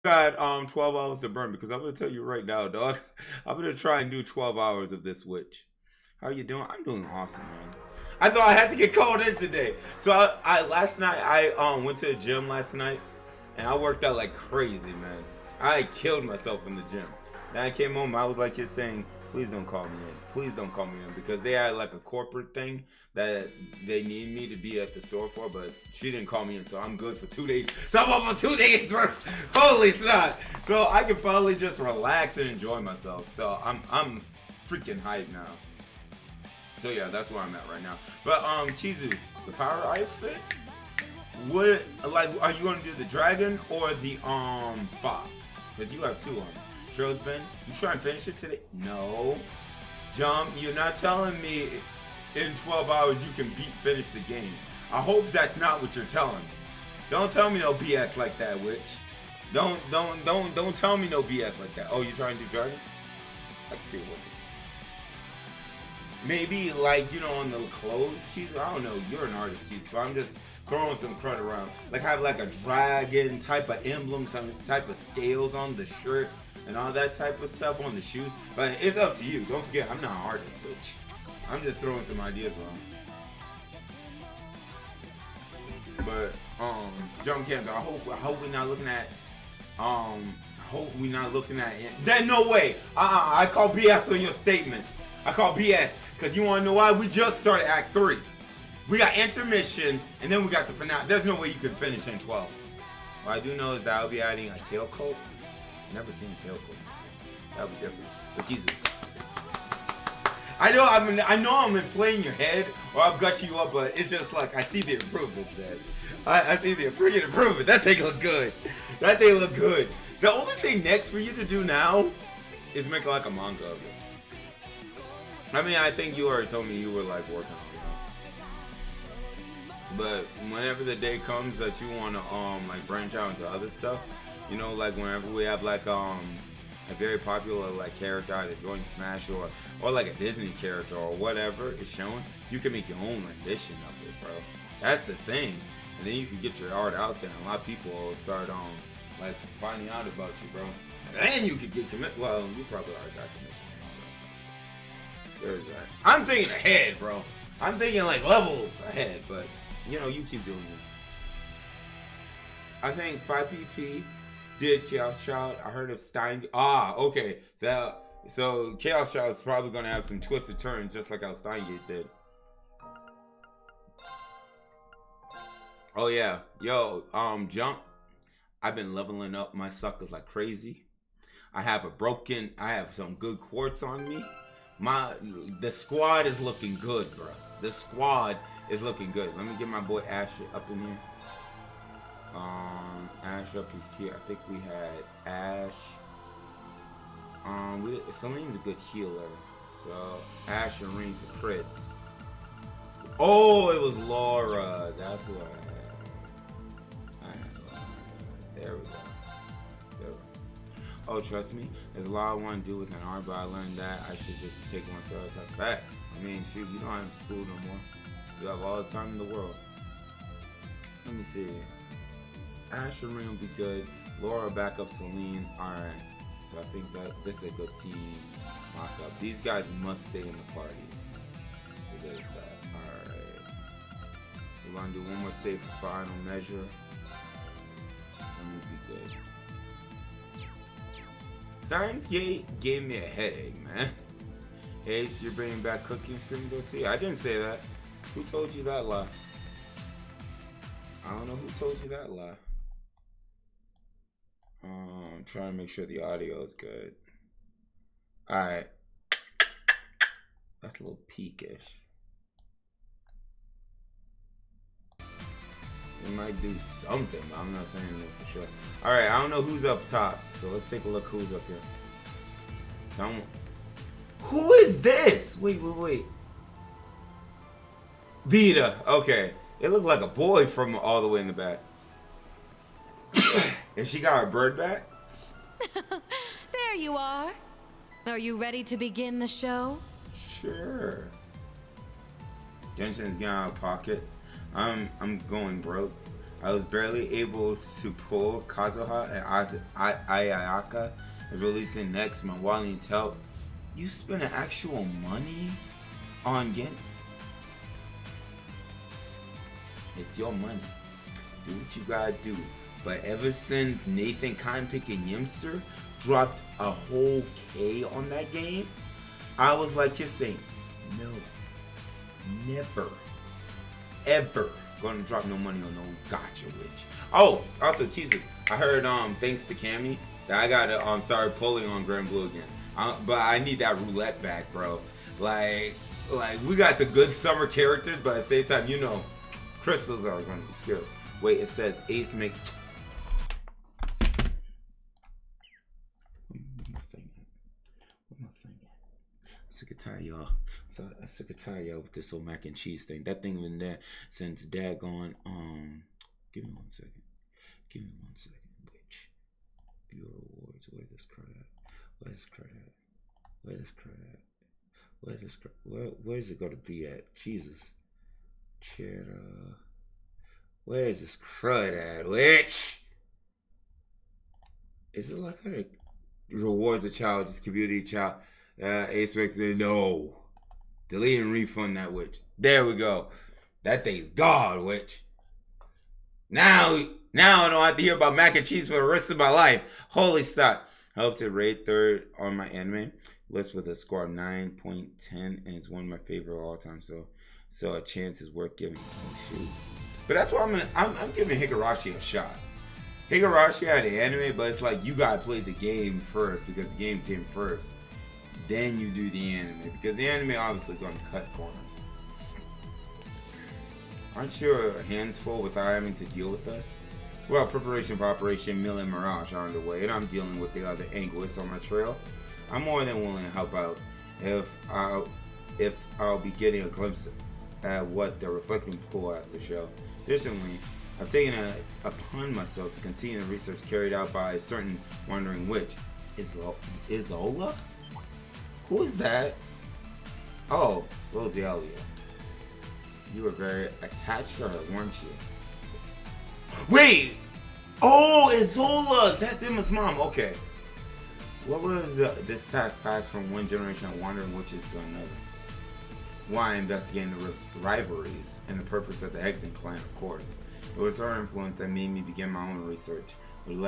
got 12 hours to burn because I'm gonna tell you right now, dog. I'm gonna try and do 12 hours of this witch. How you doing? I'm doing awesome, man. I thought I had to get called in today. So I last night I went to the gym last night and I worked out like crazy, man. I killed myself in the gym. Then I came home, I was like just saying, please don't call me in. Please don't call me in because they had like a corporate thing that they need me to be at the store for, but she didn't call me in, so I'm good for 2 days. So I'm off for 2 days worth. Holy snot! So I can finally just relax and enjoy myself. So I'm freaking hyped now. So yeah, that's where I'm at right now. But Chizu, the power outfit. What like are you gonna do the dragon or the fox? Because you have two on. Trillsben, you try and finish it today? No. Jump, you're not telling me in 12 hours you can finish the game. I hope that's not what you're telling me. Don't tell me no BS like that, witch. Don't tell me no BS like that. Oh, you trying to do dragon? I can see it working. Maybe like, you know, on the clothes keys. I don't know, you're an artist keys, but I'm just throwing some crud around. Like have like a dragon type of emblem, some type of scales on the shirt and all that type of stuff on the shoes. But it's up to you. Don't forget, I'm not an artist, bitch. I'm just throwing some ideas around. But John Cancer, I hope we're not looking at it. Then no way. I call BS on your statement. I call BS because you want to know why? We just started Act 3. We got intermission and then we got the finale. There's no way you can finish in 12. What I do know is that I'll be adding a tailcoat. Never seen a tailcoat. That'll be different. But Kizu. I know I'm inflating your head or I'm gushing you up, but it's just like I see the improvements, man. I see the freaking improvement. That thing look good. That thing look good. The only thing next for you to do now is make like a manga of it. I mean, I think you already told me you were like working on it. But whenever the day comes that you want to like branch out into other stuff, you know, like whenever we have like a very popular like character either join Smash or like a Disney character or whatever is shown, you can make your own rendition of it, bro. That's the thing. And then you can get your art out there and a lot of people will start like finding out about you, bro. And then you could get commission. Well, you probably already got commission. There's that. I'm thinking ahead, bro. I'm thinking like levels ahead, but you know, you keep doing it. I think 5PP did Chaos Child. I heard of Stein's. Okay. So Chaos Child is probably gonna have some twisted turns, just like how Steingate did. Oh yeah, yo, Jump. I've been leveling up my suckers like crazy. I have some good quartz on me. The squad is looking good, bro. The squad is looking good. Let me get my boy Ash up in here. Ash up here. I think we had Ash. Celine's a good healer. So Ash and Ring for crits. Oh, it was Laura. That's what I had. There we go. Oh, trust me, there's a lot I want to do with an art, but I learned that I should just take one for attack facts. I mean, shoot, you don't have school no more. You have all the time in the world. Let me see. Ash and Ring will be good. Laura back up Celine. Alright. So I think that this is a good team mock-up. These guys must stay in the party. So there's that. Alright. We're going to do one more save for final measure. And we'll be good. Steins Gate gave me a headache, man. Ace, you're bringing back cooking screens. Let's see. I didn't say that. Who told you that lie? I don't know who told you that lie. I'm trying to make sure the audio is good. Alright. That's a little peakish. We might do something, but I'm not saying that for sure. Alright, I don't know who's up top, so let's take a look who's up here. Someone. Who is this? Wait. Vita. Okay. It looked like a boy from all the way in the back. And she got her bird back? There you are. Are you ready to begin the show? Sure. Genshin's getting out of pocket. I'm going broke. I was barely able to pull Kazuha and Ayaka is releasing next. My wallet needs help. You spending actual money on Gen? It's your money. Do what you gotta do. But ever since Nathan Kindpick and Yimster dropped a whole K on that game, I was like, you're saying, no, never, ever gonna drop no money on no gotcha witch. Oh, also, Jesus, I heard, thanks to Cammy, that I gotta, start pulling on Grand Blue again. But I need that roulette back, bro. Like, we got some good summer characters, but at the same time, you know, crystals are gonna be scarce. Wait, it says Ace make. Sick of tired, y'all. So I'm sick of tired, y'all, with this whole mac and cheese thing. That thing been there since Dad gone. Give me 1 second. Give me 1 second, bitch. Viewer rewards. Where this card at? Where this card at? Where this card at? Where this card? Where is it gonna be at? Jesus. Cheddar. Where is this crud at? Which? Is it like how it rewards a child, just community child? Ace Max said no. Delete and refund that witch. There we go. That thing's God, witch. Now I don't have to hear about mac and cheese for the rest of my life. Holy stop. I hope to rate 3rd on my anime list with a score of 9.10, and it's one of my favorite of all time. So a chance is worth giving. Oh shoot. But that's why I'm giving Higurashi a shot. Higurashi had the anime, but it's like you gotta play the game first because the game came first. Then you do the anime because the anime obviously gonna cut corners. Aren't your hands full without having to deal with us? Well, preparation for Operation Mill and Mirage are underway, and I'm dealing with the other anguists on my trail. I'm more than willing to help out if I'll be getting a glimpse at what the reflecting pool has to show. Additionally, I've taken it upon myself to continue the research carried out by a certain wandering witch. Isola? Who is that? Oh, Rosalia. You were very attached to her, weren't you? Wait! Oh, Isola! That's Emma's mom. Okay. What was this task passed from one generation of wandering witches to another? Why investigating the rivalries and the purpose of the Hexen clan, of course. It was her influence that made me begin my own research, which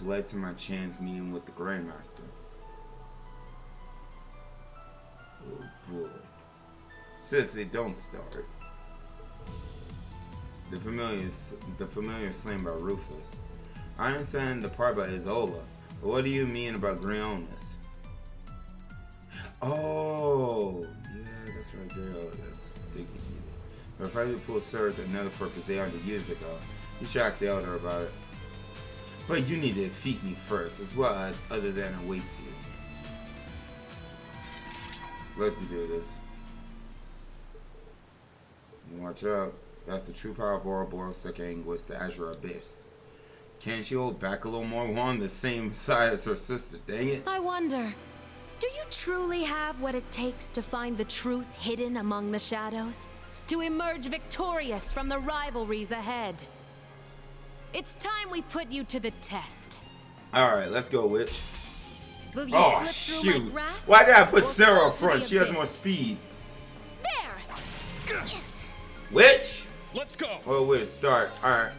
led to my chance meeting with the Grandmaster. Oh boy. Sissy, don't start. The familiar slain by Rufus. I understand the part about Isola, but what do you mean about Grionis? Oh, yeah, that's right there. That's big. The private pool served another purpose 800 years ago. You should ask the elder about it. But you need to defeat me first, as well as other than awaits you. Let's do this. Watch out. That's the true power of Ouroboros second anguish, the Azure Abyss. Can't she hold back a little more? We're on the same side as her sister, dang it. I wonder, do you truly have what it takes to find the truth hidden among the shadows? To emerge victorious from the rivalries ahead? It's time we put you to the test. Alright, let's go, witch. Will you Oh, slip through my shoot. grasp, Why did I put or Sarah fall up to front? the She has abyss? more speed. There! Witch! Let's go. Oh, wait, start. Alright.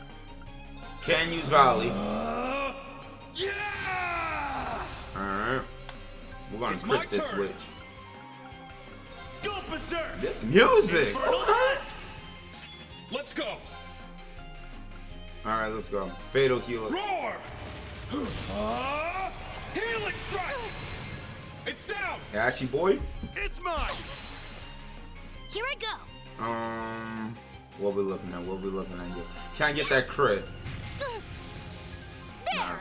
Can use volley. Yeah! Alright. We're gonna It's my crit this turn. witch. Go berserk. This music! Infernal Okay. Hunt. Let's go. Alright, let's go. Fatal healer. Roar. Healing strike. It's down. Ashy boy? It's mine. Here I go! What we looking at? What we looking at here? Can I get that crit? There!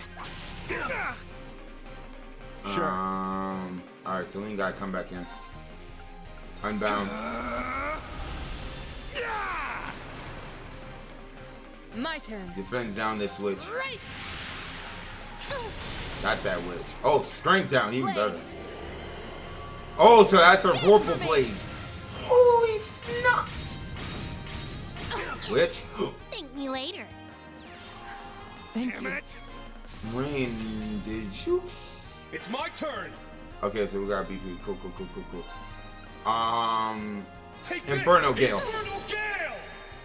Sure. Alright, Celine gotta come back in. Unbound. Yeah! My turn. Defense down this witch. Right! Got that witch. Oh, strength down, even better. Blades. Oh, so that's her Dance vorpal for me. blades. Holy snap! Witch. Thank me later. Damn it! Rain, did you? It's my turn. Okay, so we got BP. Cool. Take Inferno this. Gale. Inferno Gale!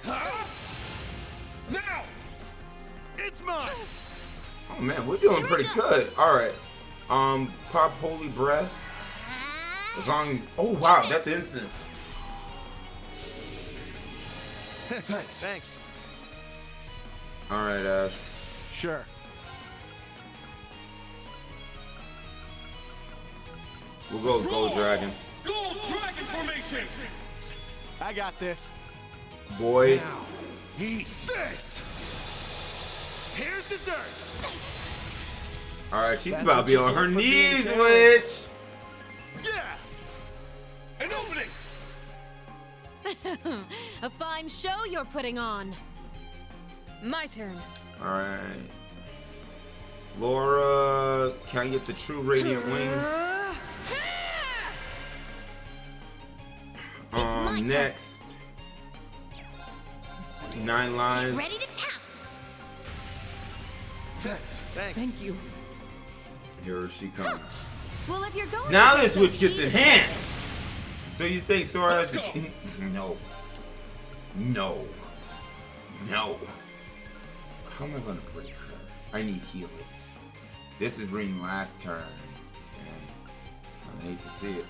Huh? Now! It's mine! Oh man, we're doing pretty good. Alright. Pop Holy Breath. As long as oh wow, that's instant. Thanks. Alright, Ash. Sure. We'll go Gold Dragon. Gold Dragon formation! I got this. Boy. Now, eat this! Here's dessert! Alright, she's That's about to what be you on get her for being knees, careless. witch! Yeah! An opening! A fine show you're putting on. My turn. Alright. Laura, can I get the true radiant wings? my turn. Next. 9 lives. Ready to pounce. Thanks. Thank you. Here she comes. Well, if you're going Now to this get witch some gets heat- enhanced. So you think Sora has Let's to go. No. How am I gonna break her? I need Helix. This is Ring last turn. And I hate to see it.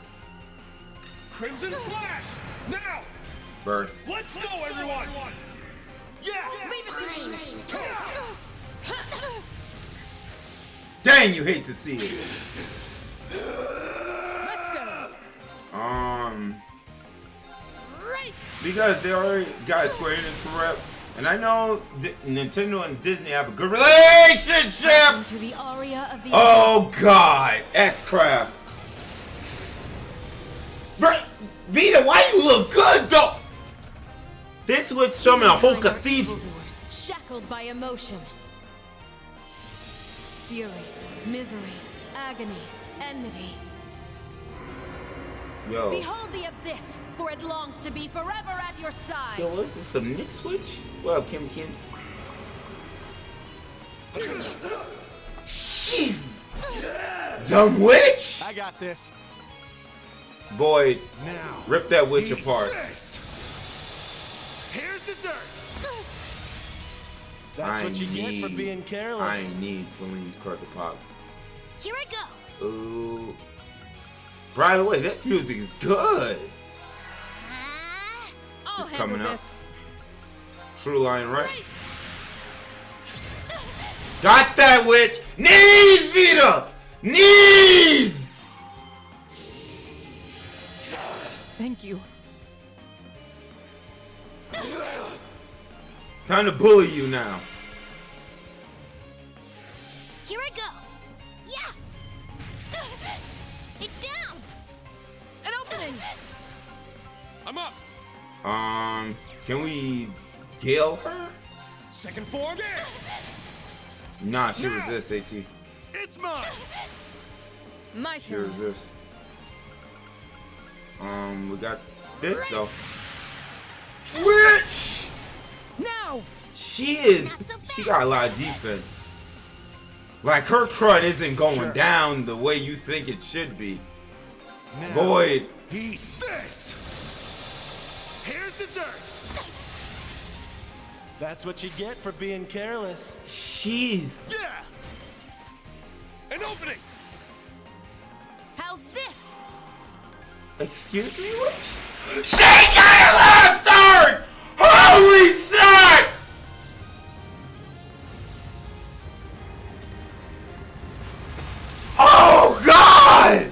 Crimson Slash! Now! Burst. Let's go, everyone! Yeah! Leave it to me. Dang, you hate to see it. Let's go. Right. Because they already got Square Enix rep, and I know Nintendo and Disney have a good relationship. Into the aria of the Oh God, S-Craft. Vita, why you look good though? This would summon a whole Humankind are cathedral. evildoers, shackled by emotion. Fury, misery, agony, enmity. Yo, Behold the abyss, for it longs to be forever at your side. yo, what is this? Some Nick Switch? Well, Kim's. Jesus, dumb witch. I got this. Boy, Now. rip that witch eat apart. This. Here's dessert. I That's what you get for need- being careless. I need Celine's Cracker Pop. Here I go. Ooh. By the way, this music is good. Ah, I'll It's handle coming up. this. True Line Rush. Got that witch. Knees, Vita. Knees. Thank you. Time to bully you now. here I go. Yeah. It's down. An opening. I'm up. Can we Gale her? Second form. There. Nah, she Now. resists, AT. It's mine. My She turn. resists. We got this though. Witch! Now. She got a lot of defense. Like her crud isn't going Sure. down the way you think it should be. Now. Boyd. Eat this. Here's dessert. That's what you get for being careless. She's Yeah. An opening. How's this? excuse me, witch? She got a left turn! Holy snap! Oh God!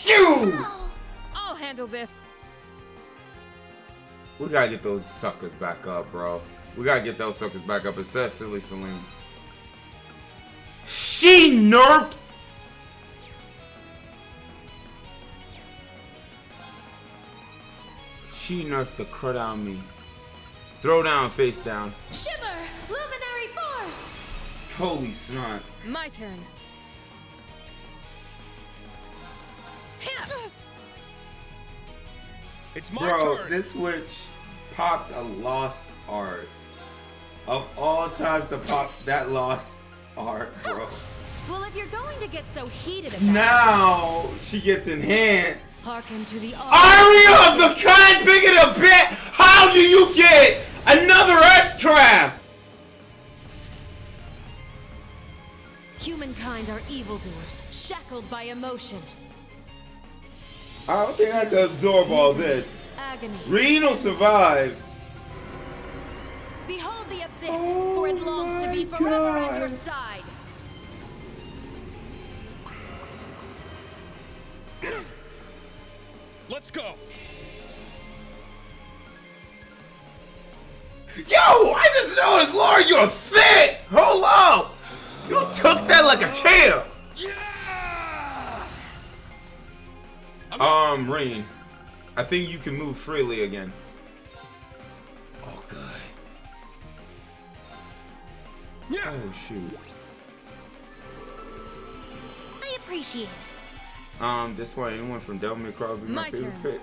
You! I'll handle this. We gotta get those suckers back up, bro. We gotta get those suckers back up, especially Celine. She nerfed. She nerfed the crud out of me. Throw down, face down. Shimmer, luminary force. Holy snot. My turn. Hit. It's my Bro, turn. this witch popped a lost art. Of all times to pop that lost art, bro. Well, if you're going to get so heated about Now she gets enhanced. hearken to the Aria of the kind big it a bit. How do you get another S-Craft? Humankind are evildoers, shackled by emotion. I don't think I can absorb all this. Agony. Reen will survive. Behold the abyss, Oh for it longs to be my forever at God. your side. Let's go. Yo, I just noticed, Laura, you're thick. Hold on. You took that like a champ. Yeah! Rain. I think you can move freely again. Oh, good. Yeah. Oh, shoot. I appreciate it. This point, anyone from Devil May Cry would be my My favorite turn. pick.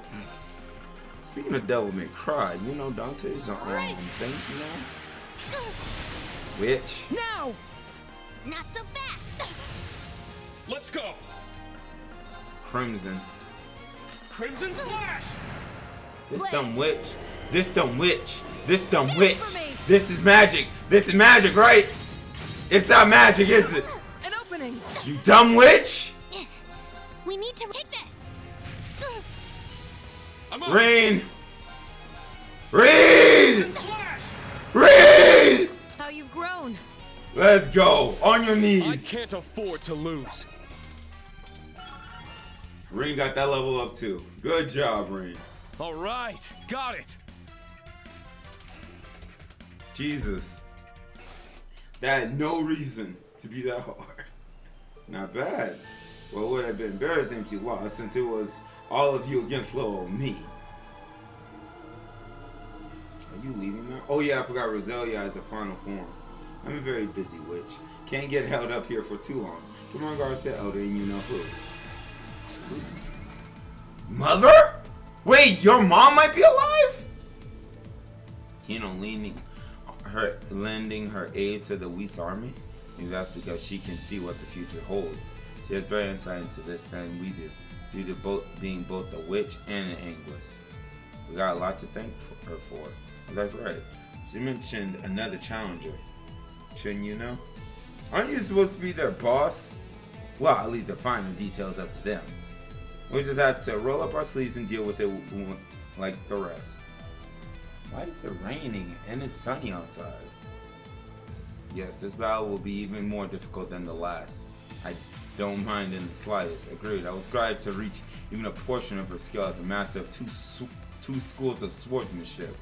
Speaking of Devil May Cry, you know Dante's Right. thing, you know? Witch. Now! Not so fast. Let's go. Crimson. Crimson Slash. This Blitz. dumb witch. This dumb witch. This dumb Dance witch. for me. This is magic. This is magic, right? It's not magic, is it? An opening! You dumb witch! We need to take this. I'm up. Rain! Rain! Crimson Slash. Rain! How you've grown. Let's go. On your I knees. can't afford to lose. Rain got that level up too. Good job, Rain. All right, got it. Jesus. That had no reason to be that hard. Not bad. Well, it would have been embarrassing if you lost, since it was all of you against little me. Are you leaving now? Oh yeah, I forgot Roselia has a final form. I'm a very busy witch. Can't get held up here for too long. Come on, guards to Elder and you know who. Mother? Wait, your mom might be alive? Kino lending her aid to the Whis army? Maybe that's because she can see what the future holds. She has better insight into this than we do, due to being both a witch and an Anguis. We got a lot to thank her for. Oh, that's right. She mentioned another challenger. Shouldn't you know? Aren't you supposed to be their boss? Well, I'll leave the final details up to them. We just have to roll up our sleeves and deal with it like the rest. Why is it raining and it's sunny outside? Yes, this battle will be even more difficult than the last. I don't mind in the slightest. Agreed. I will strive to reach even a portion of her skill as a master of two schools of swordsmanship.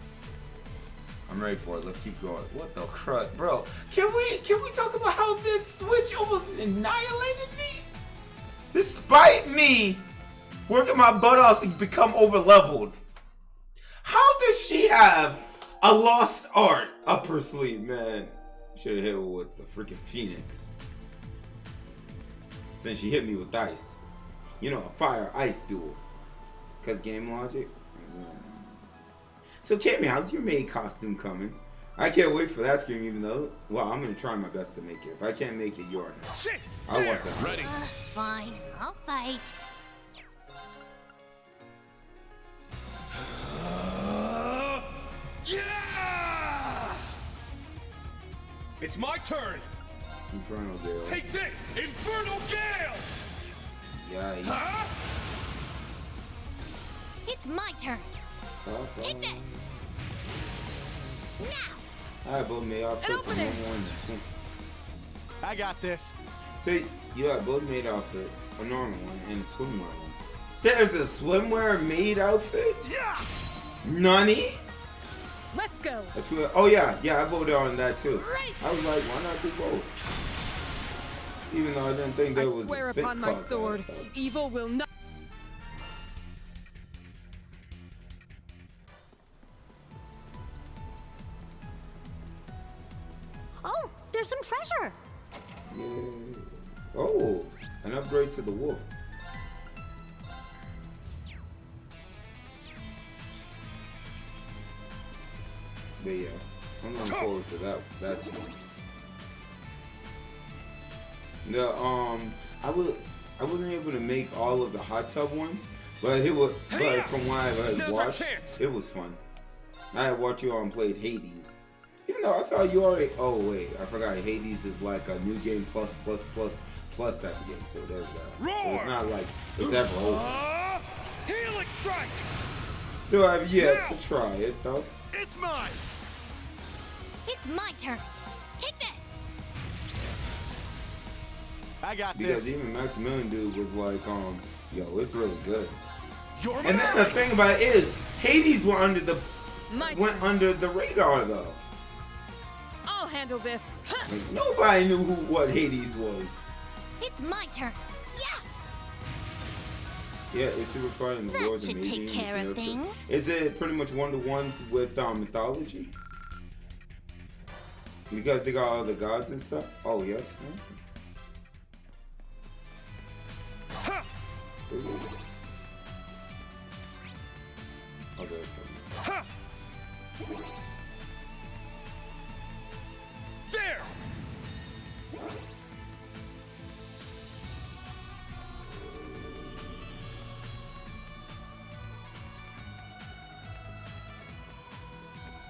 I'm ready for it. Let's keep going. What the crud, bro? Can we talk about how this switch almost annihilated me? Despite me working my butt off to become over leveled. How does she have a lost art up her sleeve, man? Should have hit her with the freaking Phoenix. Since she hit me with ice. You know, a fire ice duel. Cause game logic. So Cammy, how's your maid costume coming? I can't wait for that scream, even though, well, I'm gonna try my best to make it. If I can't make it, you're not. Shit. I want some. Ready. Fine, I'll fight. Yeah! It's my turn. Infernal Gale. Take this, Infernal Gale. Yikes. Huh? It's my turn. Take this. Now. I have both made outfits and opening. one more in the swim. I got this. So you have both made outfits, a normal one and a swimwear one. There's a swimwear made outfit? Yeah. Nani? Let's go! That's what, oh yeah, I voted on that too. Right. I was like, why not do both? Even though I didn't think I that was swear a fit upon my cock, sword, I thought. evil will not. Oh, there's some treasure! Yeah. Oh, an upgrade to the wolf. But yeah, I'm looking forward to that. That's fun. I wasn't able to make all of the hot tub one, but from what I've watched, it was fun. I had watched you all and played Hades. Even though I thought you already. Oh wait, I forgot. Hades is like a new game plus type of game. So there's that. So it's not like it's ever over. Helix strike. Still have yet to try it though. It's mine. It's my turn. Take this. I got Because this. even Maximilian dude was like, yo, it's really good. You're And then the thing about it is, Hades went under the radar though. I'll handle this. Like, nobody knew what Hades was. It's my turn. Yeah. Yeah, it's super fun and the That lores should amazing. take care of things. Is it pretty much 1-to-1 with mythology? Because they got all the gods and stuff? Oh yes. Ha! Oh, that's coming. Ha! There.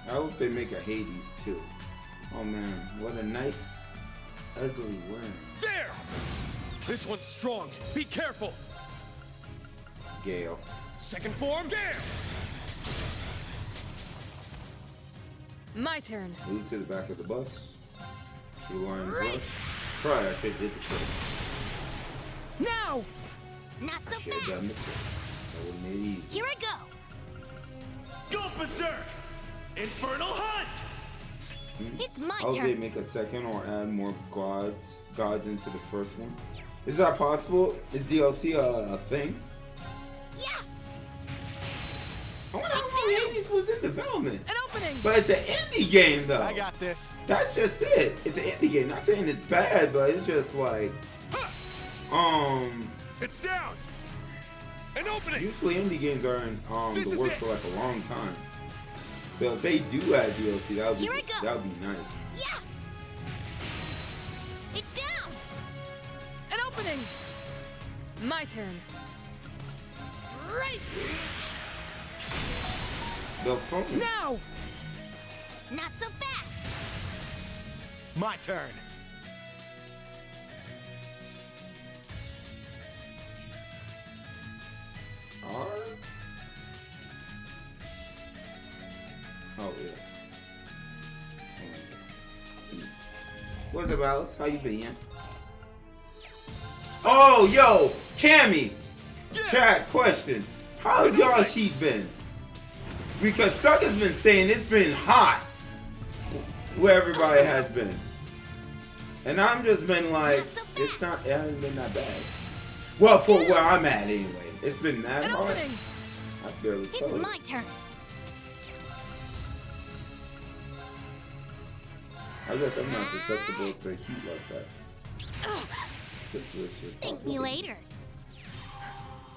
I hope they make a Hades too. Oh man, what a nice, ugly worm. There. This one's strong. Be careful. Gale. Second form. There. My turn. Move to the back of the bus. Shoot line brush. Probably I should have did the trick. Now! Not so Should have fast. done the trick. That would have made it easy. Here I go. Go berserk. Infernal hunt. It's my I hope they turn. make a second or add more gods into the first one. Is that possible? Is DLC a thing? Yeah. I wonder how long Hades was in development. An opening! But it's an indie game though. I got this. That's just it. It's an indie game. Not saying it's bad, but it's just like It's down. An opening. usually indie games are in This the is works it. for like a long time. So if they do add DLC, that Here I go. would be nice. Yeah. It's down. An opening! My turn. Right! The phone. Now! Not so fast. My turn. R? Oh yeah. What's up, Alice? How you been? Oh, yo, Cammy. Chat question. How's y'all heat been? Because Sucker's been saying it's been hot where everybody has been. And I'm just been like, it hasn't been that bad. Well, for where I'm at anyway. It's been that An hot. opening! I barely It's told my turn. I guess I'm not susceptible to heat like that. This is shit. Thank me later.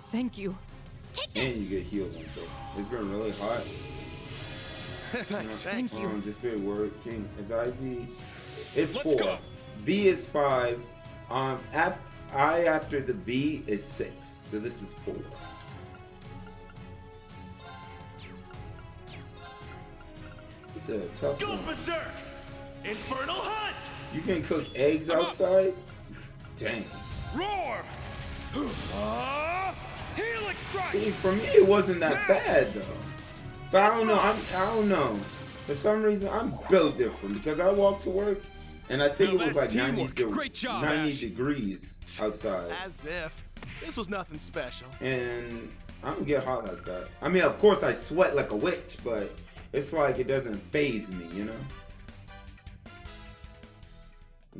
Thank you. Take this. And you get healed like this. It's been really hot. Thanks. Thank you. Just been working. Is IV? It's Let's 4. go. B is 5. I after the B is 6. So this is 4. It's a tough Go one. berserk. Infernal hunt. You can cook eggs I'm up. outside? Dang. Roar. Helix strike. See, for me it wasn't that bad though. But I don't know. I don't know. For some reason I'm built different because I walk to work and I think Now it was like that's 90, teamwork. Great job, 90 Ash. degrees outside. As if this was nothing special. And I don't get hot like that. I mean, of course I sweat like a witch, but it's like it doesn't faze me, you know?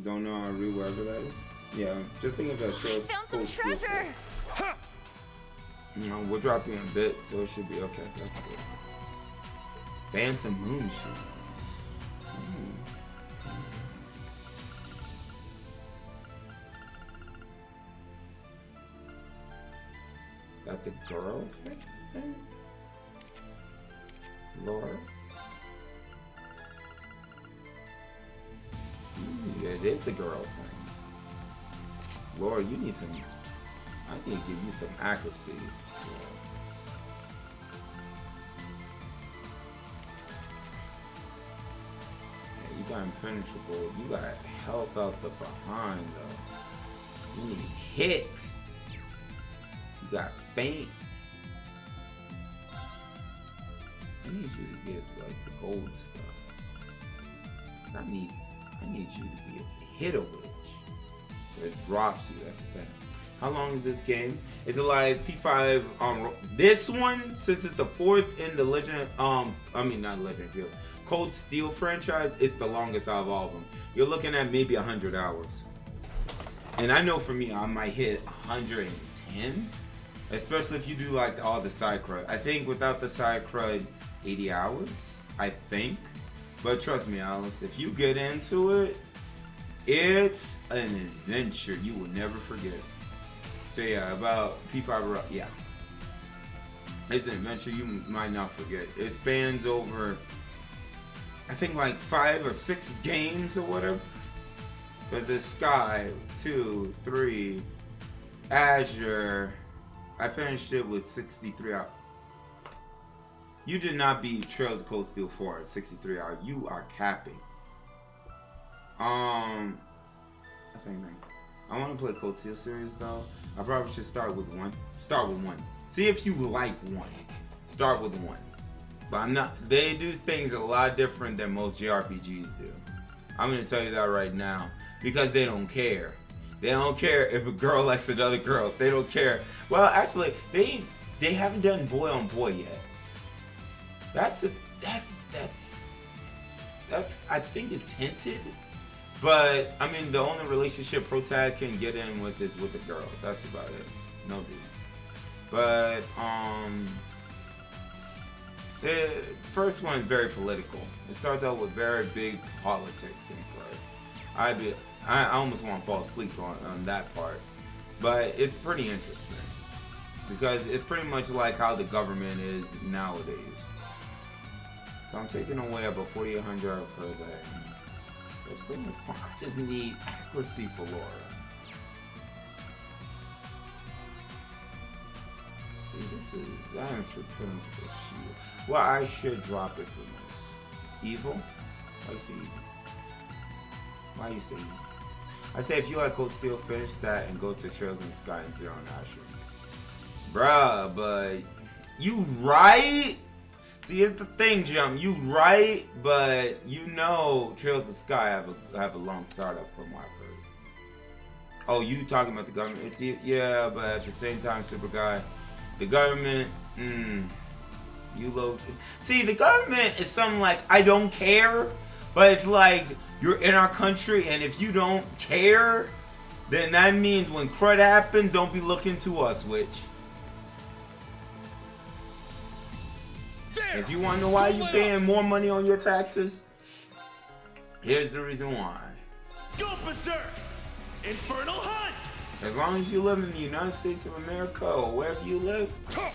Don't know how to read whatever that is. Yeah, just think of that. Found some treasure. Ha! You know, we're dropping a bit, so it should be okay. That's good. Phantom Moonshine. That's a girl thing? Laura? It is the girl thing. Lord, you need some. I need to give you some accuracy. Yeah, you got impenetrable. You got help out the behind though. You need hit. You got faint. I need you to get like the gold stuff. I need you to be able to hit a witch. So it drops you, that's the thing. How long is this game? Is it like P5 this one, since it's the 4th in the Legend not Legend Field, Cold Steel franchise, it's the longest out of all of them. You're looking at maybe 100 hours. And I know for me I might hit 110. Especially if you do like all the side crud. I think without the side crud 80 hours, I think. But trust me, Alice, if you get into it, it's an adventure you will never forget. So yeah, about P5, yeah. It's an adventure you might not forget. It spans over, I think like 5 or 6 games or whatever. Because there's Sky, 2, 3, Azure. I finished it with 63 hours. You did not beat Trails of Cold Steel 4 at 63 hours. You are capping. I think I want to play Cold Steel series though. I probably should start with one. Start with one. See if you like one. Start with one. But I'm not. They do things a lot different than most JRPGs do. I'm gonna tell you that right now because they don't care. They don't care if a girl likes another girl. They don't care. Well, actually, they haven't done boy on boy yet. That's I think it's hinted, but I mean the only relationship Protag can get in with is with a girl. That's about it. No dudes. But the first one is very political. It starts out with very big politics in play. I almost want to fall asleep on that part, but it's pretty interesting because it's pretty much like how the government is nowadays. So I'm taking away about 4,800 per day. That's pretty much. I just need accuracy for Laura. See, this is that impenetrable shield. Well, I should drop it for this. Evil? Why you say evil? Why you say evil? I say if you like Cold Steel, finish that and go to Trails in the Sky and Zero and Asher. Bruh, but you right? See, here's the thing, Jim. You right, but you know Trails of Sky have a long startup from what I've heard. Oh, you talking about the government? It's yeah, but at the same time, Super Guy, the government. You low. See, the government is something like I don't care, but it's like you're in our country, and if you don't care, then that means when crud happens, don't be looking to us, witch. If you want to know why you're paying more money on your taxes, here's the reason why. Go berserk! Infernal Hunt! As long as you live in the United States of America or wherever you live, the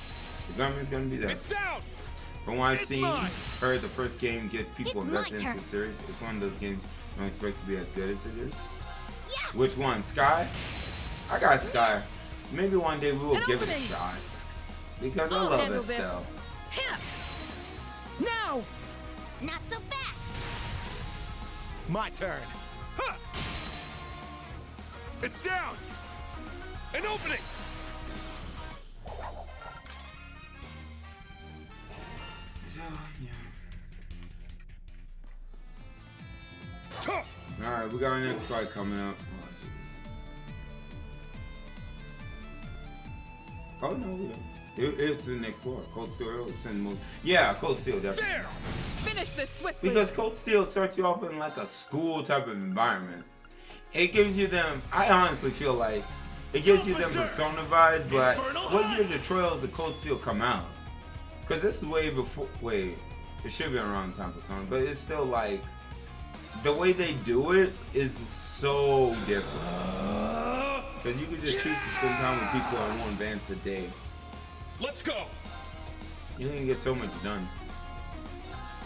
government's gonna be there. It's down! From what I've seen, heard the first game gets people It's invested my into the turn. series. It's one of those games you don't expect to be as good as it is. Yeah. Which one? Sky? I got Sky. Maybe one day we will An give it a opening. shot. Because I I'll love handle Estelle. Hit! Now! Not so fast. My turn. Huh. It's down! An opening! Huh. Alright, we got our next fight coming up. Oh, no, we don't. It's the next floor. Cold Steel, it's in the movie. Yeah, Cold Steel, definitely. There! Finish this swiftly! Because Cold Steel starts you off in like a school type of environment. It gives you them, I honestly feel like, it gives you them Persona vibes, but what year did Trails of Cold Steel come out? Because this is way before, wait, it should be around the time Persona, but it's still like, the way they do it is so different. Because you can just choose to spend time with people on one dance a day. Let's go! You can get so much done.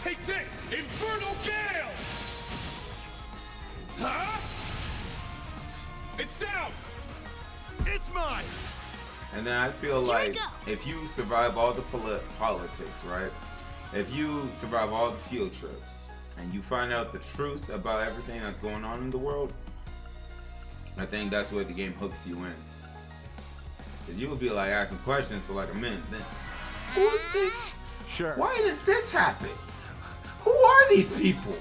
Take this! Infernal Gale! Huh? It's mine. And then I feel Here we like go. if you survive all the politics, right? If you survive all the field trips and you find out the truth about everything that's going on in the world, I think that's where the game hooks you in. Because you will be like asking questions for like a minute. Then, who is this? Sure. Why does this happen? Who are these people?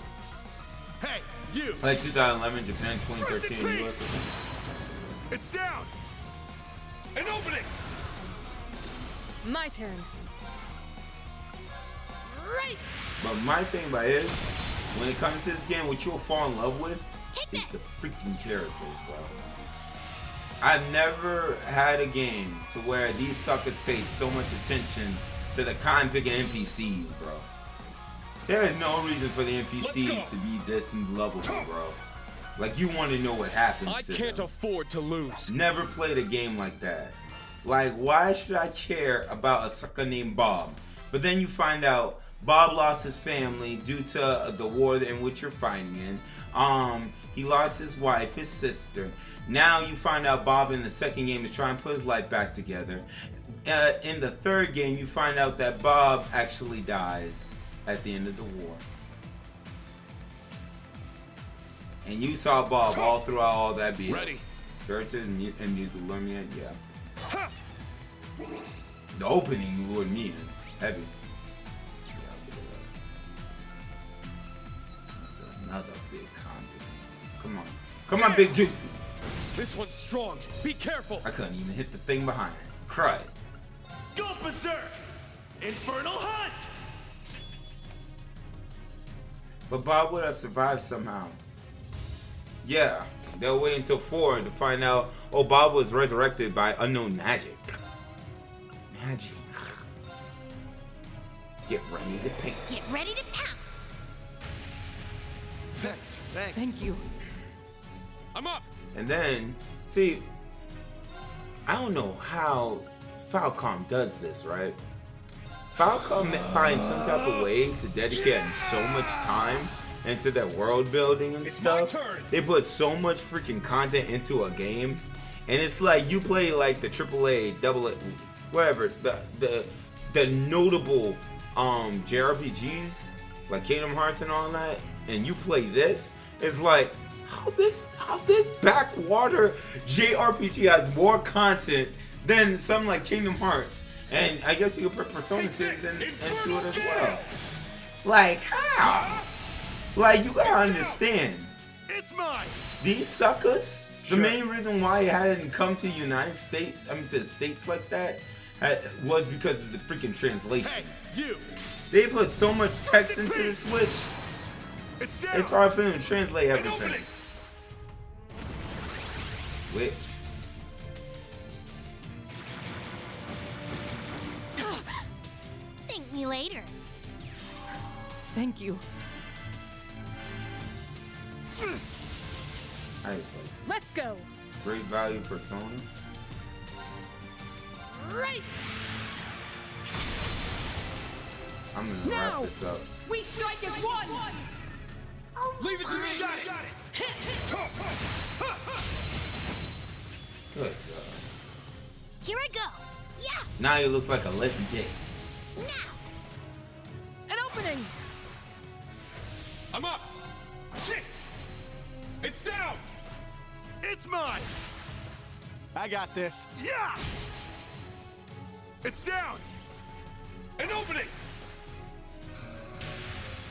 Hey, you. Like 2011, Japan, Rest in 2013, peace. US. It's down. An opening. My turn. Right. But my thing about it is, when it comes to this game, what you'll fall in love with Take is the this. freaking characters, bro. I've never had a game to where these suckers paid so much attention to the cotton picking NPCs, bro. There is no reason for the NPCs to be this lovable, bro. Like, you want to know what happens I to can't them. afford to lose. Never played a game like that. Like, why should I care about a sucker named Bob? But then you find out Bob lost his family due to the war in which you're fighting in. He lost his wife, his sister. Now you find out Bob in the second game is trying to put his life back together. In the third game, you find out that Bob actually dies at the end of the war. And you saw Bob all throughout all that BS. Ready. Characters and music lured me in, yeah. The opening lured me in, heavy. Yeah, look at that. That's another big combo. Come on. Come on, Big Juicy. This one's strong. Be careful. I couldn't even hit the thing behind it. Cried. Go berserk. Infernal hunt. But Bob would have survived somehow. Yeah, they'll wait until 4 to find out, oh, Bob was resurrected by unknown magic. Magic. Get ready to paint. Get ready to pounce. Thanks. Thank you. I'm up. And then, see, I don't know how Falcom does this, right? Falcom finds some type of way to dedicate so much time into their world building and It's my stuff. turn. They put so much freaking content into a game, and it's like you play like the AAA, double A, whatever, the notable JRPGs like Kingdom Hearts and all that, and you play this. It's like how this backwater JRPG has more content than something like Kingdom Hearts, and I guess you could put Persona series into it as well. Like how? Like, you gotta understand, It's mine. these suckers, Sure. the main reason why it hadn't come to the United States, I mean to the States like that, was because of the freaking Hey, translations. you. They put so much text Rest in into the peace. Switch, It's down. it's hard for them to translate An everything. opening. Which, Thank me later. Thank you. I just like, Let's go. great value Persona. Right. I'm gonna Now. wrap this up. We strike as one. Oh, Leave it to me. fine. Got it. Good God. Here I go. Yeah. Now he looks like a living dick. Now. An opening. I'm up. Shit. It's down. It's mine. I got this. Yeah. It's down. An opening.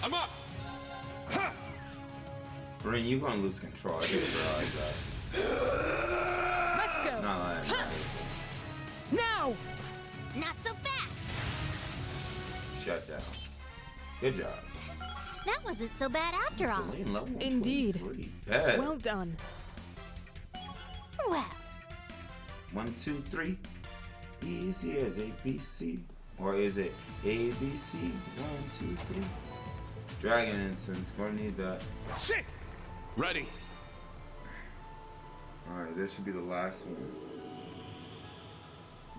I'm up. Huh. Rin, you're gonna lose control. I didn't realize that. Let's go. Not like that. Now. Not so fast. Shut down. Good job. That wasn't so bad after all. Celine, level Indeed. 23. Bad. Well done. Well, 1, 2, 3. Easy as ABC. Or is it ABC? 1, 2, 3. Dragon instance. Gonna need that. Shit. Ready. Alright, this should be the last one.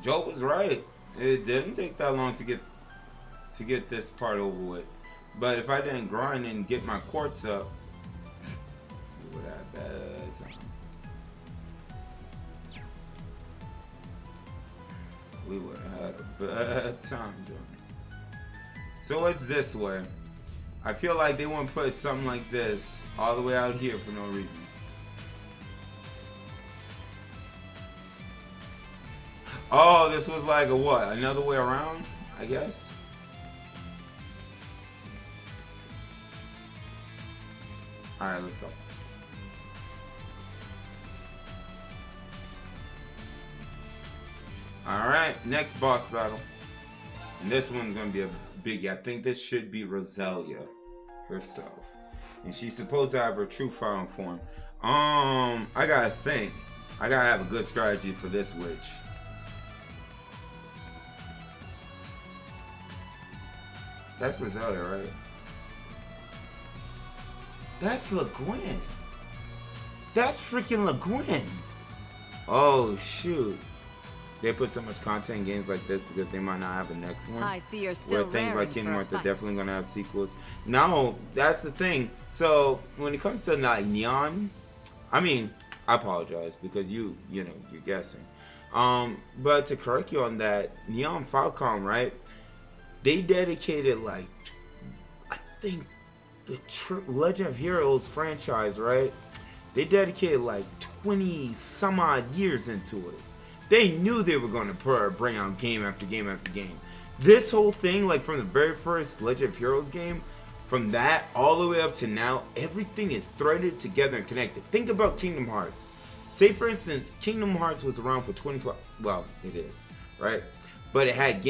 Joe was right. It didn't take that long to get this part over with. But if I didn't grind and get my quartz up, we would have bad time. we would have had a bad time doing it. So it's this way. I feel like they want to put something like this all the way out here for no reason. Oh, this was like a what? Another way around, I guess? Alright, let's go. Alright, next boss battle. And this one's gonna be a biggie. I think this should be Rosalia herself. And she's supposed to have her true final form. I gotta think. I gotta have a good strategy for this witch. That's Rosalia, right? That's Le Guin. That's freaking Le Guin. Oh, shoot. They put so much content in games like this because they might not have a next one. I see you're still where things like Kingdom Hearts are fight. definitely going to have sequels. No, that's the thing. So, when it comes to like Neon, I mean, I apologize because you know, you're guessing. But to correct you on that, Neon Falcom, right? They dedicated like, I think the Legend of Heroes franchise, right? They dedicated like 20 some odd years into it. They knew they were going to bring out game after game after game. This whole thing, like from the very first Legend of Heroes game, from that all the way up to now, everything is threaded together and connected. Think about Kingdom Hearts. Say for instance, Kingdom Hearts was around for 24, well, it is, right? But it had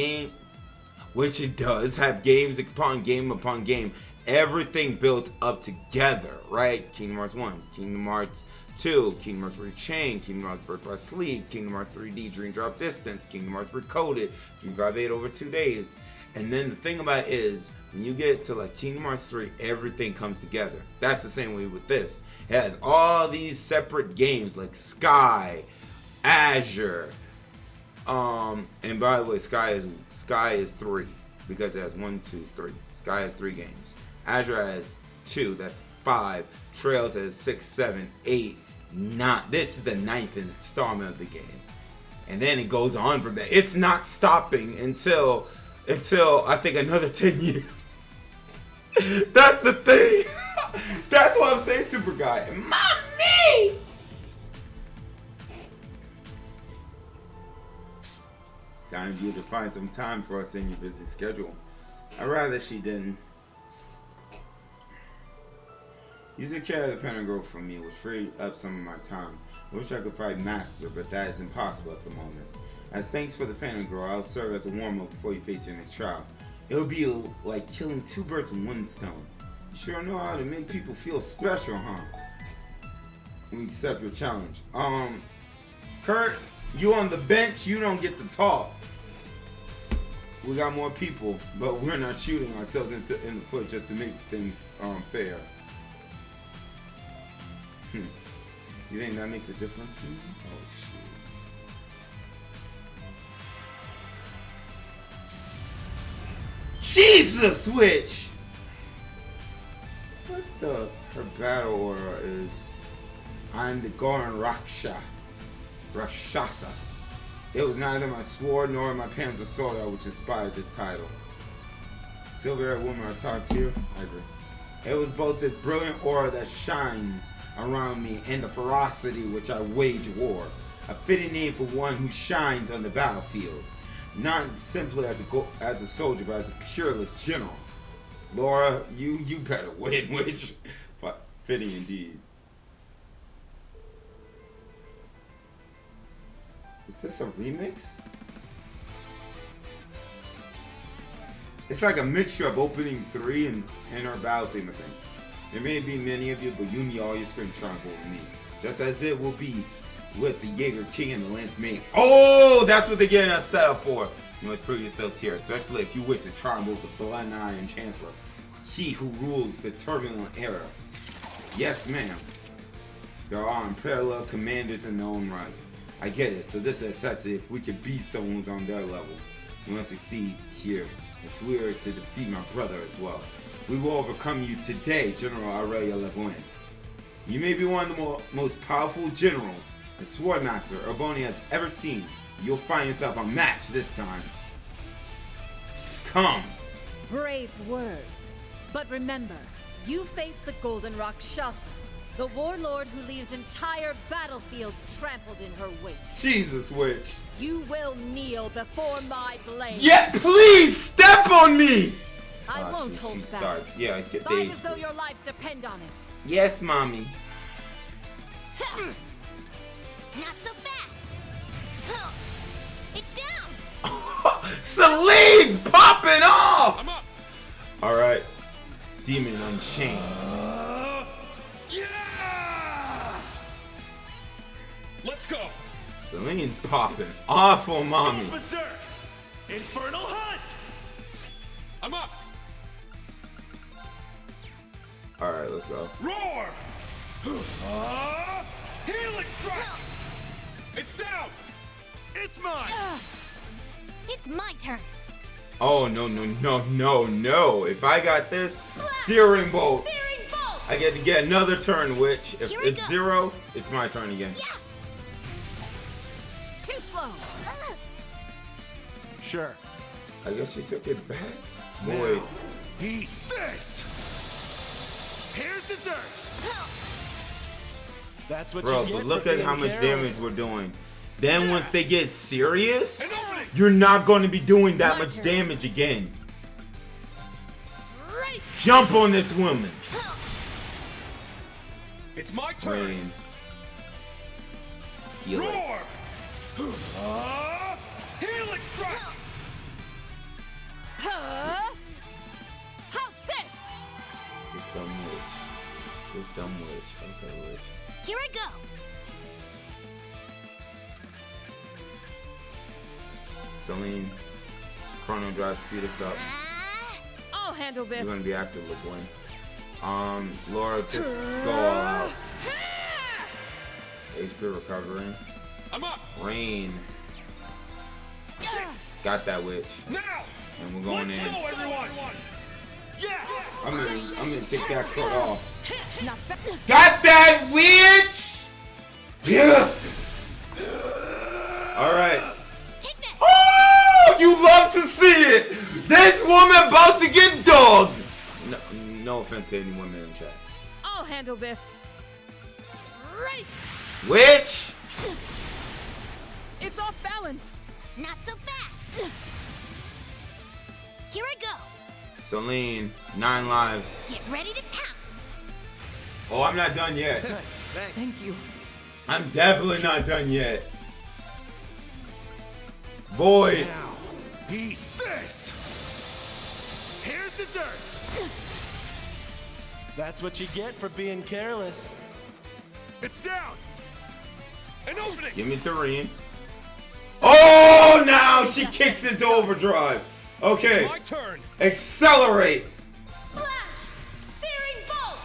which it does have games upon game upon game. Everything built up together, right? Kingdom Hearts 1, Kingdom Hearts 2, Kingdom Hearts Rechained, Kingdom Hearts Birth by Sleep, Kingdom Hearts 3D Dream Drop Distance, Kingdom Hearts Recoded, 358 over 2 days. And then the thing about it is, when you get to like Kingdom Hearts 3, everything comes together. That's the same way with this. It has all these separate games like Sky, Azure, and by the way, Sky is 3 because it has 1, 2, 3. Sky has 3 games. Azure has 2. That's 5. Trails has 6, 7, 8, 9. This is the 9th installment of the game, and then it goes on from there. It's not stopping until I think another 10 years. That's the thing. That's what I'm saying, Super Guy. Mommy. Time for you to find some time for us in your busy schedule. I'd rather she didn't. Using care of the Pentagon for me would free up some of my time. I wish I could fight Master, but that is impossible at the moment. As thanks for the Pentagon, I'll serve as a warm-up before you face your next trial. It'll be like killing 2 birds with 1 stone. You sure know how to make people feel special, huh? We accept your challenge. Kurt, you on the bench, you don't get to talk. We got more people, but we're not shooting ourselves in the foot just to make things fair. You think that makes a difference to you? Oh shoot. Jesus, witch! What the? Her battle aura is, I'm the Goran Rakshasa. It was neither my sword nor my Panzer Soda which inspired this title. Silver-haired woman I talked to, I agree. It was both this brilliant aura that shines around me and the ferocity which I wage war. A fitting name for one who shines on the battlefield. Not simply as a soldier, but as a peerless general. Laura, you better win, which fitting indeed. Is this a remix? It's like a mixture of opening 3 and our battle theme, I think. There may be many of you, but you need all your strength triumph over me. Just as it will be with the Jaeger King and the Lance Main. Oh, that's what they're getting us set up for. You must prove yourselves here, especially if you wish to triumph over the Blood Iron Chancellor. He who rules the turbulent era. Yes, ma'am. There are unparalleled commanders in their own right. I get it, so this is a test if we can beat someone who's on their level. We must succeed here if we are to defeat my brother as well. We will overcome you today, General Aurelia Le Guin. You may be one of the most powerful generals and swordmaster Urboni has ever seen, You'll find yourself a match this time. Come. Brave words. But remember, you face the Golden Rakshasa, the warlord who leaves entire battlefields trampled in her wake. Jesus, witch. You will kneel before my blade. Yeah, please step on me. I won't hold she back. starts. Yeah, get Fight the. as though your lives depend on it. Yes, mommy. Not so fast. It's down. Celine's popping off. I'm up. All right, Demon Unchained. Yeah! Let's go. Celine's popping off on mommy. Berserk. Infernal Hunt. I'm up. All right, let's go. Roar. Helix strike. It's down. It's mine. It's my turn. Oh no no no no no! If I got this, Searing Bolt. Searing bolt! I get to get another turn, witch. If Here we it's go. 0, it's my turn again. Yeah. Too slow. Sure. I guess she took it back. Boy, Now, eat this. Here's dessert. That's what bro, you get but look for at being how much careless. damage we're doing. Then once they get serious, An opening. you're not going to be doing that My much turn. damage again. Right. Jump on this woman. It's my turn. Rain. Helix. Roar. Helix strike. Huh? How's this? This dumb witch. This dumb witch. Okay, witch. Here I go. Celine. Chrono Drive, speed us up. I'll handle this. You're gonna be active, LeBoy. Laura, just go all out. HP recovering. I'm up. Rain. Got that witch. Now. And we're going Let's in. go, everyone. Yeah. I'm gonna take that coat off. Not that. Got that witch! Yeah! Alright. Take this. Oh! You love to see it! This woman about to get dogged! No offense to any women in chat. I'll handle this. Right. Witch! It's off balance. Not so fast. Here I go. Celine, 9 lives. Get ready to pounce. Oh, I'm not done yet. Thanks. Thank you. I'm definitely not done yet. Boy. Now, eat this. Here's dessert. That's what you get for being careless. It's down. An opening. Give me Tareen. Oh, now she kicks into overdrive. Okay. My turn. Accelerate. Searing bolt!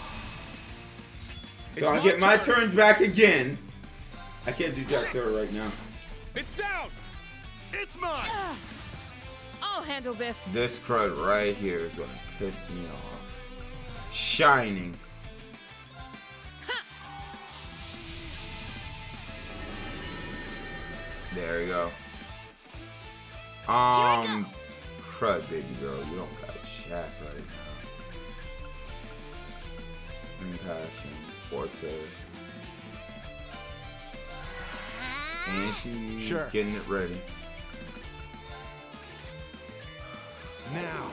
So I get my turn back again. I can't do that to her right now. It's down. It's mine. I'll handle this. This crud right here is gonna piss me off. Shining. There you go. Crud, baby girl, you don't got chat right now. Impassion, Forte. And she's Sure. getting it ready. Now,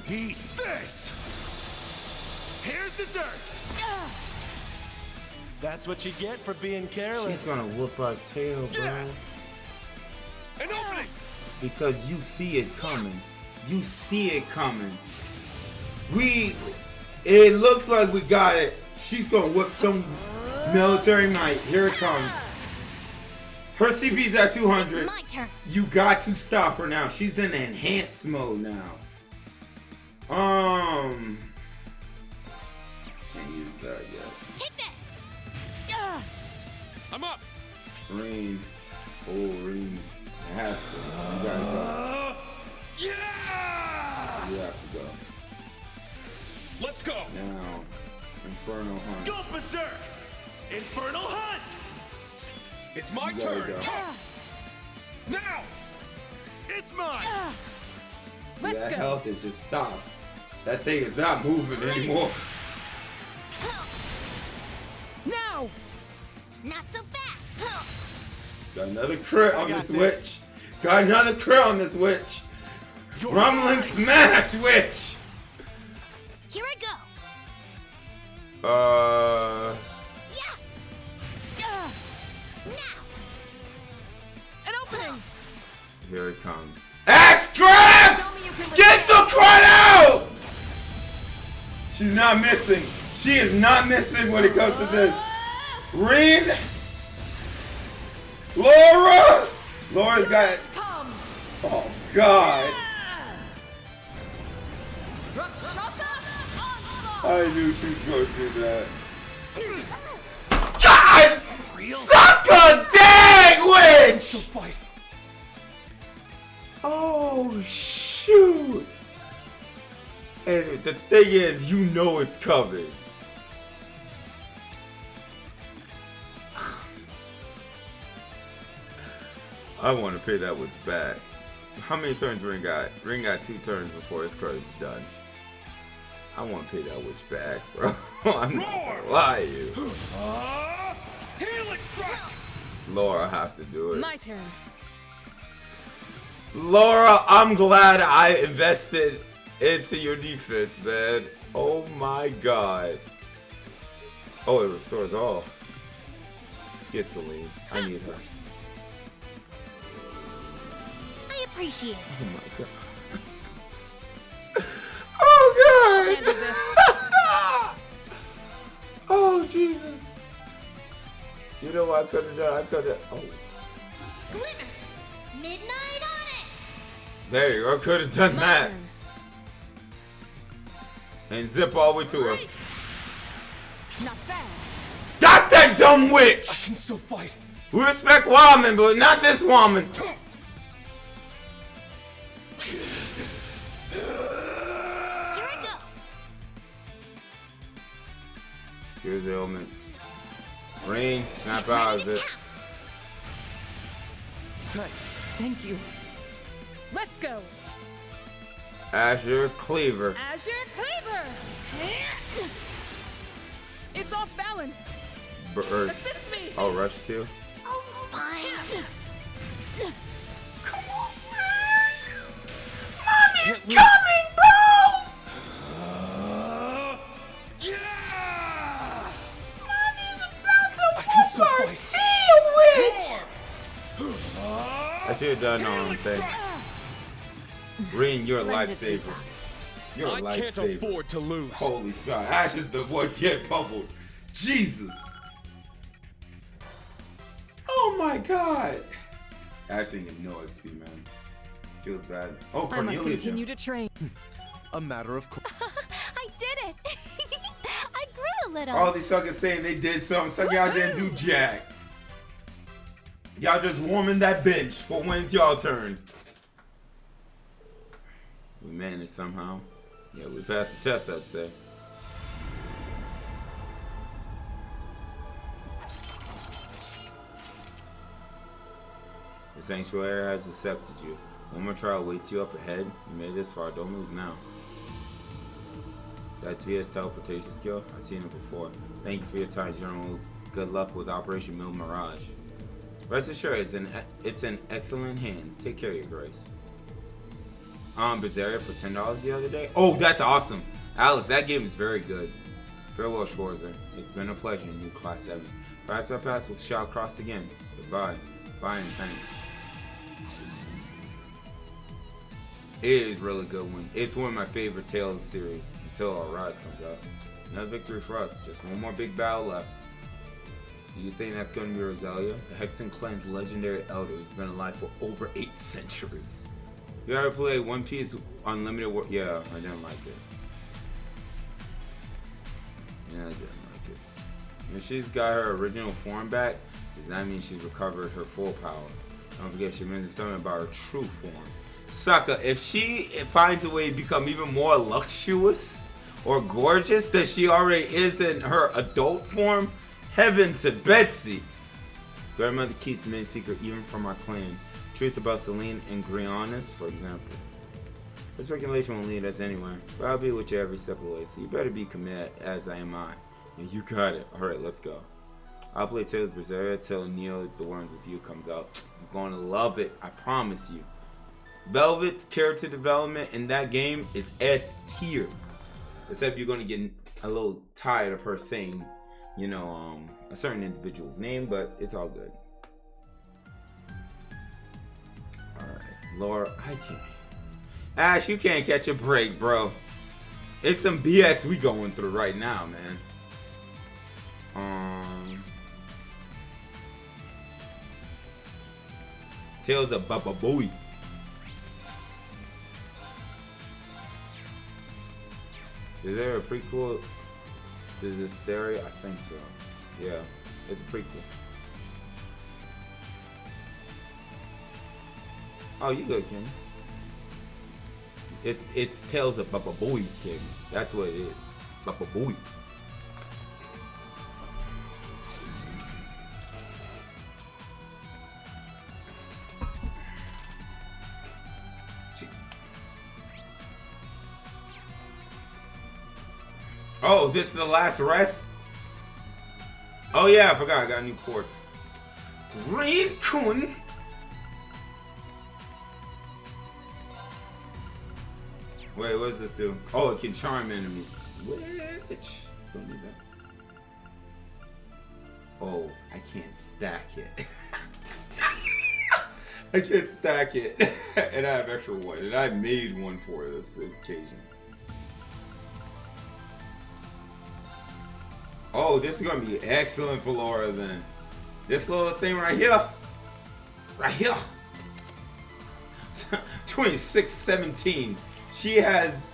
eat this. Here's dessert. That's what you get for being careless. She's gonna whoop our tail, bro. Yeah. An opening. Because you see it coming. You see it coming. It looks like we got it. She's gonna whip some military might. Here it comes. Her CP's at 200. It's my turn. You got to stop her now. She's in enhanced mode now. Can't use that yet. Take this. I'm up. Rain. Oh, Rain. It has to. You gotta go. Yeah. You have to go. Let's go. Now, Inferno Hunt. Go berserk. Infernal Hunt. It's my You gotta turn. go. Now! It's mine! Let's that go. health is just stopped. That thing is not moving anymore. Now! Not so fast. Got another crit on got this this. witch. Got another crit on this witch. You're Rumbling mine. smash witch. Here I go. Yeah. Now. An opening! Here it comes. X-Craft! Show me you can Get the crit out! She's not missing. She is not missing when it comes to this. Reed. Laura. Laura's got. Comes! Oh God. Rakshasa onslaught! I knew she was going to do that. God! Suck a dang witch! So fight. Oh shoot! And the thing is, you know it's coming. I want to pay that witch back. How many turns Ring got? Ring got 2 turns before his card is done. I want to pay that witch back, bro. I'm not gonna lie to you. Helix strike! Laura, I have to do it. My turn. Laura, I'm glad I invested into your defense, man. Oh my God. Oh, it restores all. Get Celine. I need her. I appreciate it. Oh my God. Oh God. Handle this. Oh Jesus. You know what I could have done? I could have. Oh. Glimmer. Midnight on it. There you go. I could have done My that. turn. And zip all the way to her. Break. Not bad. Got that dumb I witch! can still fight. We respect woman, but not this woman. Here I go. Here's the ailments. Rain, snap Get out ready of to it. pounce. Thanks. Thank you. Let's go. Azure Cleaver. Azure Cleaver! It's off balance. Burst. Assist me! Oh, rush 2. Oh, fine. Come on, man. Mommy's Can't lose. coming, bro! Yeah! Mommy's about to I can still whoop our fight. tail, witch! Roar! I should have done all I'm saying. Rin, you're a Splendidly lifesaver. done. You're a I can't lifesaver. afford to lose. Holy smart. Ash is the one to get pummeled. Jesus. Oh my God. Ash didn't get no XP, man. Feels bad. Oh, I must Cornelia. continue to train. A matter of course. I did it. I grew a little. All these suckers saying they did something. Suck y'all didn't do jack. Y'all just warming that bench for when it's y'all turn. We managed somehow. Yeah, we passed the test, I'd say. The sanctuary has accepted you. One more trial waits you up ahead. You made it this far, don't lose now. That TS teleportation skill, I've seen it before. Thank you for your time, General. Good luck with Operation Mill Mirage. Rest assured, it's in excellent hands. Take care of your grace. Berseria for $10 the other day. Oh, that's awesome. Alice, that game is very good. Farewell, Schwarzer. It's been a pleasure, new Class 7. Perhaps our paths shall cross again. Goodbye. Bye and thanks. It is really good one. It's one of my favorite Tales series until our Rise comes out. Another victory for us. Just one more big battle left. Do you think that's going to be Rosalia? The Hexen clan's legendary elder who's been alive for over 8 centuries. You ever play One Piece Unlimited War? Yeah, I didn't like it. Yeah, I didn't like it. If she's got her original form back, does that mean she's recovered her full power? Don't forget she mentioned something about her true form. Sucker, if she finds a way to become even more luxurious or gorgeous than she already is in her adult form, heaven to Betsy. Grandmother keeps many secret even from our clan. truth about Celine and Grianus, for example. This speculation won't lead us anywhere, but I'll be with you every step of the way, so you better be committed, as I am I. And you got it. Alright, let's go. I'll play Tales of Berseria till Neo the Worms with You comes out. You're going to love it, I promise you. Velvet's character development in that game is S tier. Except you're going to get a little tired of her saying, you know, a certain individual's name, but it's all good. Alright, Laura, I can't. Ash, you can't catch a break, bro. It's some BS we going through right now, man. Tales of Baba Booey. Is there a prequel to this story? I think so. Yeah, it's a prequel. Oh, you good, King. It's Tales of Baba Booey, King. That's what it is. Baba Booey. Oh, this is the last rest? Oh yeah, I forgot I got new ports. Green Kun. Wait, what does this do? Oh, it can charm enemies. Which? Don't need that. Oh, I can't stack it. I can't stack it. And I have extra one. And I made one for this occasion. Oh, this is gonna be excellent for Laura then. This little thing right here. Right here. 26-17. She has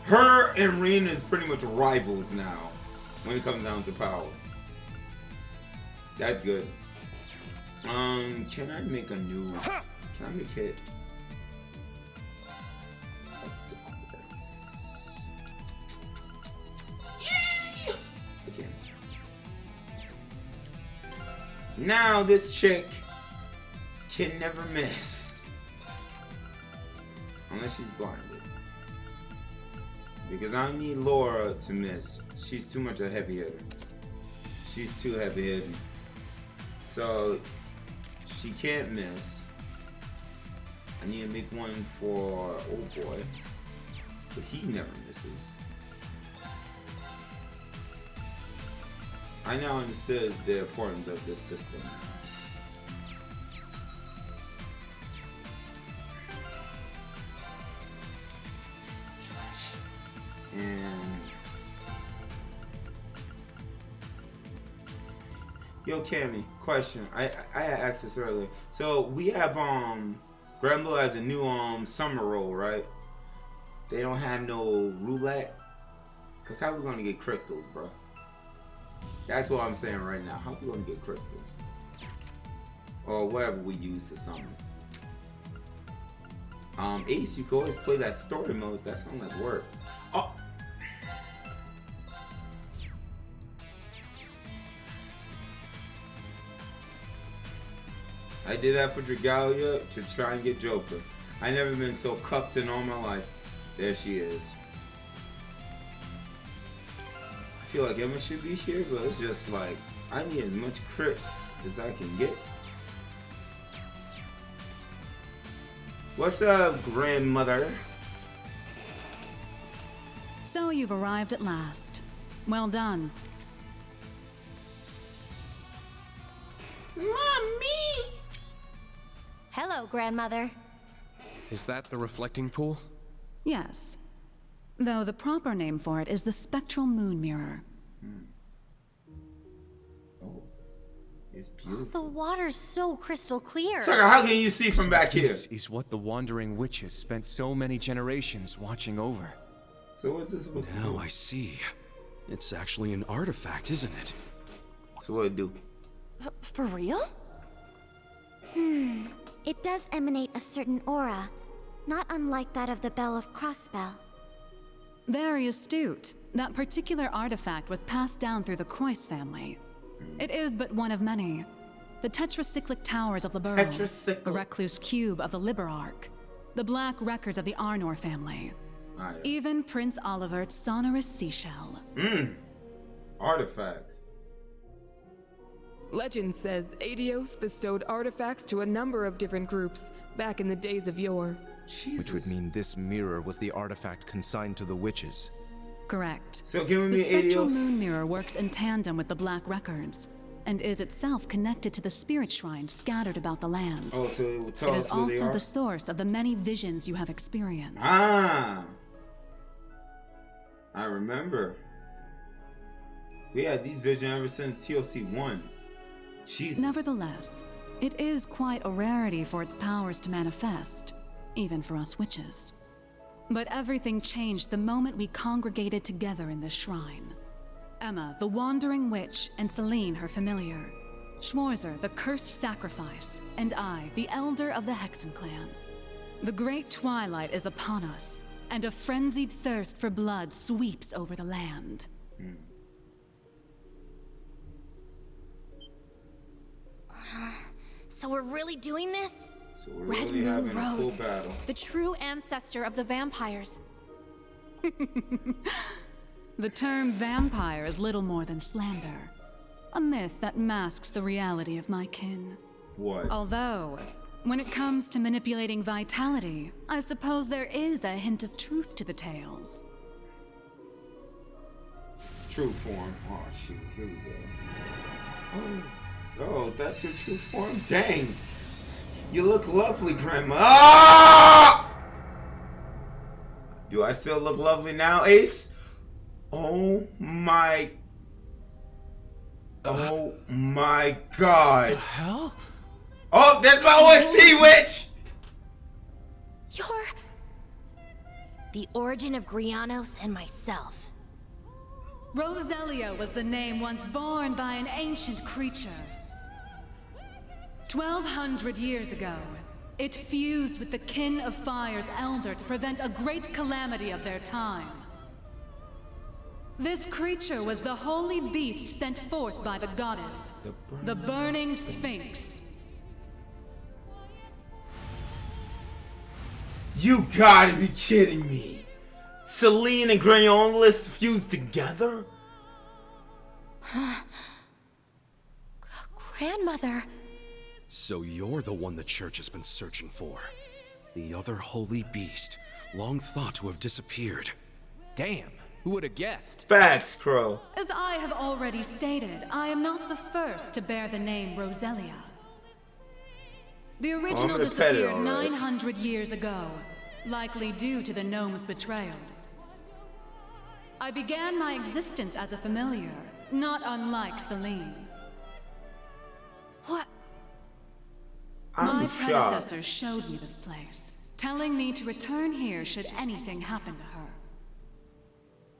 her and Rena is pretty much rivals now when it comes down to power. That's good. Can I make a new? Can I make it? Okay. Now this chick can never miss. Unless she's blinded. Because I don't need Laura to miss. She's too much a heavy hitter. She's too heavy hitting. So she can't miss. I need to make one for old boy. So he never misses. I now understood the importance of this system. And yo, Cammy, question. I had asked this earlier. So we have Granblue has a new summer roll, right? They don't have no roulette. Cause how we gonna get crystals, bro? That's what I'm saying right now. How we gonna get crystals? Or whatever we use to summon. Ace, you can always play that story mode. That sounds like work. Oh. I did that for Dragalia to try and get Joker. I never been so cupped in all my life. There she is. I feel like Emma should be here, but it's just like, I need as much crits as I can get. What's up, grandmother? So you've arrived at last. Well done. Mommy! Hello, grandmother. Is that the reflecting pool? Yes. Though the proper name for it is the Spectral Moon Mirror. Oh, it's beautiful. The water's so crystal clear. Sucker, how can you see from back here? This is what the Wandering Witches spent so many generations watching over. So what's this supposed to do? Now I see. It's actually an artifact, isn't it? So what it do? For real? It does emanate a certain aura, not unlike that of the Bell of Crossspell. Very astute. That particular artifact was passed down through the Croix family. It is but one of many. the tetracyclic towers of Liberum, Tetracyclic. the recluse cube of the Liberarch, the black records of the Arnor family, Ah, yeah. even Prince Olivert's sonorous seashell. Artifacts. Legend says Adios bestowed artifacts to a number of different groups back in the days of yore. Jesus. Which would mean this mirror was the artifact consigned to the witches. Correct. So giving The me spectral Adios. moon mirror works in tandem with the black records, and is itself connected to the spirit shrines scattered about the land. Oh, so it will tell It us is who they also are. the source of the many visions you have experienced. Ah, I remember. We had these visions ever since TLC 1. Jesus. Nevertheless, it is quite a rarity for its powers to manifest, even for us witches. But everything changed the moment we congregated together in this shrine. Emma, the wandering witch, and Celine, her familiar. Schwarzer, the cursed sacrifice, and I, the elder of the Hexen clan. The great twilight is upon us, and a frenzied thirst for blood sweeps over the land. So we're really doing this? So we're Red really Moon having a cool Rose, battle. the true ancestor of the vampires. The term vampire is little more than slander. A myth that masks the reality of my kin. What? Although, when it comes to manipulating vitality, I suppose there is a hint of truth to the tales. True form. Oh shoot, here we go. Oh, that's your true form? Dang. You look lovely, Grandma. Ah! Do I still look lovely now, Ace? Oh my. Oh my god. The hell? Oh, there's my OST, witch! You're the origin of Grianos and myself. Roselia was the name once borne by an ancient creature. 1,200 years ago, it fused with the kin of Fire's elder to prevent a great calamity of their time. This creature was the holy beast sent forth by the goddess, the Burning Sphinx. You gotta be kidding me. Celine and Granulis fused together? Grandmother. So you're the one the church has been searching for. The other holy beast, long thought to have disappeared. Damn, who would have guessed? Facts, Crow. As I have already stated, I am not the first to bear the name Roselia. The original gonna pet it, disappeared all right. 900 years ago, likely due to the gnome's betrayal. I began my existence as a familiar, not unlike Celine. What? I'm My shocked. predecessor showed me this place, telling me to return here should anything happen to her.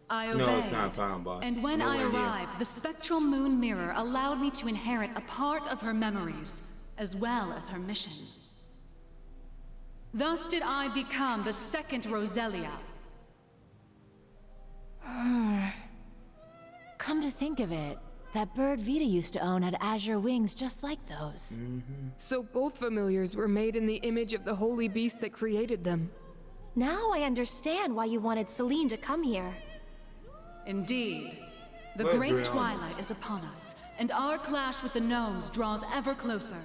I obeyed, No, it's not Final Boss. and when I Nowhere near. arrived, the spectral moon mirror allowed me to inherit a part of her memories, as well as her mission. Thus did I become the second Roselia. Come to think of it, that bird Vita used to own had azure wings just like those. So both familiars were made in the image of the holy beast that created them. Now I understand why you wanted Celine to come here. Indeed. The Where's great Rihanna? twilight is upon us, and our clash with the gnomes draws ever closer.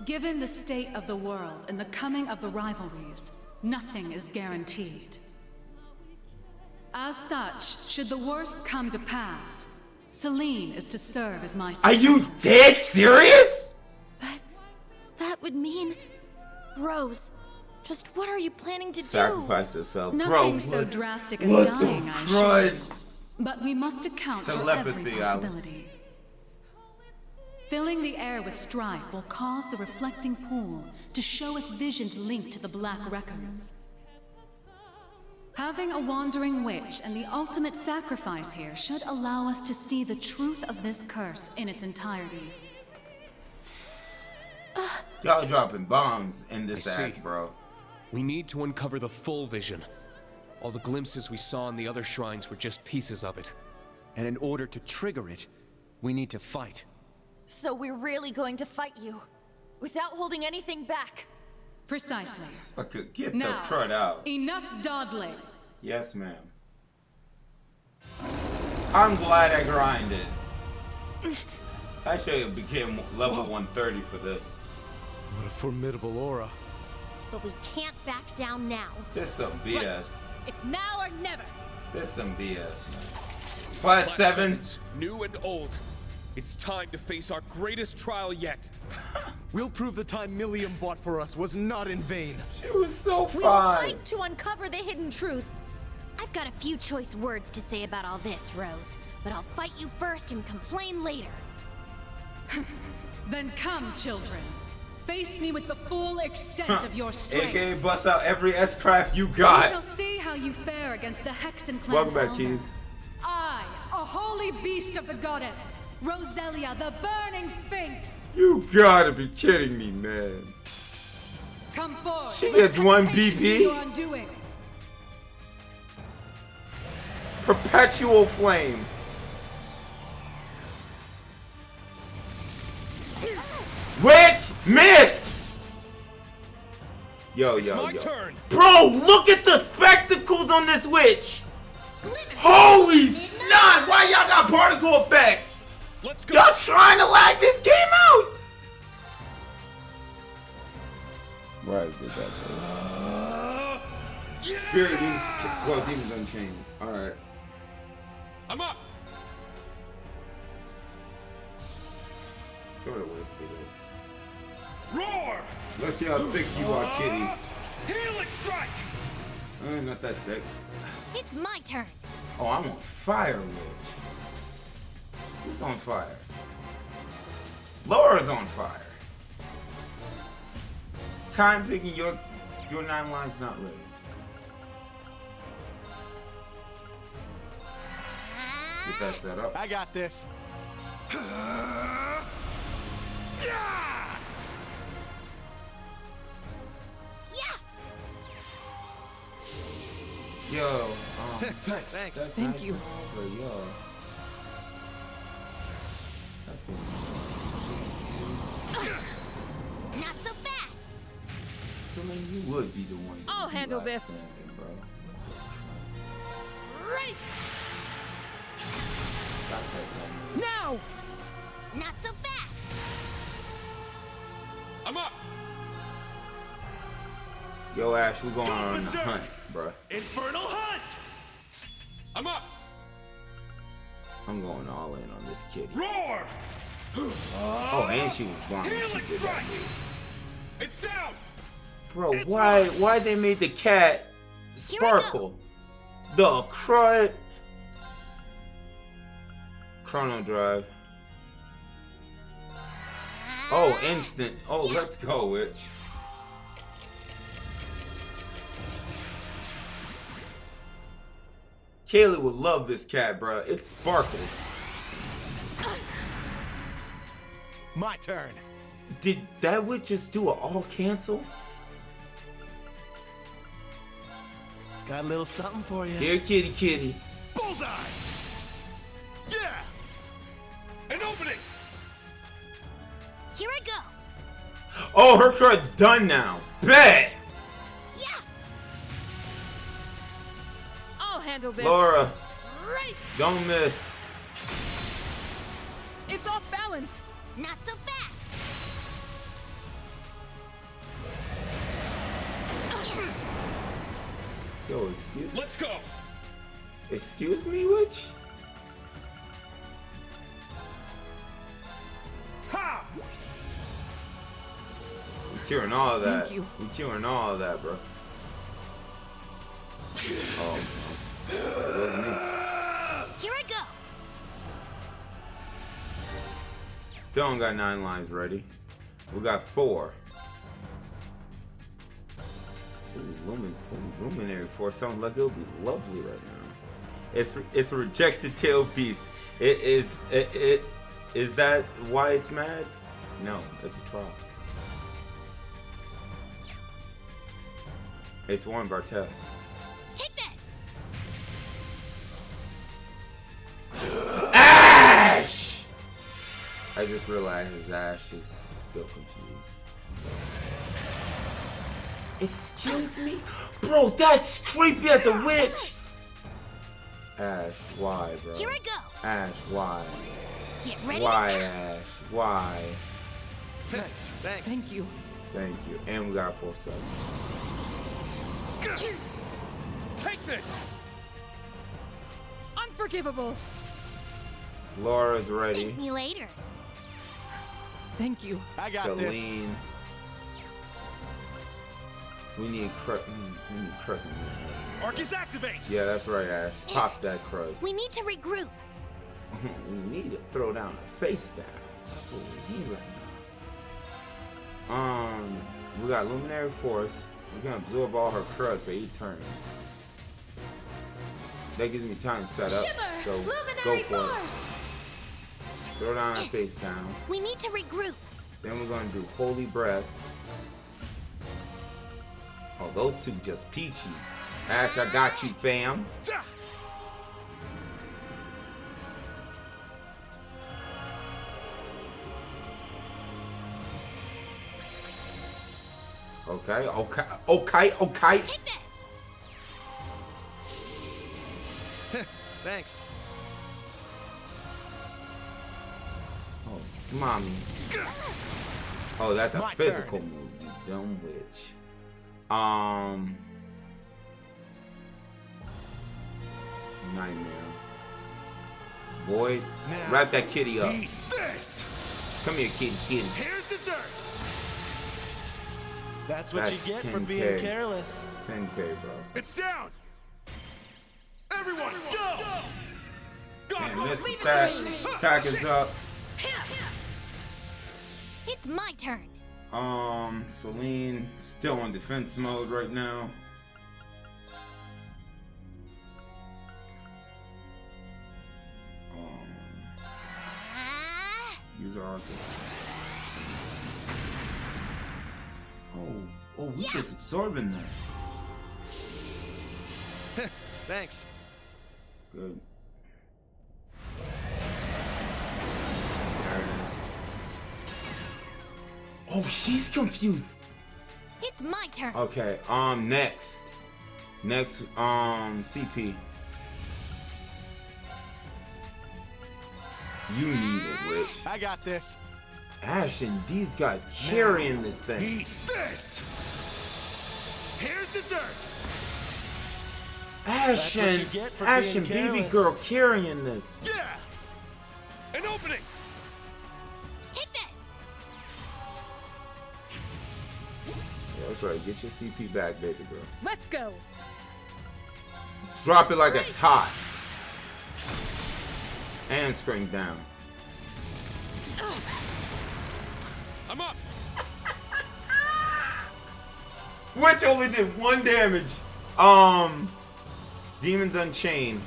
Given the state of the world and the coming of the rivalries, nothing is guaranteed. As such, should the worst come to pass, Celine is to serve as my Are you successor. dead serious? But that would mean... Rose, just what are you planning to Sacrifice yourself. Nothing Bro, so what- drastic as what dying, the I'm crud? sure. But we must account for Telepathy, every Alice. possibility. Filling the air with strife will cause the reflecting pool to show us visions linked to the Black Records. Having a wandering witch and the ultimate sacrifice here should allow us to see the truth of this curse in its entirety. Y'all dropping bombs in this I see. act, bro. We need to uncover the full vision. All the glimpses we saw in the other shrines were just pieces of it. And in order to trigger it, we need to fight. So we're really going to fight you, without holding anything back. Precisely. Okay, get Now, the crud out. Enough dawdling. Yes, ma'am. I'm glad I grinded. I should have became level 130 for this. What a formidable aura. But we can't back down now. This some BS. It's now or never. This some BS, man. Class 7. Sevens, new and old. It's time to face our greatest trial yet. We'll prove the time Milliam bought for us was not in vain. She was so We'll fine. fight to uncover the hidden truth. I've got a few choice words to say about all this, Rose. But I'll fight you first and complain later. Then come, children. Face me with the full extent of your strength. AKA bust out every S-craft you We got. shall see how you fare against the Hexen clan's Welcome back, elder. Keys. I, a holy beast of the goddess, Roselia, the burning sphinx. You gotta be kidding me, man. Come forward. She with gets one hesitation BP? to your undoing. Perpetual flame. Witch! Miss! Yo, yo, My yo. turn. Bro, look at the spectacles on this witch! Holy snot! Why y'all got particle effects? Let's go. Y'all trying to lag this game out? Right, did that first. Spirit Demons, well, Demons Unchained. Alright. I'm up. Sort of wasted it. Roar. Let's see how thick you are, kitty. Helix strike. Not that thick. It's my turn. Oh, I'm on fire, Witch. Who's on fire? Laura's on fire. Kind picking your 9 line's not ready. Get that set up. I got this. Yeah. Yo, Thanks. that's Thank nice you. and all, but yo. I feel Not so fast. assuming you would be the one. I'll handle last this. standing, bro. Right Got that done. now. Not so fast. I'm up. Yo, Ash, we're going Go on a berserk. hunt, bro. Infernal hunt. I'm up. I'm going all in on this kitty. Roar. Oh, and she was blind when she Helix did that strike. move. It's down. Bro, It's why they made the cat Here we go. sparkle? The crud. Chrono Drive. Oh, instant. Oh, let's go, Witch. Kaylee would love this cat, bro. It sparkles. My turn. Did that witch just do an all cancel? Got a little something for you. Here, kitty, kitty. Bullseye. Yeah. An opening. Here I go. Oh, her card's done now. Bet. Yeah. I'll handle this. Laura, Right. don't miss. It's off balance. Not so fast. Yo, Let's go. excuse me, witch? Ha. We're curing all of that. Thank you. We're curing all of that, bro. Oh, no. That wasn't me. Here I go. Still don't got 9 lines ready. We got 4. Luminary Force sounds like it'll be lovely right now. It's a rejected tail beast. Is that why it's mad? No, it's a trial. It's one of our tests. Take this. Ash! I just realized Ash is still confused. Excuse me? Bro, that's creepy as a witch! Ash, why, bro? Here I go. Ash, why? Get ready. Why, to Ash? Why? Thanks. Thank you. Thank you. And we got a full set. Take this! Unforgivable! Laura's ready. Thank me later. Thank you. I got this. Celine. We need Crescent. Arcus activate! Yeah, that's right, Ash. Pop that crud. We need to regroup. We need to throw down a face stab. That's what we need right now. We got Luminary Force. We can absorb all her crud for 8 turns. That gives me time to set up. Shimmer! So Luminary go for Force! it. Throw down her face down. We need to regroup. Then we're gonna do Holy Breath. Oh, those two just peachy. Ash, I got you, fam. Okay. Take this. Thanks. Oh, mommy. Oh, that's a My physical turn. move, you dumb witch. Nightmare. Boy, Now, wrap that kitty up. Eat this! Come here, kitty. Here's dessert! That's what That's you get for 10K. being careless. 10K, bro. It's down! Everyone, go! Man, God, this leave it attack, to me. attack is up. It's my turn. Celine still on defense mode right now. Ah, Use our Arcus. Oh, we just absorbing that. Thanks. Good. There it is. Oh, she's confused. it's my turn. Okay, next, CP. You need it, Witch. I got this. Ash and these guys carrying this thing. Eat this! Here's dessert! Ash That's what and you get for Ash being and Baby careless. Girl carrying this. Yeah! An opening! Take this. Yeah, that's right. Get your CP back, baby girl. Let's go! Drop it like it's hot. And spring down. I'm up! Which only did 1 damage. Demons Unchained.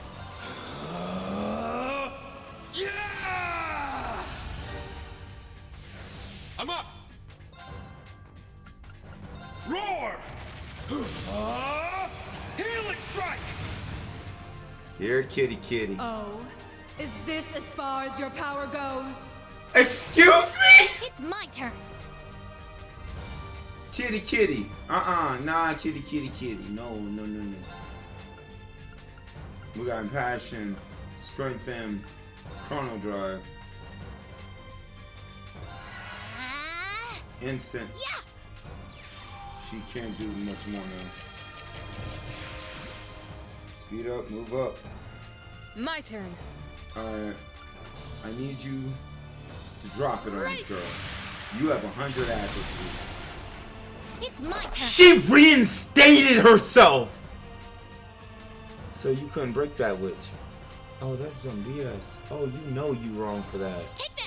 Yeah! I'm up! Roar! Healing strike! Here, kitty. Oh, is this as far as your power goes? Excuse me? It's my turn. Kitty. Nah, kitty. No. We got Impassion, Strengthen, Chrono Drive, Ah, Instant. yeah. She can't do much more now. Speed up, move up. My turn. Alright. I need you to drop it on this girl. You have 100 accuracy. It's my turn. She reinstated herself! So you couldn't break that witch. Oh, that's some BS. Oh, you know you wrong for that. Take this.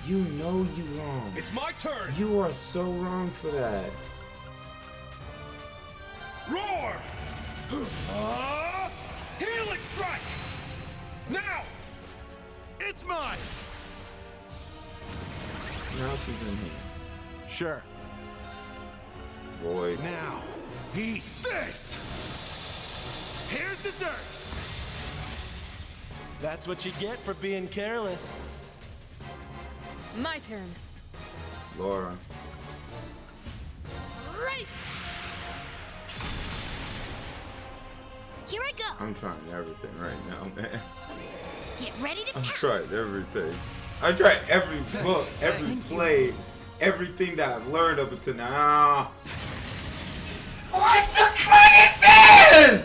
You know you wrong. It's my turn! You are so wrong for that. Roar! Healing strike! Now! It's mine! Now she's in hands. Sure. Void. Now, eat this! Here's dessert! That's what you get for being careless. My turn. Laura. Right. Here I go. I'm trying everything right now, man. Get ready to I'm pounce. trying everything. I tried every book, every play, everything that I've learned up until now. What the fuck is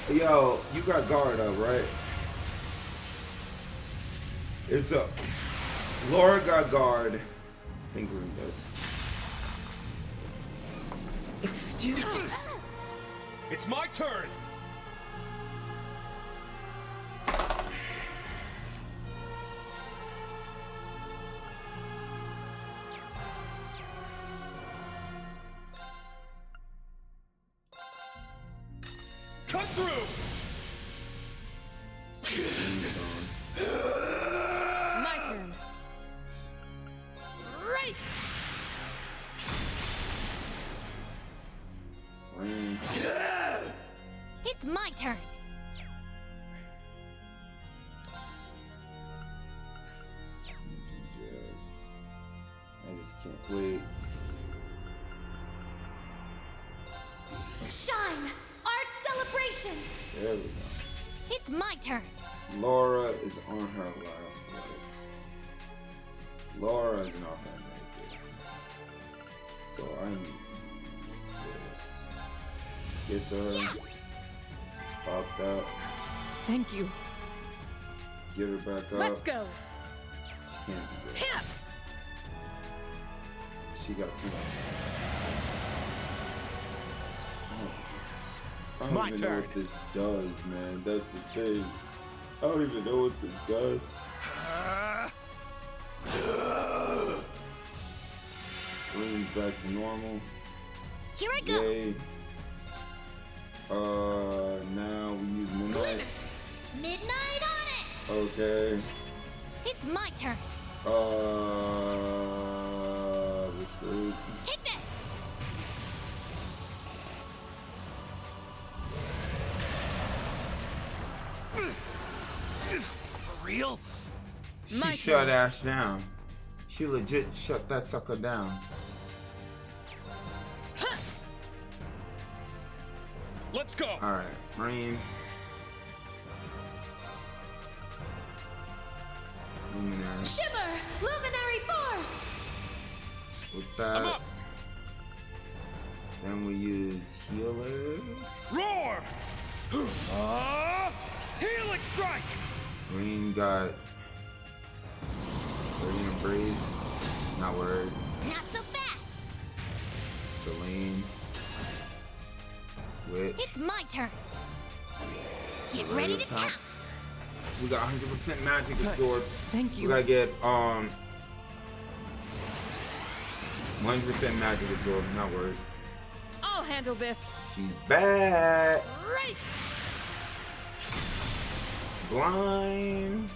this? Yo, you got guard up, right? It's up. Laura got guard. I think Green does. Excuse me. It's my turn! Cut through! My turn. Right. Rain. It's my turn. I just can't wait. Shine! Art celebration! There we go. It's my turn. Laura is on her last legs. Laura is not gonna make it. So I need this. Get to her. Pop that. Thank you. Get her back up. Let's go. She can't do that. She got too much. I don't even know what this does, man. That's the thing. I don't even know what this does. Brings back to normal. Here I go. Yay. Now we use Midnight. Midnight on it. Okay. It's my turn. We're screwed. Take this. For real? She shut Ash down. She legit shut that sucker down. Let's go! Alright, Rain. Luminary. Shimmer! Luminary force! With I'm that, up! then we use healers. Roar! Healing strike! Green got Radiant Breeze. Not worried. Not so fast. Celine. Witch. It's my turn. Get ready to Pounce. pounce. We got 100% magic absorbed. Thank you. We gotta get 100% magic absorbed. Not worried. I'll handle this. She's bad. Right. Blind.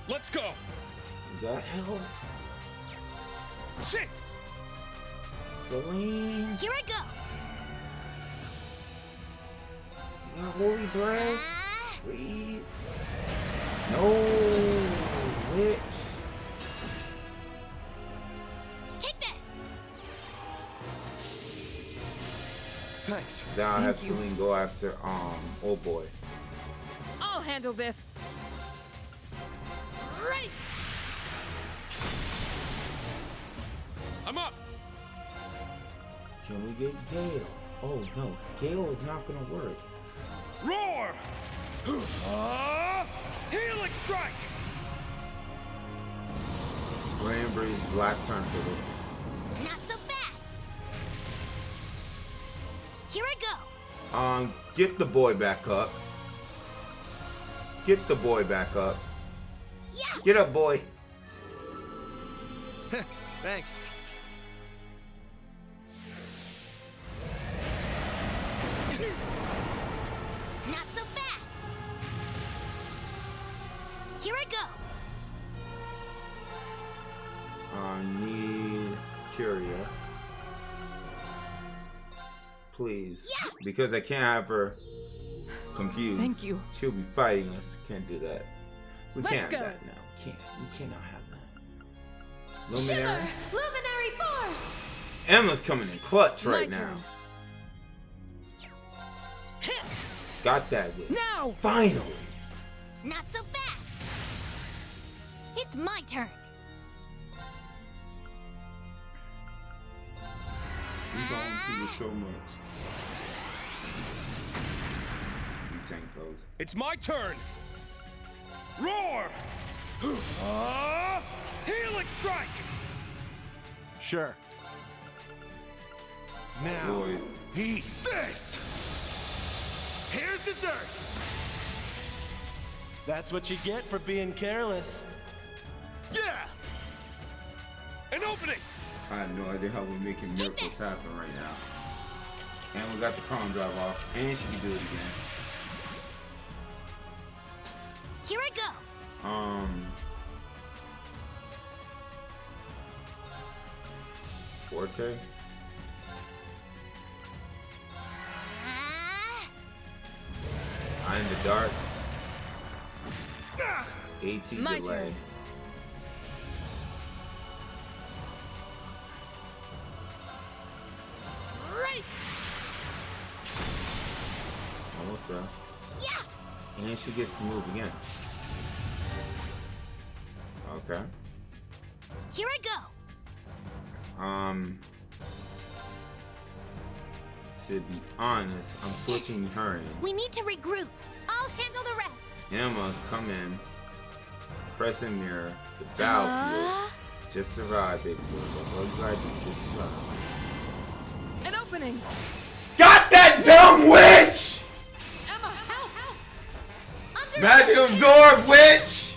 Let's go! We got health. Shit! Celine. Here I go. We got Holy Breath. Breathe. No. Witch. Take this. Thanks. Now I have Thank you. Celine go after old boy. I'll handle this. Right. I'm up! Can we get Gale? Oh no, Gale is not gonna work. Roar! Healing strike! Rain Breeze Black turn for this. Not so fast. Here I go. Get the boy back up. Get the boy back up. Yeah. Get up, boy. Thanks. Not so fast. Here I go. Need Curia. Please. Yeah. Because I can't have her confused. Thank you. She'll be fighting us. Can't do that. We Let's can't go. have that now. We cannot have that. Luminary. Luminary force! Emma's coming in clutch right My now. turn. Got that win. Now! Finally. Not so fast! It's my turn! We're going through so much. We tank those. It's my turn! Roar! Healing strike! Sure. Now, Boy. eat this! Here's dessert! That's what you get for being careless. Yeah! An opening! I have no idea how we're making miracles happen right now. And we got the calm drive off. And she can do it again. Here I go! Forte? Eye in the dark. AT My delay. turn. Right! Almost there. Yeah! And she gets to move again. Okay. Here I go! To be honest, I'm switching her in. We need to regroup. I'll handle the rest. Emma, come in. Press and mirror. The battlefield. Just survive, baby boy. That's all you gotta do. Just survive. An opening! Got that dumb witch! Emma, help! Magic absorb witch!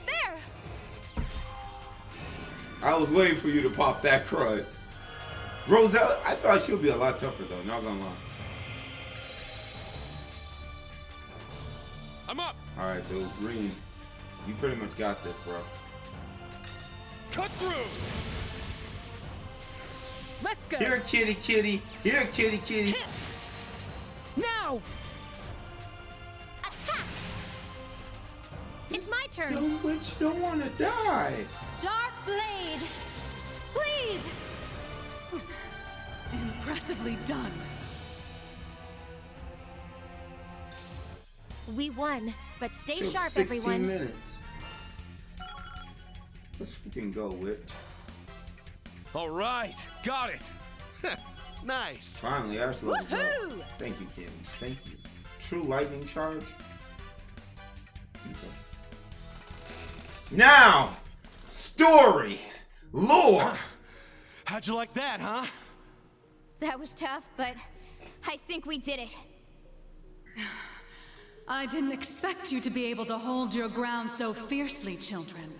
There! I was waiting for you to pop that crud. Roselle, I thought she would be a lot tougher though, not gonna lie. I'm up! Alright, so Green, you pretty much got this, bro. Cut through! Let's go! Here, kitty, kitty. Here, kitty, kitty. Now! Attack! It's my The turn. witch don't want to die. Dark Blade! Please! Impressively done. We won, but stay Took sharp, 16 everyone. minutes. Let's freaking go, witch. All right, got it. Nice. Finally, Ash levels up. Woohoo! Thank you, Kim. Thank you. True lightning charge. Okay. Now, story, lore. How'd you like that, huh? That was tough, but I think we did it. I didn't expect you to be able to hold your ground so fiercely, children.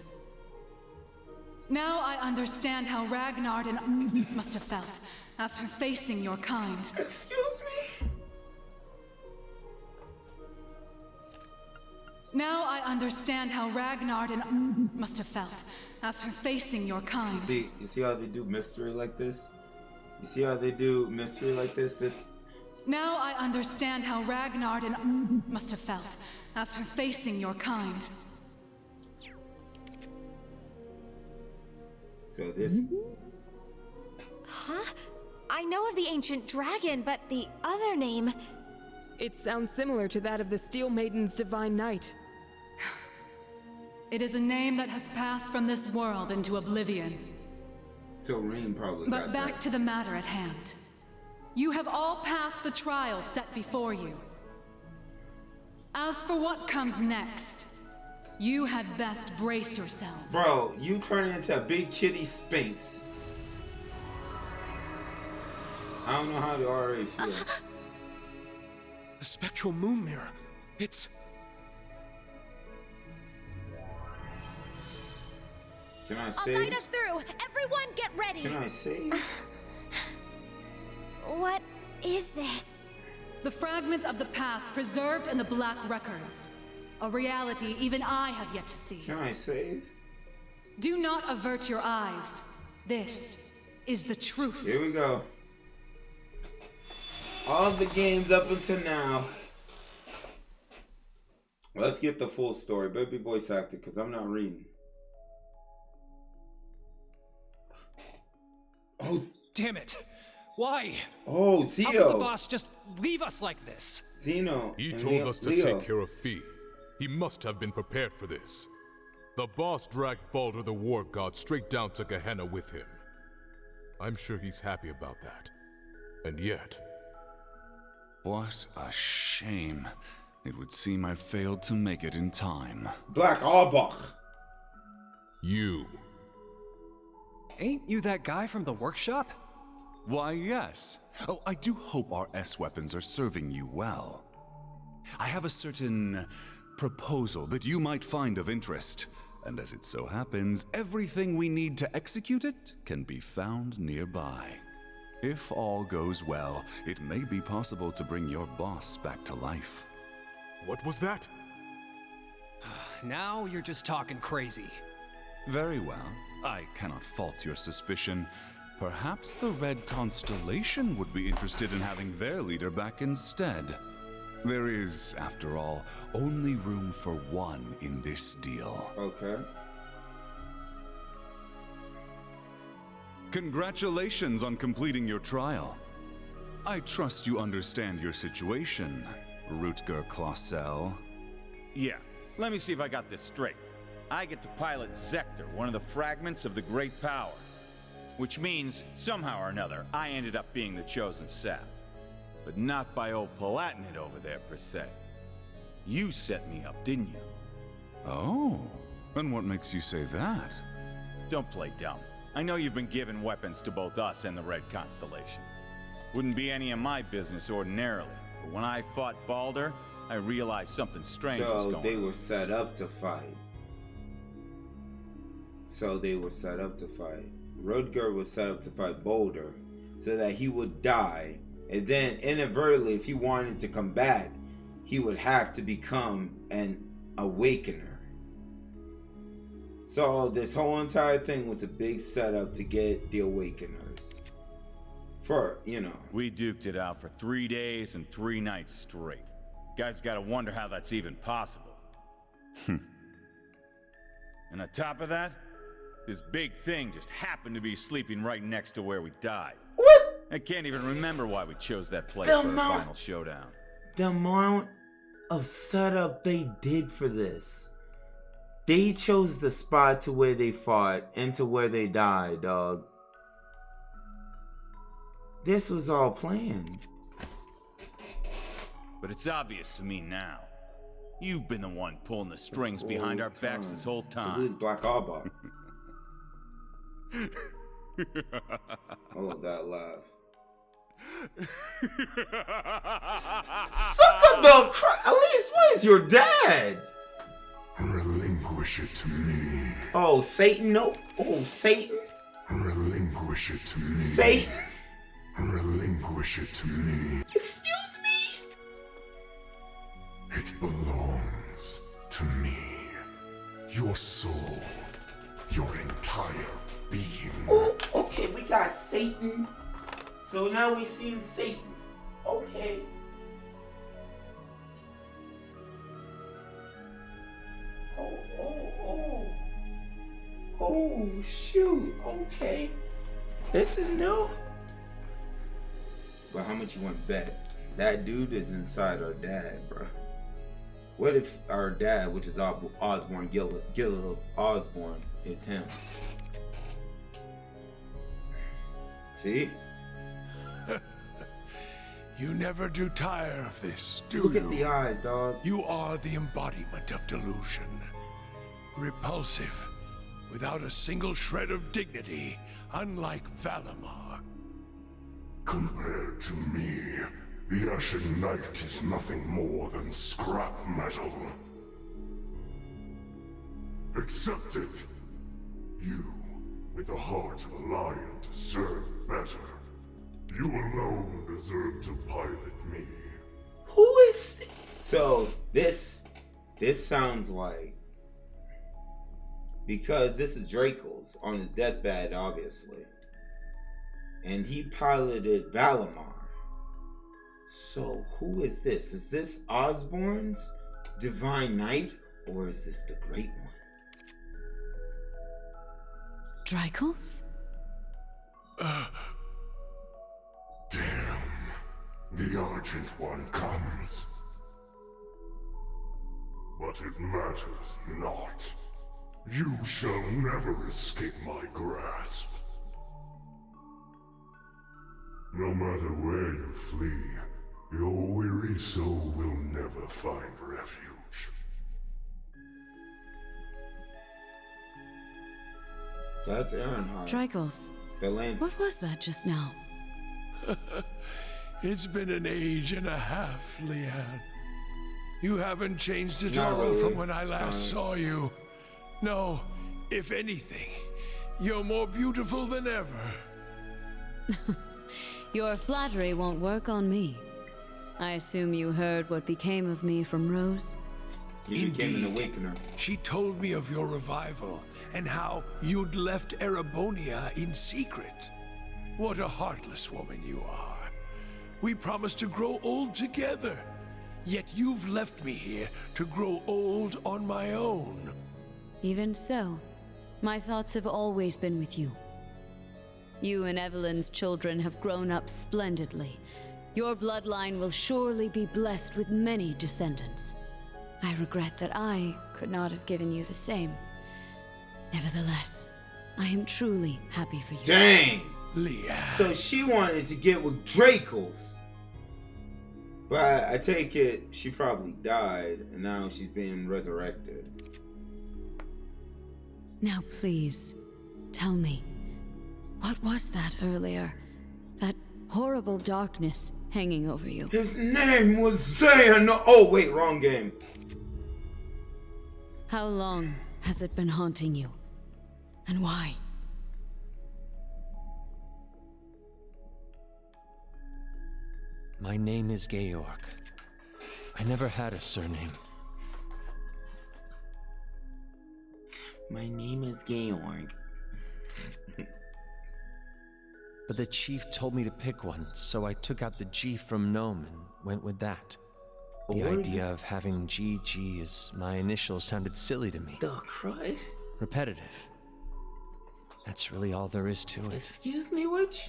Now I understand how Ragnar and must have felt after facing your kind. Excuse me? Now I understand how Ragnar and must have felt after facing your kind. You see how they do mystery like this? You see how they do mystery like this? Now I understand how Ragnar and must have felt after facing your kind. So this. Huh? I know of the ancient dragon, but the other name... It sounds similar to that of the Steel Maiden's divine knight. It is a name that has passed from this world into oblivion. So Reem probably But got back that. to the matter at hand. You have all passed the trials set before you. As for what comes next, you had best brace yourselves. Bro, you turn into a big kitty Sphinx. I don't know how you already feel. The spectral moon mirror. It's... Can I I'll save? guide us through. Everyone get ready. Can I save? What is this? The fragments of the past preserved in the Black Records. A reality even I have yet to see. Can I save? Do not avert your eyes. This is the truth. Here we go. All of the games up until now. Well, Let's get the full story. Better be voice acted because I'm not reading. Oh, damn it! Why? Oh, How Zio. could the boss just leave us like this? Zeno. He told us to take care of Fee. He must have been prepared for this. The boss dragged Baldur the War God straight down to Gehenna with him. I'm sure he's happy about that. And yet... What a shame. It would seem I failed to make it in time. Black Arbach. You. Ain't you that guy from the workshop? Why, yes. Oh, I do hope our S-weapons are serving you well. I have a certain proposal that you might find of interest. And as it so happens, everything we need to execute it can be found nearby. If all goes well, it may be possible to bring your boss back to life. What was that? Now you're just talking crazy. Very well. I cannot fault your suspicion. Perhaps the Red Constellation would be interested in having their leader back instead. There is, after all, only room for one in this deal. Okay. Congratulations on completing your trial. I trust you understand your situation, Rutger Clausel. Yeah, let me see if I got this straight. I get to pilot Zector, one of the fragments of the Great Power. Which means, somehow or another, I ended up being the chosen sap. But not by old Palatinate over there, per se. You set me up, didn't you? Oh, and what makes you say that? Don't play dumb. I know you've been giving weapons to both us and the Red Constellation. Wouldn't be any of my business ordinarily, but when I fought Baldur, I realized something strange was going on. So they were set up to fight. Rutger was set up to fight Baldur so that he would die, and then inadvertently, if he wanted to come back, he would have to become an awakener. So this whole entire thing was a big setup to get the awakeners. For, you know. We duked it out for 3 days and 3 nights straight. Guys gotta wonder how that's even possible. And on top of that, this big thing just happened to be sleeping right next to where we died. What? I can't even remember why we chose that place for the final showdown. The amount of setup they did for this. They chose the spot to where they fought and to where they died, dog. This was all planned. But it's obvious to me now. You've been the one pulling the strings behind our backs this whole time. So who's Black Arbach? Oh, that laugh. Suck the crap. At least, where's your dad? Relinquish it to me. Oh, Satan? No. Oh, Satan? Relinquish it to me. Satan? Relinquish it to me. Excuse me? It belongs to me. Your soul. Your entire being. Oh, okay, we got Satan. So now we seen Satan. Okay. Oh, shoot. Okay. This is new. But how much you want to bet? That dude is inside our dad, bro. What if our dad, which is Osborne, Gil Osborne, is him? See? You never do tire of this, do you? Look at the eyes, dog. You are the embodiment of delusion. Repulsive, without a single shred of dignity, unlike Valimar. Compared to me, the Ashen Knight is nothing more than scrap metal. Accept it. You, with the heart of a lion, deserve better. You alone deserve to pilot me. Who is... So, this sounds like... Because this is Draco's on his deathbed, obviously. And he piloted Valimar. So, who is this? Is this Osborne's Divine Knight? Or is this the Great One? Drycles? Damn. The Argent One comes. But it matters not. You shall never escape my grasp. No matter where you flee, your weary soul will never find refuge. That's Aaronheart. Drycles. The Lance. What was that just now? It's been an age and a half, Leanne. You haven't changed at Not all really. from when I last saw you. No, if anything, you're more beautiful than ever. Your flattery won't work on me. I assume you heard what became of me from Rose? You became an awakener. She told me of your revival and how you'd left Erebonia in secret. What a heartless woman you are. We promised to grow old together, yet you've left me here to grow old on my own. Even so, my thoughts have always been with you. You and Evelyn's children have grown up splendidly. Your bloodline will surely be blessed with many descendants. I regret that I could not have given you the same. Nevertheless, I am truly happy for you. Dang! Leanne. So she wanted to get with Dracos. But I take it she probably died and now she's being resurrected. Now please, tell me, what was that earlier? That horrible darkness hanging over you? His name was Zayn. Oh wait, wrong game. How long has it been haunting you? And why? My name is Georg. I never had a surname. My name is Georg. But the chief told me to pick one, so I took out the G from Gnome and went with that. The idea of having GG as my initials sounded silly to me. Duh, crud. Repetitive. That's really all there is to it. Excuse me, which?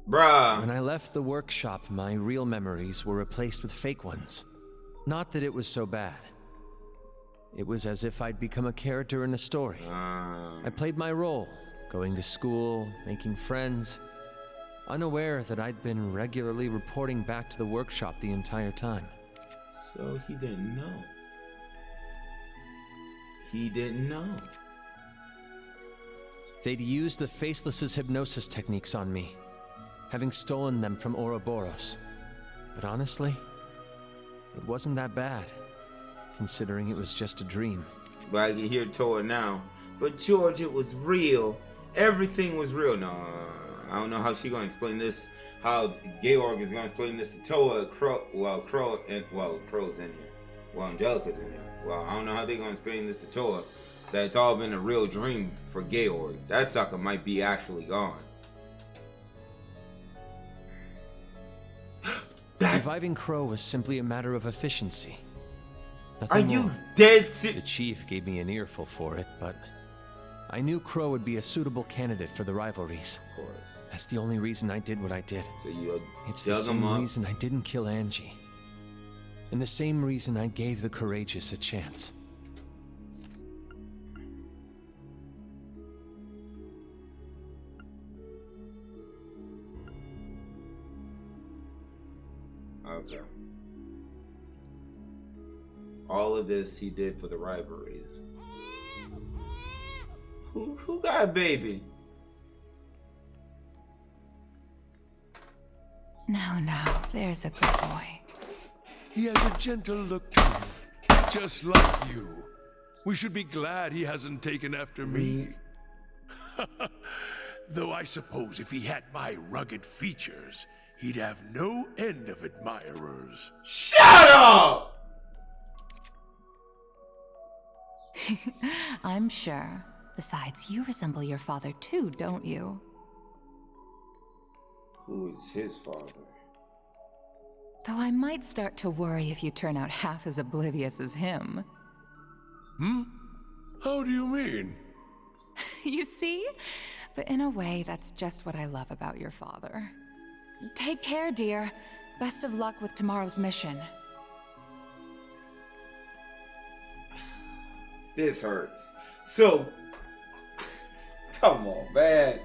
Bruh. When I left the workshop, my real memories were replaced with fake ones. Not that it was so bad. It was as if I'd become a character in a story. I played my role, going to school, making friends, unaware that I'd been regularly reporting back to the workshop the entire time. So he didn't know. He didn't know. They'd used the Faceless's hypnosis techniques on me, having stolen them from Ouroboros. But honestly, it wasn't that bad, considering it was just a dream. But I can hear Toa now. But George, it was real. Everything was real. No, I don't know how she gonna explain this. How Georg is gonna explain this to Toa, Crow's in here. Well, Angelica's in here. Well, I don't know how they're gonna explain this to Toa. That it's all been a real dream for Georg. That sucker might be actually gone. Reviving Crow was simply a matter of efficiency. Nothing Are more. you dead serious? The chief gave me an earful for it, but I knew Crow would be a suitable candidate for the rivalries. Of course. That's the only reason I did what I did. So you It's the same reason I didn't kill Angie. And the same reason I gave the courageous a chance. Okay. All of this he did for the rivalries. Who got a baby? Now, there's a good boy. He has a gentle look to him, just like you. We should be glad he hasn't taken after me. Though I suppose if he had my rugged features, he'd have no end of admirers. Shut up! I'm sure. Besides, you resemble your father too, don't you? Who is his father? Though I might start to worry if you turn out half as oblivious as him. Hmm? How do you mean? You see? But in a way, that's just what I love about your father. Take care, dear. Best of luck with tomorrow's mission. This hurts. So, come on, man.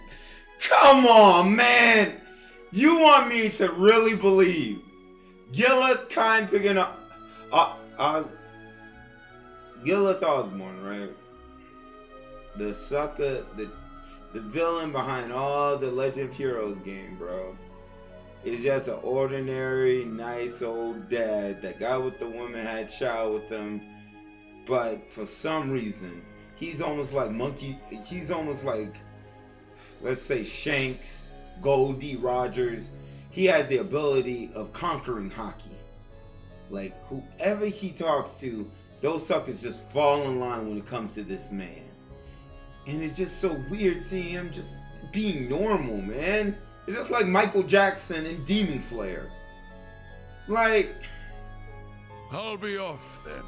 Come on, man. You want me to really believe Gilith kind picking up Gilith Osborne, right? The sucker, the villain behind all the Legend of Heroes game, bro. Is just an ordinary, nice old dad that got with the woman, had a child with them, but for some reason, he's almost like he's almost like, let's say, Shanks, Goldie Rogers. He has the ability of conquering hockey. Like, whoever he talks to, those suckers just fall in line when it comes to this man. And it's just so weird seeing him just being normal, man. It's just like Michael Jackson in Demon Slayer. Like... I'll be off then.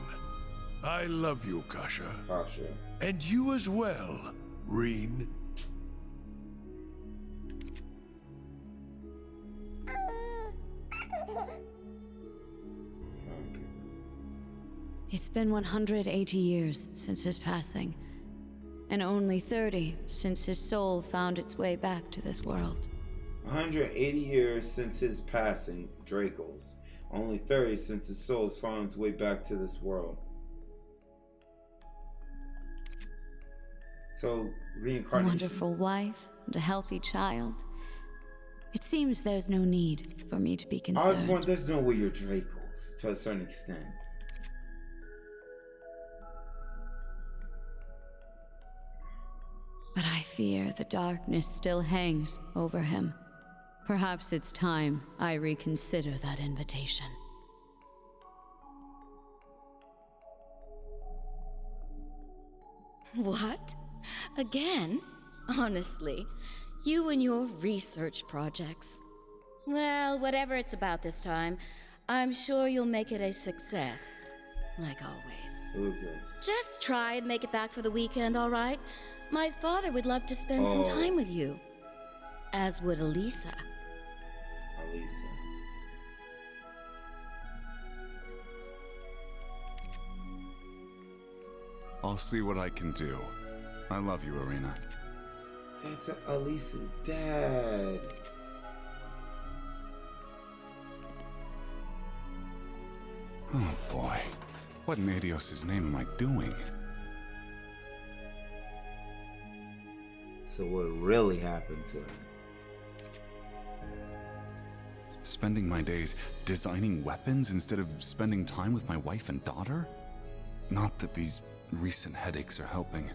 I love you, Kasha. Kasha. And you as well, Reen. It's been 180 years since his passing, and only 30 since his soul found its way back to this world. 180 years since his passing, Draco's. Only 30 since his soul's found its way back to this world. So, A reincarnation. wonderful wife and a healthy child. It seems there's no need for me to be concerned. Osborne, there's no way you're Draco's, to a certain extent. But I fear the darkness still hangs over him. Perhaps it's time I reconsider that invitation. What? Again? Honestly, you and your research projects. Well, whatever it's about this time, I'm sure you'll make it a success. Like always. Who's this? Just try and make it back for the weekend, all right? My father would love to spend some time with you. As would Elisa. Elisa. I'll see what I can do. I love you, Arena. It's Elisa's dad. Oh boy. What in Adios' name am I doing? So what really happened to him? Spending my days designing weapons instead of spending time with my wife and daughter? Not that these recent headaches are helping,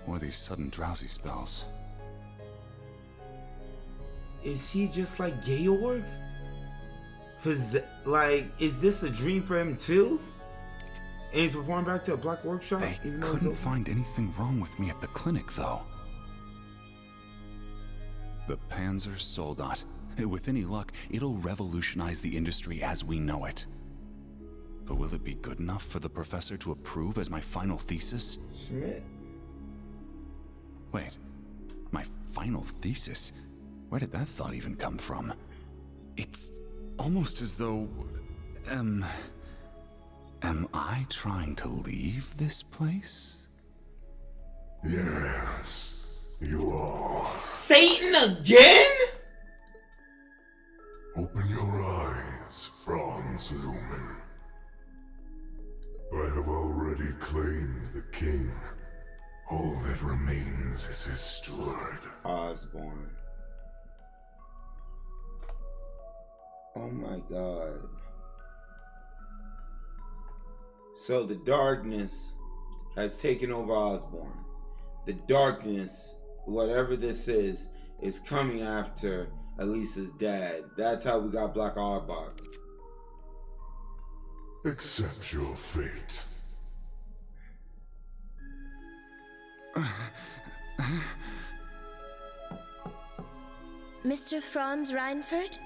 or these sudden drowsy spells. Is he just like Georg? Like, is this a dream for him too? And he's reporting back to a black workshop? They even though couldn't find anything wrong with me at the clinic, though. The Panzer Soldat. With any luck, it'll revolutionize the industry as we know it. But will it be good enough for the professor to approve as my final thesis? Schmidt. Wait, my final thesis? Where did that thought even come from? It's almost as though... Am I trying to leave this place? Yes, you are. Satan again? Open your eyes, Franz Lumen. I have already claimed the king. All that remains is his steward. Osborne. Oh my god. So the darkness has taken over Osborne. The darkness, whatever this is coming after Elisa's dad. That's how we got Black Arbok. Accept your fate. Mr. Franz Reinfurt?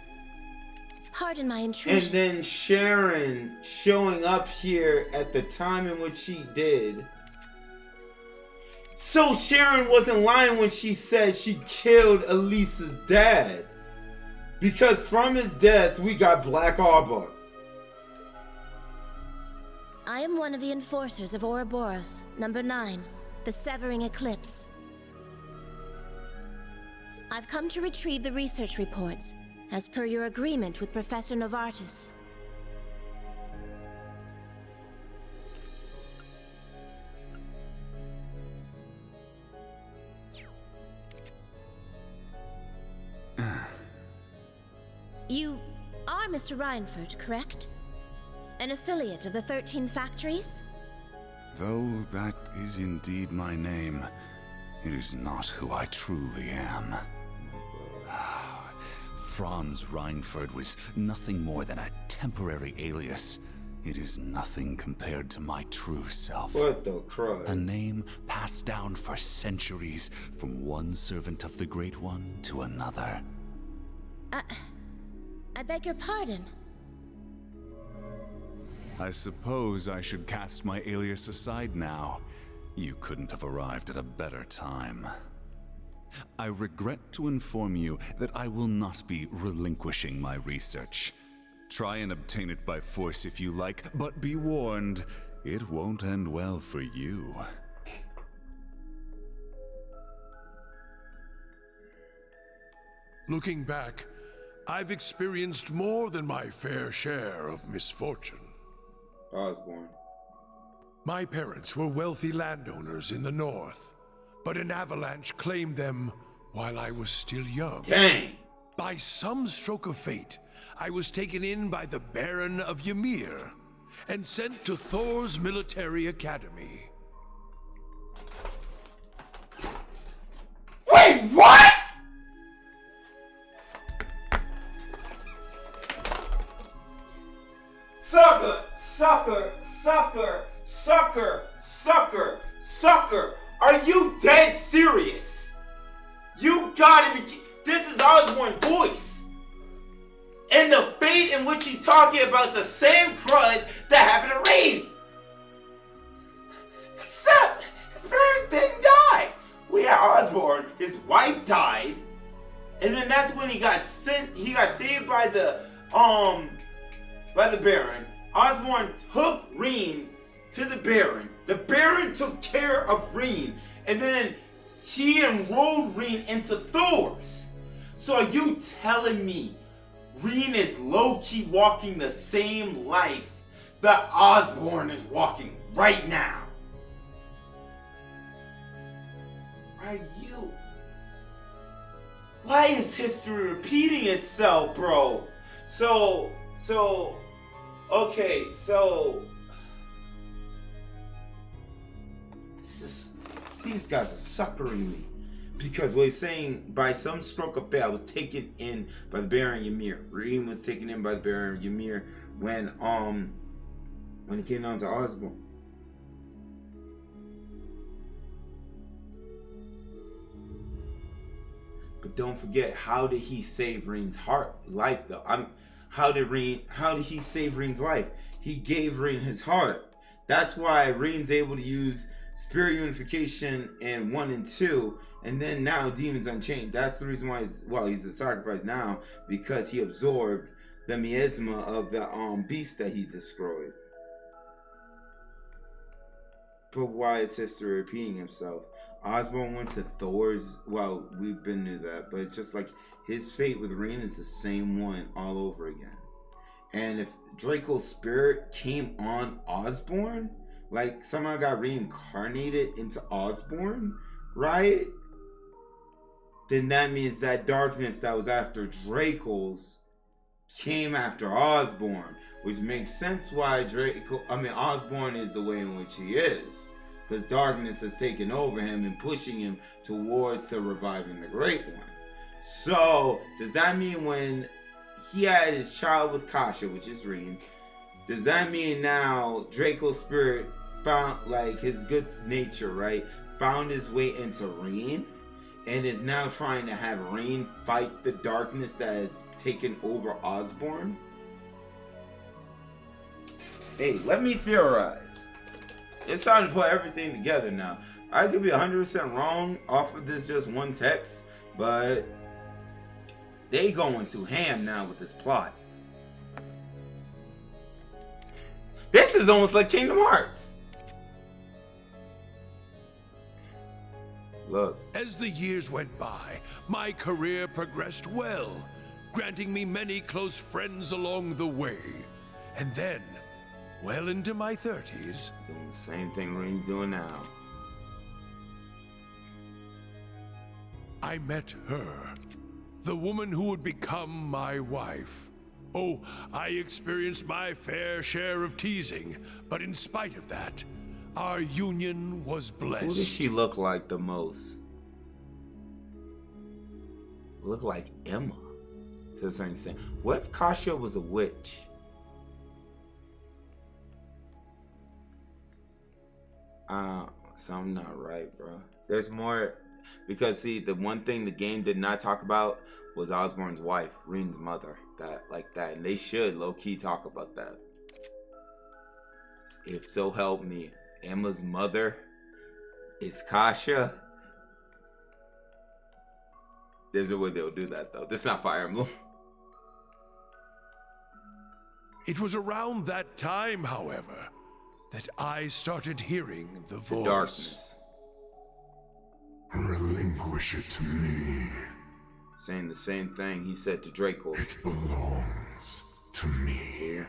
Pardon my intrusion. And then Sharon showing up here at the time in which she did. So Sharon wasn't lying when she said she killed Elisa's dad. Because from his death, we got Black Arbor. I am one of the enforcers of Ouroboros, number 9, the Severing Eclipse. I've come to retrieve the research reports, as per your agreement with Professor Novartis. You are Mr. Reinford, correct? An affiliate of the 13 factories? Though that is indeed my name, it is not who I truly am. Franz Reinford was nothing more than a temporary alias. It is nothing compared to my true self. What the crud? A name passed down for centuries from one servant of the Great One to another. I beg your pardon. I suppose I should cast my alias aside now. You couldn't have arrived at a better time. I regret to inform you that I will not be relinquishing my research. Try and obtain it by force if you like, but be warned, it won't end well for you. Looking back, I've experienced more than my fair share of misfortune. Osborn. My parents were wealthy landowners in the north, but an avalanche claimed them while I was still young. Dang! By some stroke of fate, I was taken in by the Baron of Ymir and sent to Thor's military academy. Wait, what?! Sucker, sucker, sucker, sucker, sucker, sucker. Are you dead serious? You gotta be. This is Osborn's voice. And the fate in which he's talking about the same crud that happened to Reed. Except his parents didn't die. We had Osborn, his wife died. And then that's when he got sent. He got saved by the Baron. Osborn took Reen to the Baron. The Baron took care of Reen, and then he enrolled Reen into Thor's. So are you telling me Reen is low-key walking the same life that Osborn is walking right now? Are you? Why is history repeating itself, bro? Okay, so these guys are suckering me. Because what he's saying, by some stroke of fate, I was taken in by the Baron Ymir. Reen was taken in by the Baron Ymir when he came down to Osborn. But don't forget, how did he save Reen's life though? How did he save Reen's life? He gave Reen his heart. That's why Reen's able to use Spirit Unification in 1 and 2, and then now Demons Unchained. That's the reason why he's a sacrifice now, because he absorbed the miasma of the beast that he destroyed. But why is history repeating himself? Osborn went to Thor's. Well, we've been knew that, but it's just like his fate with Reen is the same one all over again. And if Draco's spirit came on Osborn, like somehow got reincarnated into Osborn, right? Then that means that darkness that was after Draco's came after Osborn, which makes sense why Osborn is the way in which he is. Because darkness has taken over him and pushing him towards the reviving the Great One. So, does that mean when he had his child with Kasha, which is Reen, does that mean now Draco's spirit found, like, his good nature, right, found his way into Reen and is now trying to have Reen fight the darkness that has taken over Osborn? Hey, let me theorize. It's time to put everything together now. I could be 100% wrong off of this just one text, but they going to ham now with this plot. This is almost like Kingdom Hearts. Look. As the years went by, my career progressed well, granting me many close friends along the way. And then, well into my 30s... Doing the same thing Reen's doing now. I met her. The woman who would become my wife. Oh, I experienced my fair share of teasing, but in spite of that, our union was blessed. Who does she look like the most? Look like Emma, to a certain extent. What if Kasia was a witch? Something not right, bro. There's more, because see, the one thing the game did not talk about was Osborn's wife, Reen's mother. That, and they should low-key talk about that. If so help me, Emma's mother is Kasia. There's a way they'll do that, though. This is not Fire Emblem. It was around that time, however, that I started hearing the voice. The darkness. Relinquish it to me. Saying the same thing he said to Draco. It belongs to me. See?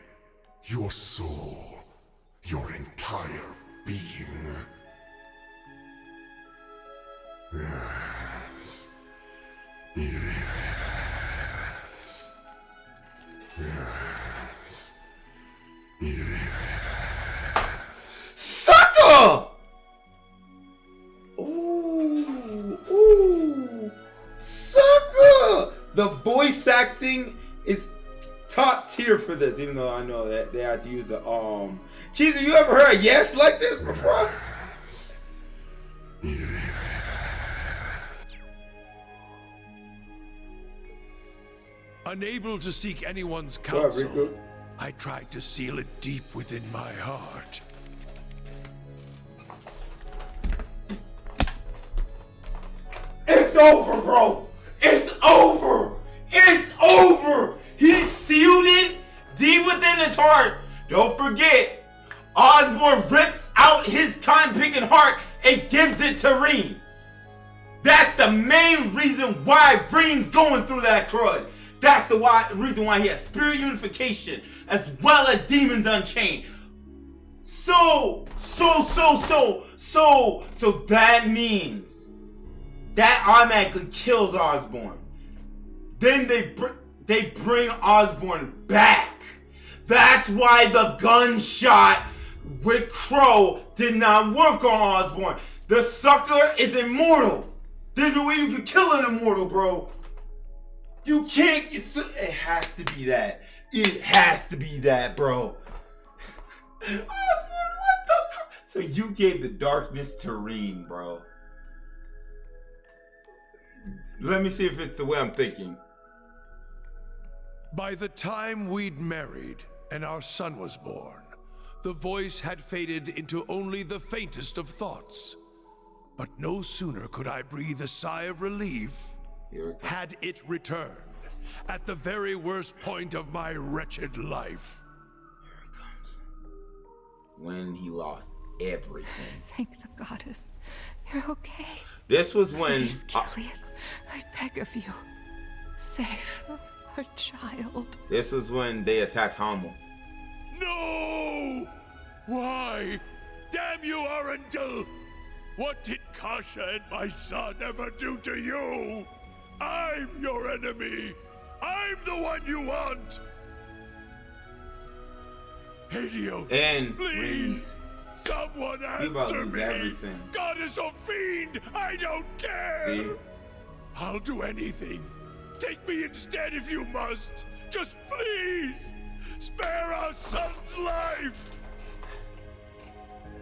Your soul, your entire being. Yes. Yes. Yes. Yes. Sucker! Ooh. Sucker! The voice acting is top tier for this, even though I know that they had to use a Keezer, you ever heard a yes like this before? Unable to seek anyone's counsel, I tried to seal it deep within my heart. It's over, bro! It's over! It's over! He sealed it deep within his heart. Don't forget, Osborn rips out his cotton-picking heart and gives it to Reen. That's the main reason why Reen's going through that crud. That's the reason why he has spirit unification as well as demons unchained. So that means that automatically kills Osborn. Then they bring Osborn back. That's why the gunshot with Crow did not work on Osborn. The sucker is immortal. There's a way you can kill an immortal, bro. You can't. It has to be that. It has to be that, bro. Osborn, what the? So you gave the darkness to Reen, bro. Let me see if it's the way I'm thinking. By the time we'd married and our son was born, the voice had faded into only the faintest of thoughts. But no sooner could I breathe a sigh of relief, had it returned at the very worst point of my wretched life. Here it comes. When he lost everything. Thank the goddess. You're okay. This was when... Please, Gilead, I beg of you. Save our child. This was when they attacked Hamel. No! Why? Damn you, Arundel! What did Kasia and my son ever do to you? I'm your enemy! I'm the one you want! Hades, and please! Someone answer me! Everything. God is a fiend! I don't care! See? I'll do anything. Take me instead if you must. Just please! Spare our son's life!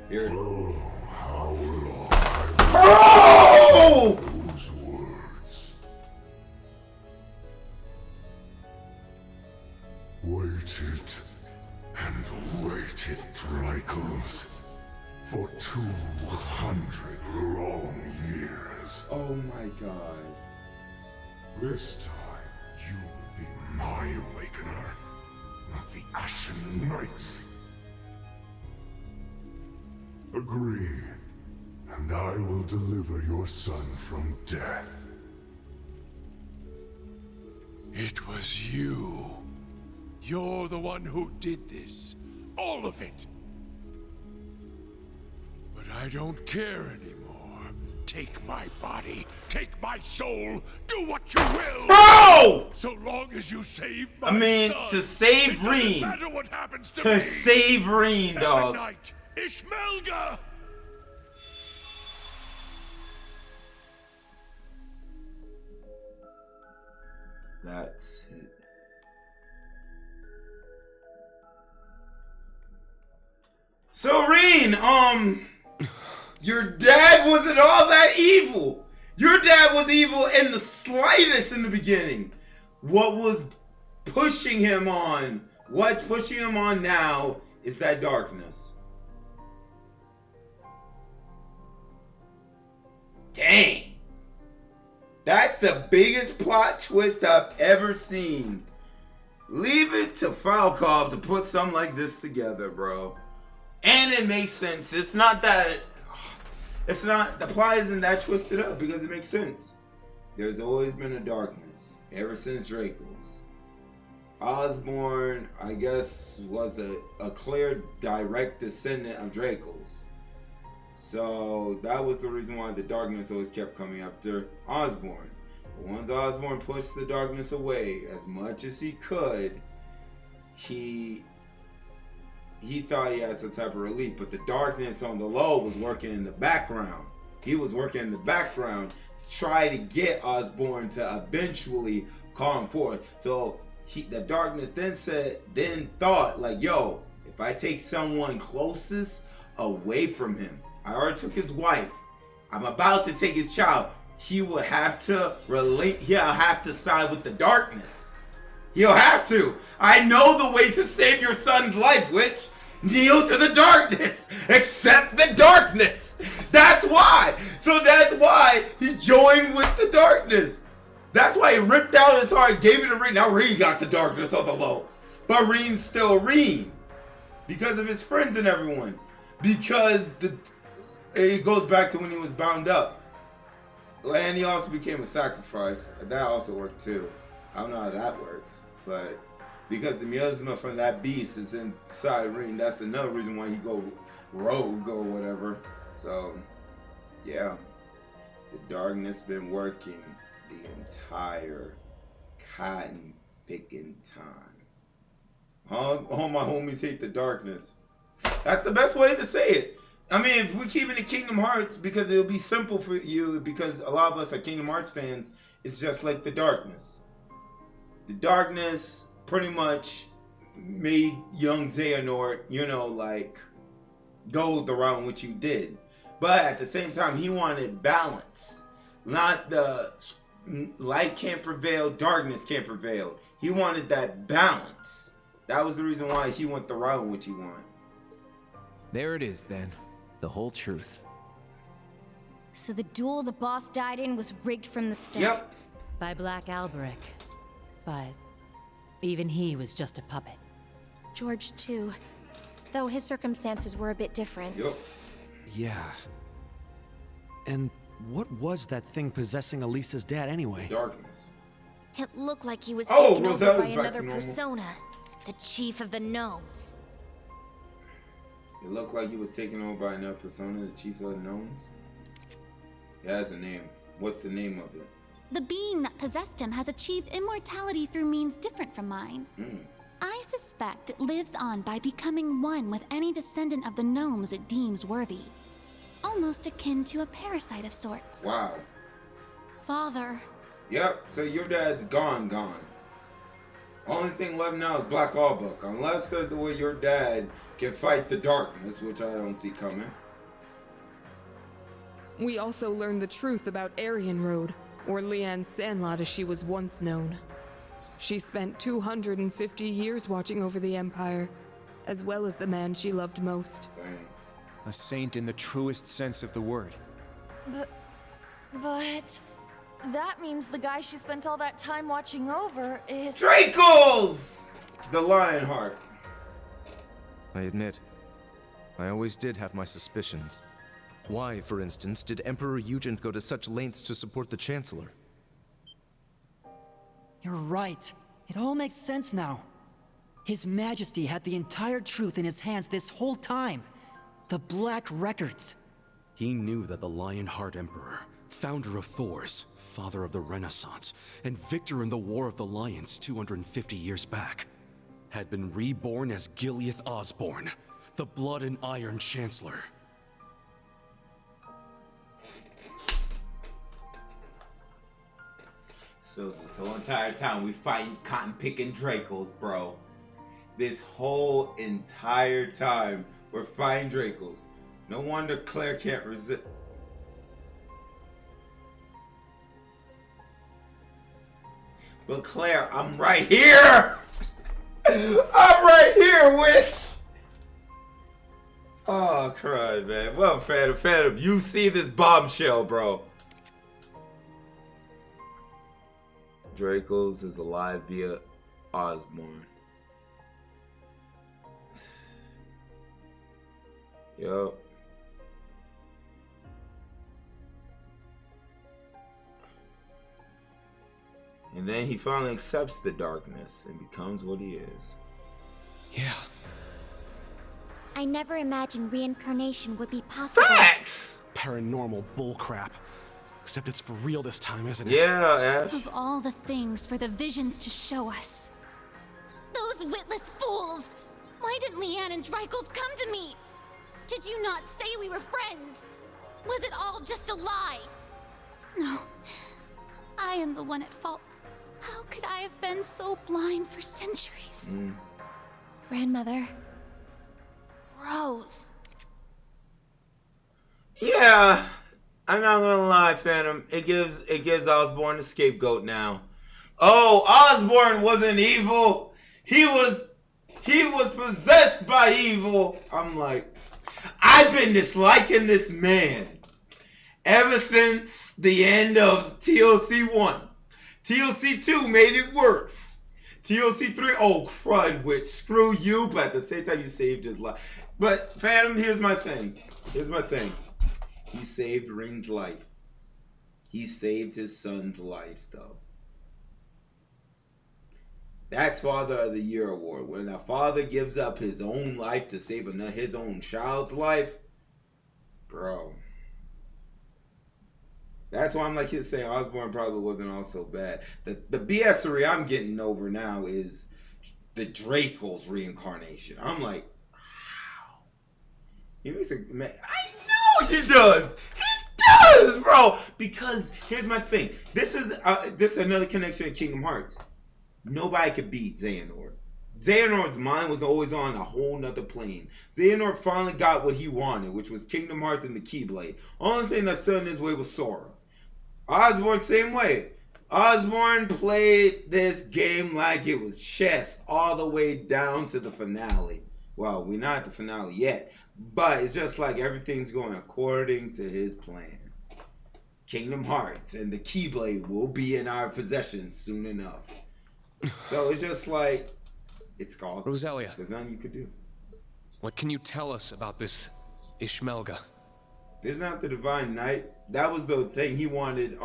Here. Oh, how long Bro! those words. Waited and waited cycles for 200 long years. Oh my god. This time, you will be my awakener, not the Ashen Knight's. Agree, and I will deliver your son from death. It was you. You're the one who did this. All of it. But I don't care anymore. Take my body, take my soul, do what you will! Bro! So long as you save my son, to save it doesn't Reen. matter what happens to To me. save Reen, dog. Knight, Ishmelga! That's it. So Reen, your dad wasn't all that evil. Your dad was evil in the slightest in the beginning. What was pushing him on, what's pushing him on now is that darkness. Dang. That's the biggest plot twist I've ever seen. Leave it to Falkov to put something like this together, bro. And it makes sense. It's not, the plot isn't that twisted up because it makes sense. There's always been a darkness ever since Draco's. Osborn, I guess, was a clear direct descendant of Draco's. So that was the reason why the darkness always kept coming after Osborn. But once Osborn pushed the darkness away as much as he could, he thought he had some type of relief, but the darkness on the low was working in the background. He was working in the background to try to get Osborn to eventually call him forth. So the darkness then thought like, yo, if I take someone closest away from him, I already took his wife, I'm about to take his child, he will have to he'll have to side with the darkness. He'll have to. I know the way to save your son's life, witch. Kneel to the darkness. Accept the darkness. That's why. So that's why he joined with the darkness. That's why he ripped out his heart, gave it to Reen. Now Reen got the darkness on the low. But Reen's still Reen. Because of his friends and everyone. Because it goes back to when he was bound up. And he also became a sacrifice. That also worked too. I don't know how that works. But because the miasma from that beast is inside Reen, that's another reason why he go rogue or whatever. So, yeah. The darkness been working the entire cotton picking time. All my homies hate the darkness. That's the best way to say it. I mean, if we keep it in Kingdom Hearts, because it'll be simple for you, because a lot of us are Kingdom Hearts fans, it's just like the darkness. The darkness pretty much made young Xehanort, go the route in which you did. But at the same time, he wanted balance. Not the light can't prevail, darkness can't prevail. He wanted that balance. That was the reason why he went the route in which he wanted. There it is then. The whole truth. So the duel the boss died in was rigged from the start? Yep. By Black Alberic. But even he was just a puppet. George, too. Though his circumstances were a bit different. Yep. Yeah. And what was that thing possessing Elisa's dad anyway? Darkness. It looked like he was taken over by another normal. persona. The chief of the gnomes. It looked like he was taken over by another persona, the chief of the gnomes. It has a name. What's the name of it? The being that possessed him has achieved immortality through means different from mine. I suspect it lives on by becoming one with any descendant of the gnomes it deems worthy. Almost akin to a parasite of sorts. Wow. Father. Yep, so your dad's gone. Only thing left now is Black Alberic. Unless there's a way your dad can fight the darkness, which I don't see coming. We also learned the truth about Aryan Road, or Leanne Sandlot as she was once known. She spent 250 years watching over the Empire, as well as the man she loved most. Dang. A saint in the truest sense of the word. But that means the guy she spent all that time watching over is... Dracos! The Lionheart. I admit, I always did have my suspicions. Why, for instance, did Emperor Eugen go to such lengths to support the Chancellor? You're right. It all makes sense now. His Majesty had the entire truth in his hands this whole time. The Black Records. He knew that the Lionheart Emperor, founder of Thors, father of the Renaissance, and victor in the War of the Lions 250 years back, had been reborn as Gileath Osborne, the Blood and Iron Chancellor. So this whole entire time we fighting cotton picking Dracos, bro. This whole entire time we're fighting Dracos. No wonder Claire can't resist. But Claire, I'm right here! I'm right here, witch! Oh, crud, man. Well, Phantom, you see this bombshell, bro. Dracos is alive via Osborne. Yup. And then he finally accepts the darkness and becomes what he is. Yeah. I never imagined reincarnation would be possible. Facts! Paranormal bullcrap. Except it's for real this time, isn't it? Yeah, Ash. Of all the things for the visions to show us. Those witless fools! Why didn't Leanne and Dreichels come to me? Did you not say we were friends? Was it all just a lie? No. I am the one at fault. How could I have been so blind for centuries? Grandmother. Rose. Yeah. I'm not gonna lie, Phantom. It gives Osborne a scapegoat now. Oh, Osborne wasn't evil. He was possessed by evil. I'm like, I've been disliking this man ever since the end of TLC 1. TLC 2 made it worse. TLC 3, oh crud, witch, screw you, but at the same time you saved his life. But Phantom, here's my thing. He saved Ring's life. He saved his son's life, though. That's Father of the Year award. When a father gives up his own life to save his own child's life, bro. That's why I'm like you saying Osborne probably wasn't all so bad. The BSery I'm getting over now is the Dracos reincarnation. I'm like, wow. He makes a man. I know he does. He does, bro. Because here's my thing. This is another connection to Kingdom Hearts. Nobody could beat Xehanort. Xehanort's mind was always on a whole nother plane. Xehanort finally got what he wanted, which was Kingdom Hearts and the Keyblade. Only thing that stood in his way was Sora. Osborne, same way. Osborne played this game like it was chess all the way down to the finale. Well, we're not at the finale yet, but it's just like everything's going according to his plan. Kingdom Hearts and the Keyblade will be in our possession soon enough. So it's just like, it's called Rosalia. There's nothing you could do. What can you tell us about this Ishmelga? This is not the Divine Knight. That was the thing he wanted.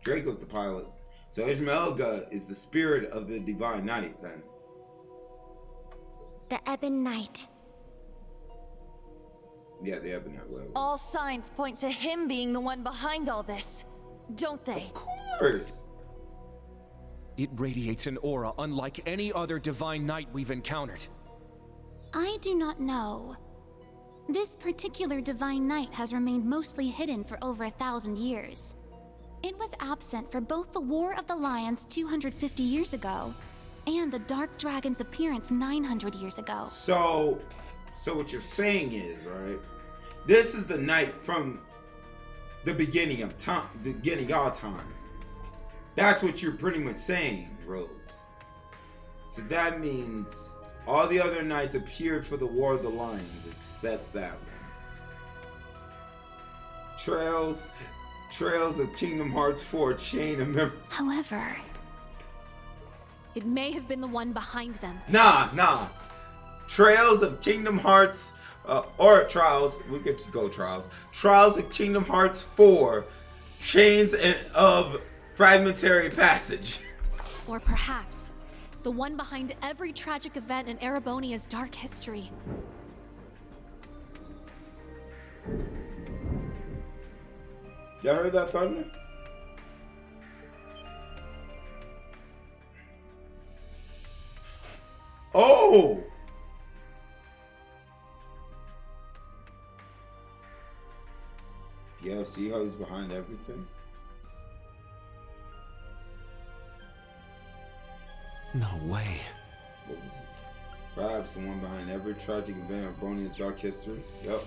Draco's the pilot. So Ishmelga is the spirit of the Divine Knight then. The Ebon Knight. Yeah, the Ebon Knight. Whatever. All signs point to him being the one behind all this, don't they? Of course. It radiates an aura unlike any other Divine Knight we've encountered. I do not know. This particular Divine Knight has remained mostly hidden for over 1,000 years. It was absent for both the War of the Lions 250 years ago and the Dark Dragon's appearance 900 years ago. So what you're saying is, right? This is the knight from the beginning of time, the beginning of time. That's what you're pretty much saying, Rose. So that means All the other knights appeared for the War of the Lions, except that one. Trails of Kingdom Hearts 4 Chain of Memory. However, it may have been the one behind them. Nah. Trails of Kingdom Hearts, or Trials. We could go Trials. Trials of Kingdom Hearts 4 Chains of Fragmentary Passage. Or perhaps the one behind every tragic event in Erebonia's dark history. Y'all heard that thunder? Oh! Yeah, see how he's behind everything? No way. Perhaps the one behind every tragic event of Bronia's dark history. Yep.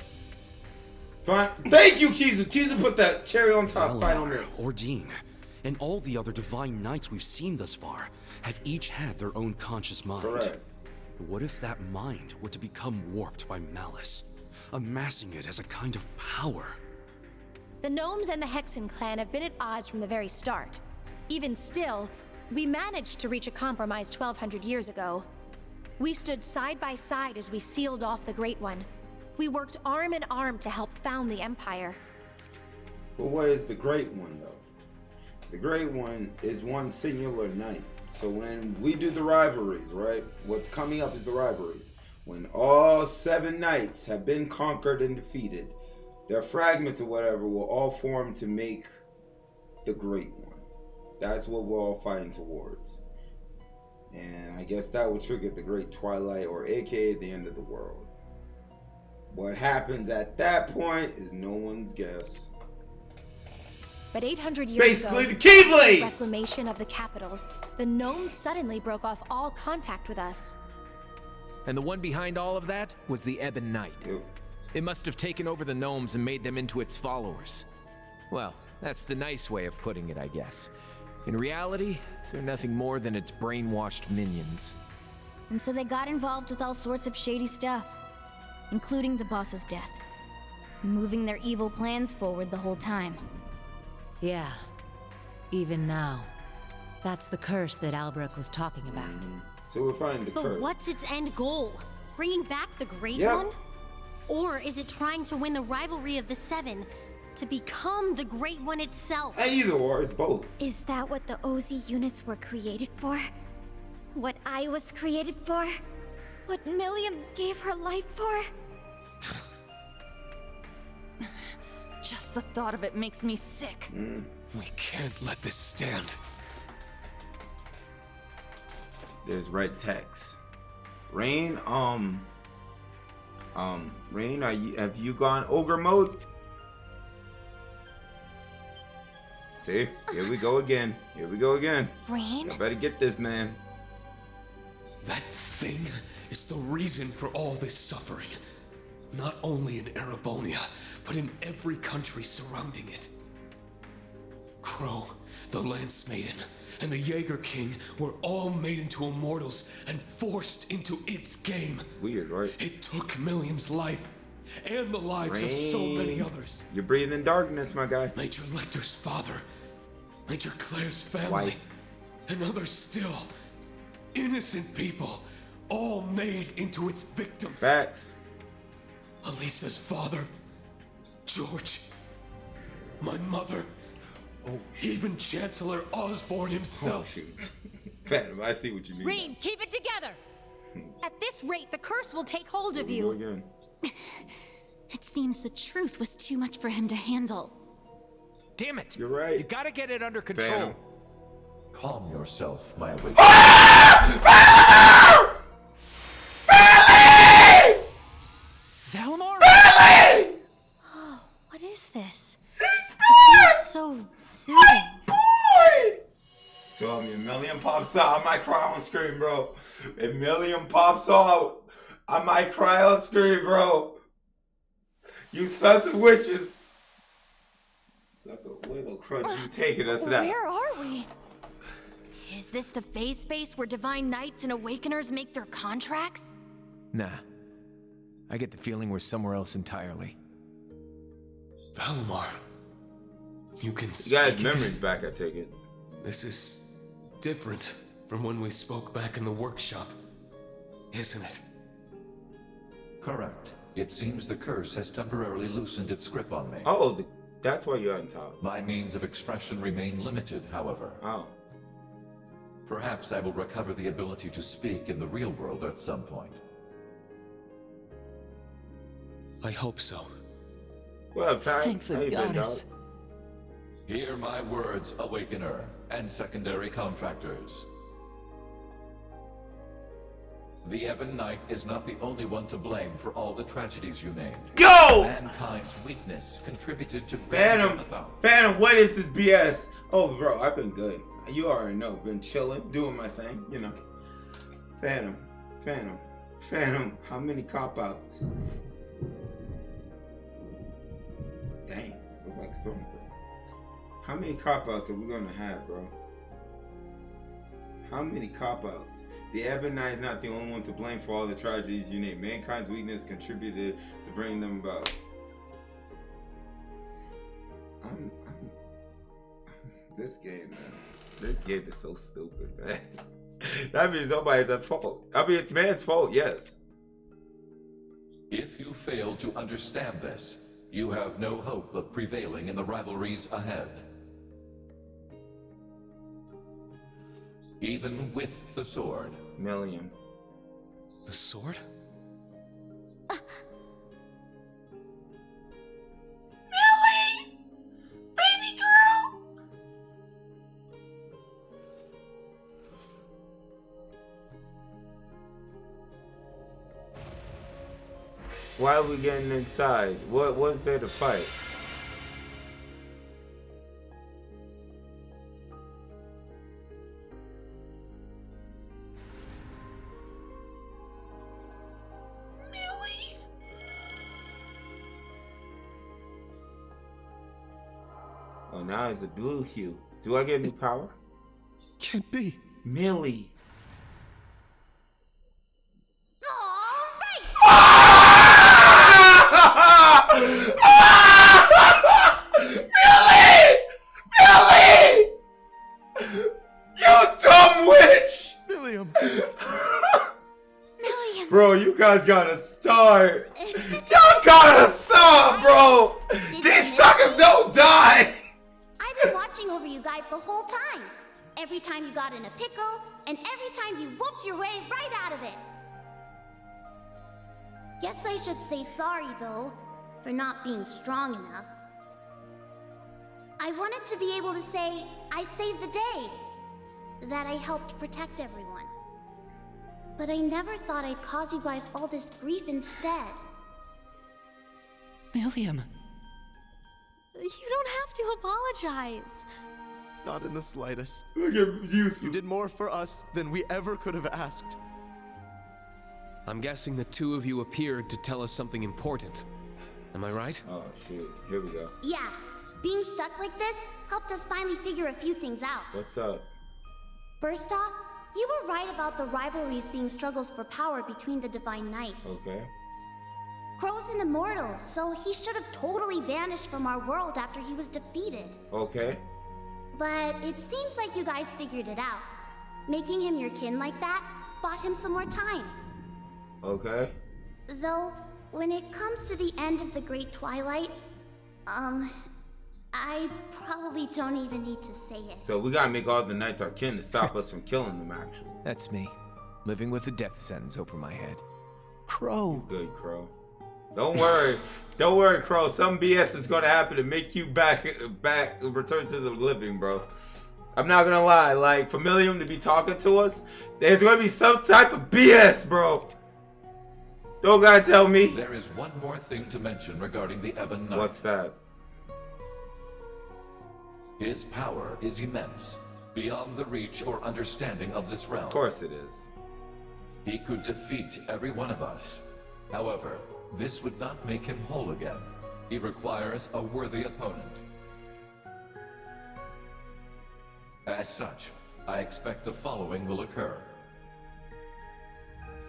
Fine. Thank you, Kizu. Kizu put that cherry on top. Final mix. Ordine, and all the other divine knights we've seen thus far have each had their own conscious mind. Correct. What if that mind were to become warped by malice, amassing it as a kind of power? The Gnomes and the Hexen clan have been at odds from the very start. Even still, we managed to reach a compromise 1,200 years ago. We stood side by side as we sealed off the Great One. We worked arm in arm to help found the Empire. But what is the Great One, though? The Great One is one singular knight. So when we do the rivalries, right? What's coming up is the rivalries. When all 7 knights have been conquered and defeated, their fragments or whatever will all form to make the Great One. That's what we're all fighting towards. And I guess that will trigger the Great Twilight, or aka the end of the world. What happens at that point is no one's guess. But 800 years Basically, ago, the Keyblade! Reclamation of the capital, the Gnomes suddenly broke off all contact with us. And the one behind all of that was the Ebon Knight. Yep. It must have taken over the gnomes and made them into its followers. Well, that's the nice way of putting it, I guess. In reality, they're nothing more than its brainwashed minions. And so they got involved with all sorts of shady stuff, including the boss's death, moving their evil plans forward the whole time. Yeah, even now. That's the curse that Albrecht was talking about. So we'll find the But curse. what's its end goal? Bringing back the Great Yep. One? Or is it trying to win the rivalry of the 7 to become the Great One itself? Either or, it's both. Is that what the OZ units were created for? What I was created for? What Milliam gave her life for? Just the thought of it makes me sick. We can't let this stand. There's red text. Rain, Rain, have you gone ogre mode? See, here we go again. Here we go again. Rain? I better get this, man. That thing is the reason for all this suffering. Not only in Erebonia, but in every country surrounding it. Crow, the Lance Maiden, and the Jaeger King were all made into immortals and forced into its game. Weird, right? It took Milliam's life, and the lives of so many others. You're breathing darkness, my guy. Major Lecter's father, Major Claire's family, White. and others still. Innocent people, all made into its victims. Facts. Elisa's father, George, my mother, even Chancellor Osborne himself. Oh, shoot. Phantom, I see what you mean. Rain, keep it together! At this rate, the curse will take hold of Here we go you. again. It seems the truth was too much for him to handle. Damn it! You're right. You gotta get it under control. Phantom. Calm yourself, my witch. Valimar? Oh, what is this? It feels so soothing. So if Million pops out, I might cry on screen, bro. If Million pops out, I might cry on screen, bro. You sons of witches. Suck a willow crutch, you taking us now. Where are we? Is this the phase space where Divine Knights and Awakeners make their contracts? Nah. I get the feeling we're somewhere else entirely. Valmar, you can You got his memories back, I take it. This is different from when we spoke back in the workshop, isn't it? Correct. It seems the curse has temporarily loosened its grip on me. Oh, that's why you're on top. My means of expression remain limited, however. Oh. Perhaps I will recover the ability to speak in the real world at some point. I hope so. Well, thank the goddess. Hear my words, Awakener, and secondary contractors. The Ebon Knight is not the only one to blame for all the tragedies you named. Yo! Mankind's weakness contributed to Phantom, what is this BS? Oh, bro, I've been good. You already know, been chilling, doing my thing, you know. Phantom, how many cop-outs? Dang, look like Storm. How many cop-outs are we gonna have, bro? How many cop-outs? The Ebon Knight is not the only one to blame for all the tragedies you name. Mankind's weakness contributed to bring them about. This game, man. This game is so stupid, man. That means nobody's at fault. I mean, it's man's fault, yes. If you fail to understand this, you have no hope of prevailing in the rivalries ahead. Even with the sword. Million. The sword? Millie! Baby girl! Why are we getting inside? What was there to fight? Oh, now it's a blue hue. Do I get new power? Can't be. Millie. Millie! Millie! You dumb witch! Milliam. Bro, you guys gotta start. Y'all gotta stop, bro. These suckers don't die. I've been watching over you guys the whole time. Every time you got in a pickle, and every time you whooped your way right out of it. Guess I should say sorry, though, for not being strong enough. I wanted to be able to say, I saved the day. That I helped protect everyone. But I never thought I'd cause you guys all this grief instead. Milliam. You don't have to apologize. Not in the slightest. Look at you. You did more for us than we ever could have asked. I'm guessing the two of you appeared to tell us something important. Am I right? Oh, shit. Here we go. Yeah, being stuck like this helped us finally figure a few things out. What's up? First off, you were right about the rivalries being struggles for power between the Divine Knights. Okay. Crow's an immortal, so he should have totally vanished from our world after he was defeated. Okay. But it seems like you guys figured it out. Making him your kin like that bought him some more time. Okay. Though, when it comes to the end of the Great Twilight, I probably don't even need to say it. So we gotta make all the knights our kin to stop us from killing them, actually. That's me. Living with a death sentence over my head. Crow. Good, Crow. Don't worry. Don't worry, Crow. Some BS is gonna happen to make you back, return to the living, bro. I'm not gonna lie. Like, for Milliam to be talking to us, there's gonna be some type of BS, bro. Don't gotta tell me. There is one more thing to mention regarding the Ebon Knight. What's that? His power is immense, beyond the reach or understanding of this realm. Of course it is. He could defeat every one of us. However, this would not make him whole again. He requires a worthy opponent. As such, I expect the following will occur.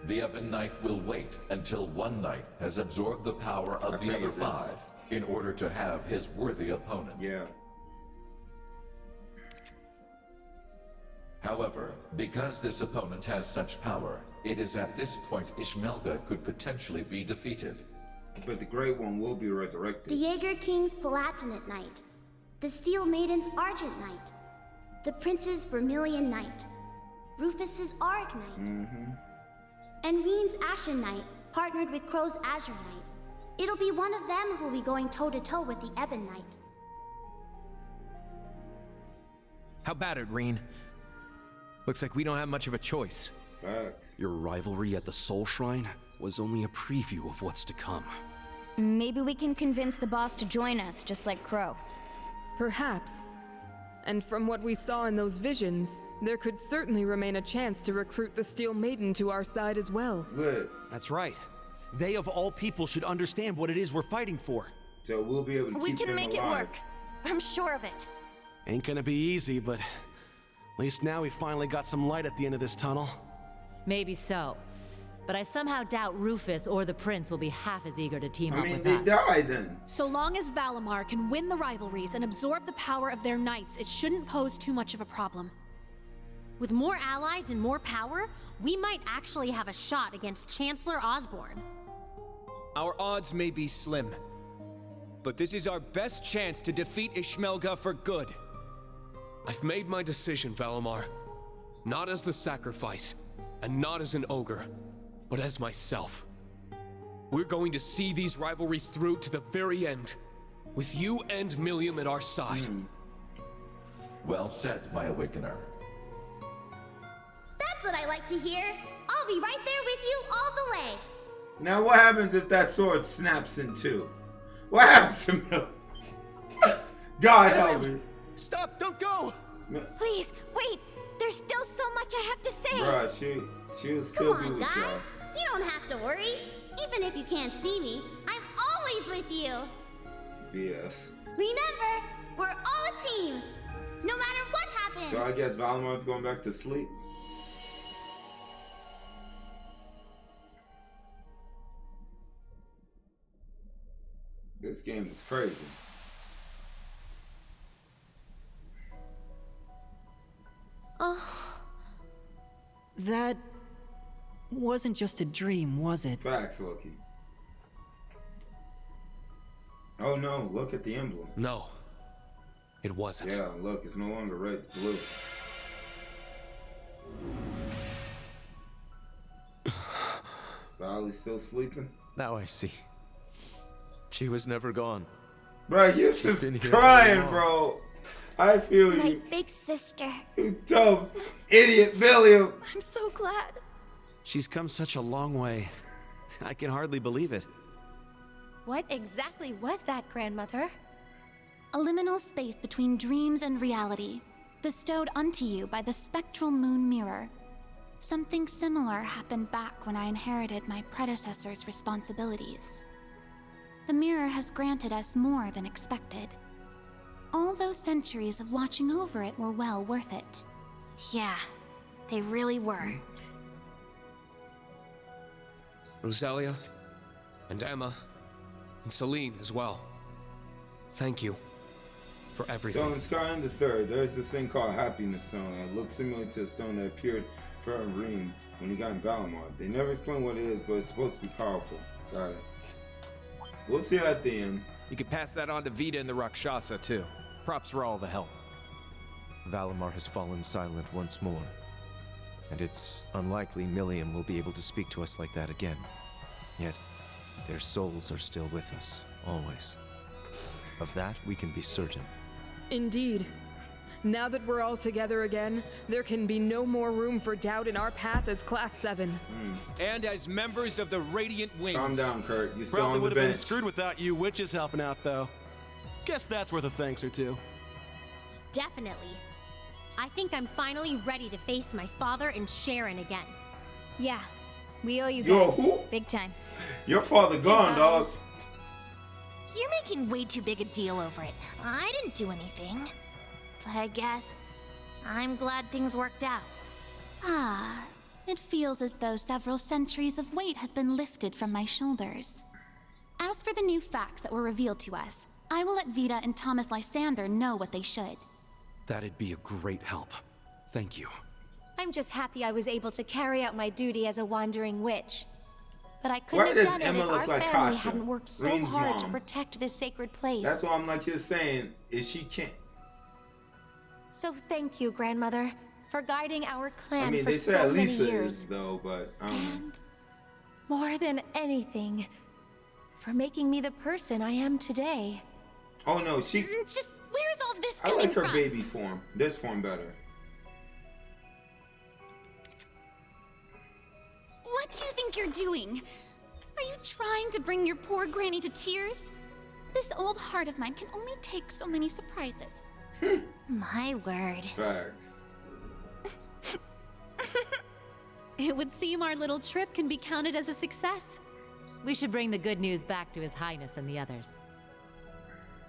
The Ebon Knight will wait until one knight has absorbed the power of the other 5 in order to have his worthy opponent. Yeah. However, because this opponent has such power, it is at this point Ishmelga could potentially be defeated. But the Great One will be resurrected. The Jaeger King's Palatinate Knight. The Steel Maiden's Argent Knight. The Prince's Vermilion Knight. Rufus's Arg Knight. And Reen's Ashen Knight, partnered with Crow's Azure Knight. It'll be one of them who'll be going toe-to-toe with the Ebon Knight. How about it, Reen? Looks like we don't have much of a choice. Facts. Your rivalry at the Soul Shrine was only a preview of what's to come. Maybe we can convince the boss to join us, just like Crow. Perhaps. And from what we saw in those visions, there could certainly remain a chance to recruit the Steel Maiden to our side as well. Good. That's right. They of all people should understand what it is we're fighting for. So we'll be able to keep them alive. We can make it work. I'm sure of it. Ain't gonna be easy, but at least now we finally got some light at the end of this tunnel. Maybe so. But I somehow doubt Rufus or the Prince will be half as eager to team up with us. they died then. So long as Valimar can win the rivalries and absorb the power of their knights, it shouldn't pose too much of a problem. With more allies and more power, we might actually have a shot against Chancellor Osborne. Our odds may be slim, but this is our best chance to defeat Ishmelga for good. I've made my decision, Valimar. Not as the sacrifice, and not as an ogre, but as myself. We're going to see these rivalries through to the very end, with you and Milliam at our side. Well said, my Awakener. That's what I like to hear. I'll be right there with you all the way. Now what happens if that sword snaps in two? What happens to Mill? God help me. Stop, don't go! Please, wait! There's still so much I have to say! Bruh, she'll still be Come on, with guys. y'all. You don't have to worry. Even if you can't see me, I'm always with you. BS. Remember, we're all a team. No matter what happens. So I guess Valimar's going back to sleep. This game is crazy. That wasn't just a dream, was it? Facts, Loki. Oh no, look at the emblem. No, it wasn't. Yeah, look, it's no longer red, it's blue. Vali's still sleeping? Now I see. She was never gone. Bro, you just crying, bro. I feel My you. big sister. You dumb idiot, William. I'm so glad. She's come such a long way. I can hardly believe it. What exactly was that, Grandmother? A liminal space between dreams and reality, bestowed unto you by the spectral moon mirror. Something similar happened back when I inherited my predecessor's responsibilities. The mirror has granted us more than expected. All those centuries of watching over it were well worth it. Yeah, they really were. Rosalia, and Emma, and Celine as well. Thank you for everything. So in Skyrim the Third, there's this thing called Happiness Stone that looks similar to a stone that appeared for Reen when he got in Valimar. They never explain what it is, but it's supposed to be powerful. Got it. We'll see at the end. You could pass that on to Vita and the Rakshasa, too. Props for all the help. Valimar has fallen silent once more, and it's unlikely Milliam will be able to speak to us like that again. Yet, their souls are still with us, always. Of that, we can be certain. Indeed. Now that we're all together again, there can be no more room for doubt in our path as Class 7. And as members of the Radiant Wings. Calm down, Kurt. You still Probably on the would have been bench. screwed without you witches helping out, though. Guess that's worth a thanks or two. Definitely. I think I'm finally ready to face my father and Sharon again. Yeah, we owe you Yo, guys. who? Big time. Your father gone, dog. You're making way too big a deal over it. I didn't do anything. But I guess I'm glad things worked out. Ah, it feels as though several centuries of weight has been lifted from my shoulders. As for the new facts that were revealed to us, I will let Vita and Thomas Lysander know what they should. That'd be a great help. Thank you. I'm just happy I was able to carry out my duty as a wandering witch. But I couldn't Why have does done it Emma if look our like family Kasha, hadn't worked so Reen's hard to mom? protect this sacred place. That's why I'm like just saying, is she can't. So thank you, grandmother, for guiding our clan I mean, for they so said many Lisa years. is though, but And more than anything, for making me the person I am today. oh no, she. Just where's all this I coming like her from? baby form. This form better. What do you think you're doing? Are you trying to bring your poor granny to tears? This old heart of mine can only take so many surprises. My word. Facts. It would seem our little trip can be counted as a success. We should bring the good news back to His Highness and the others.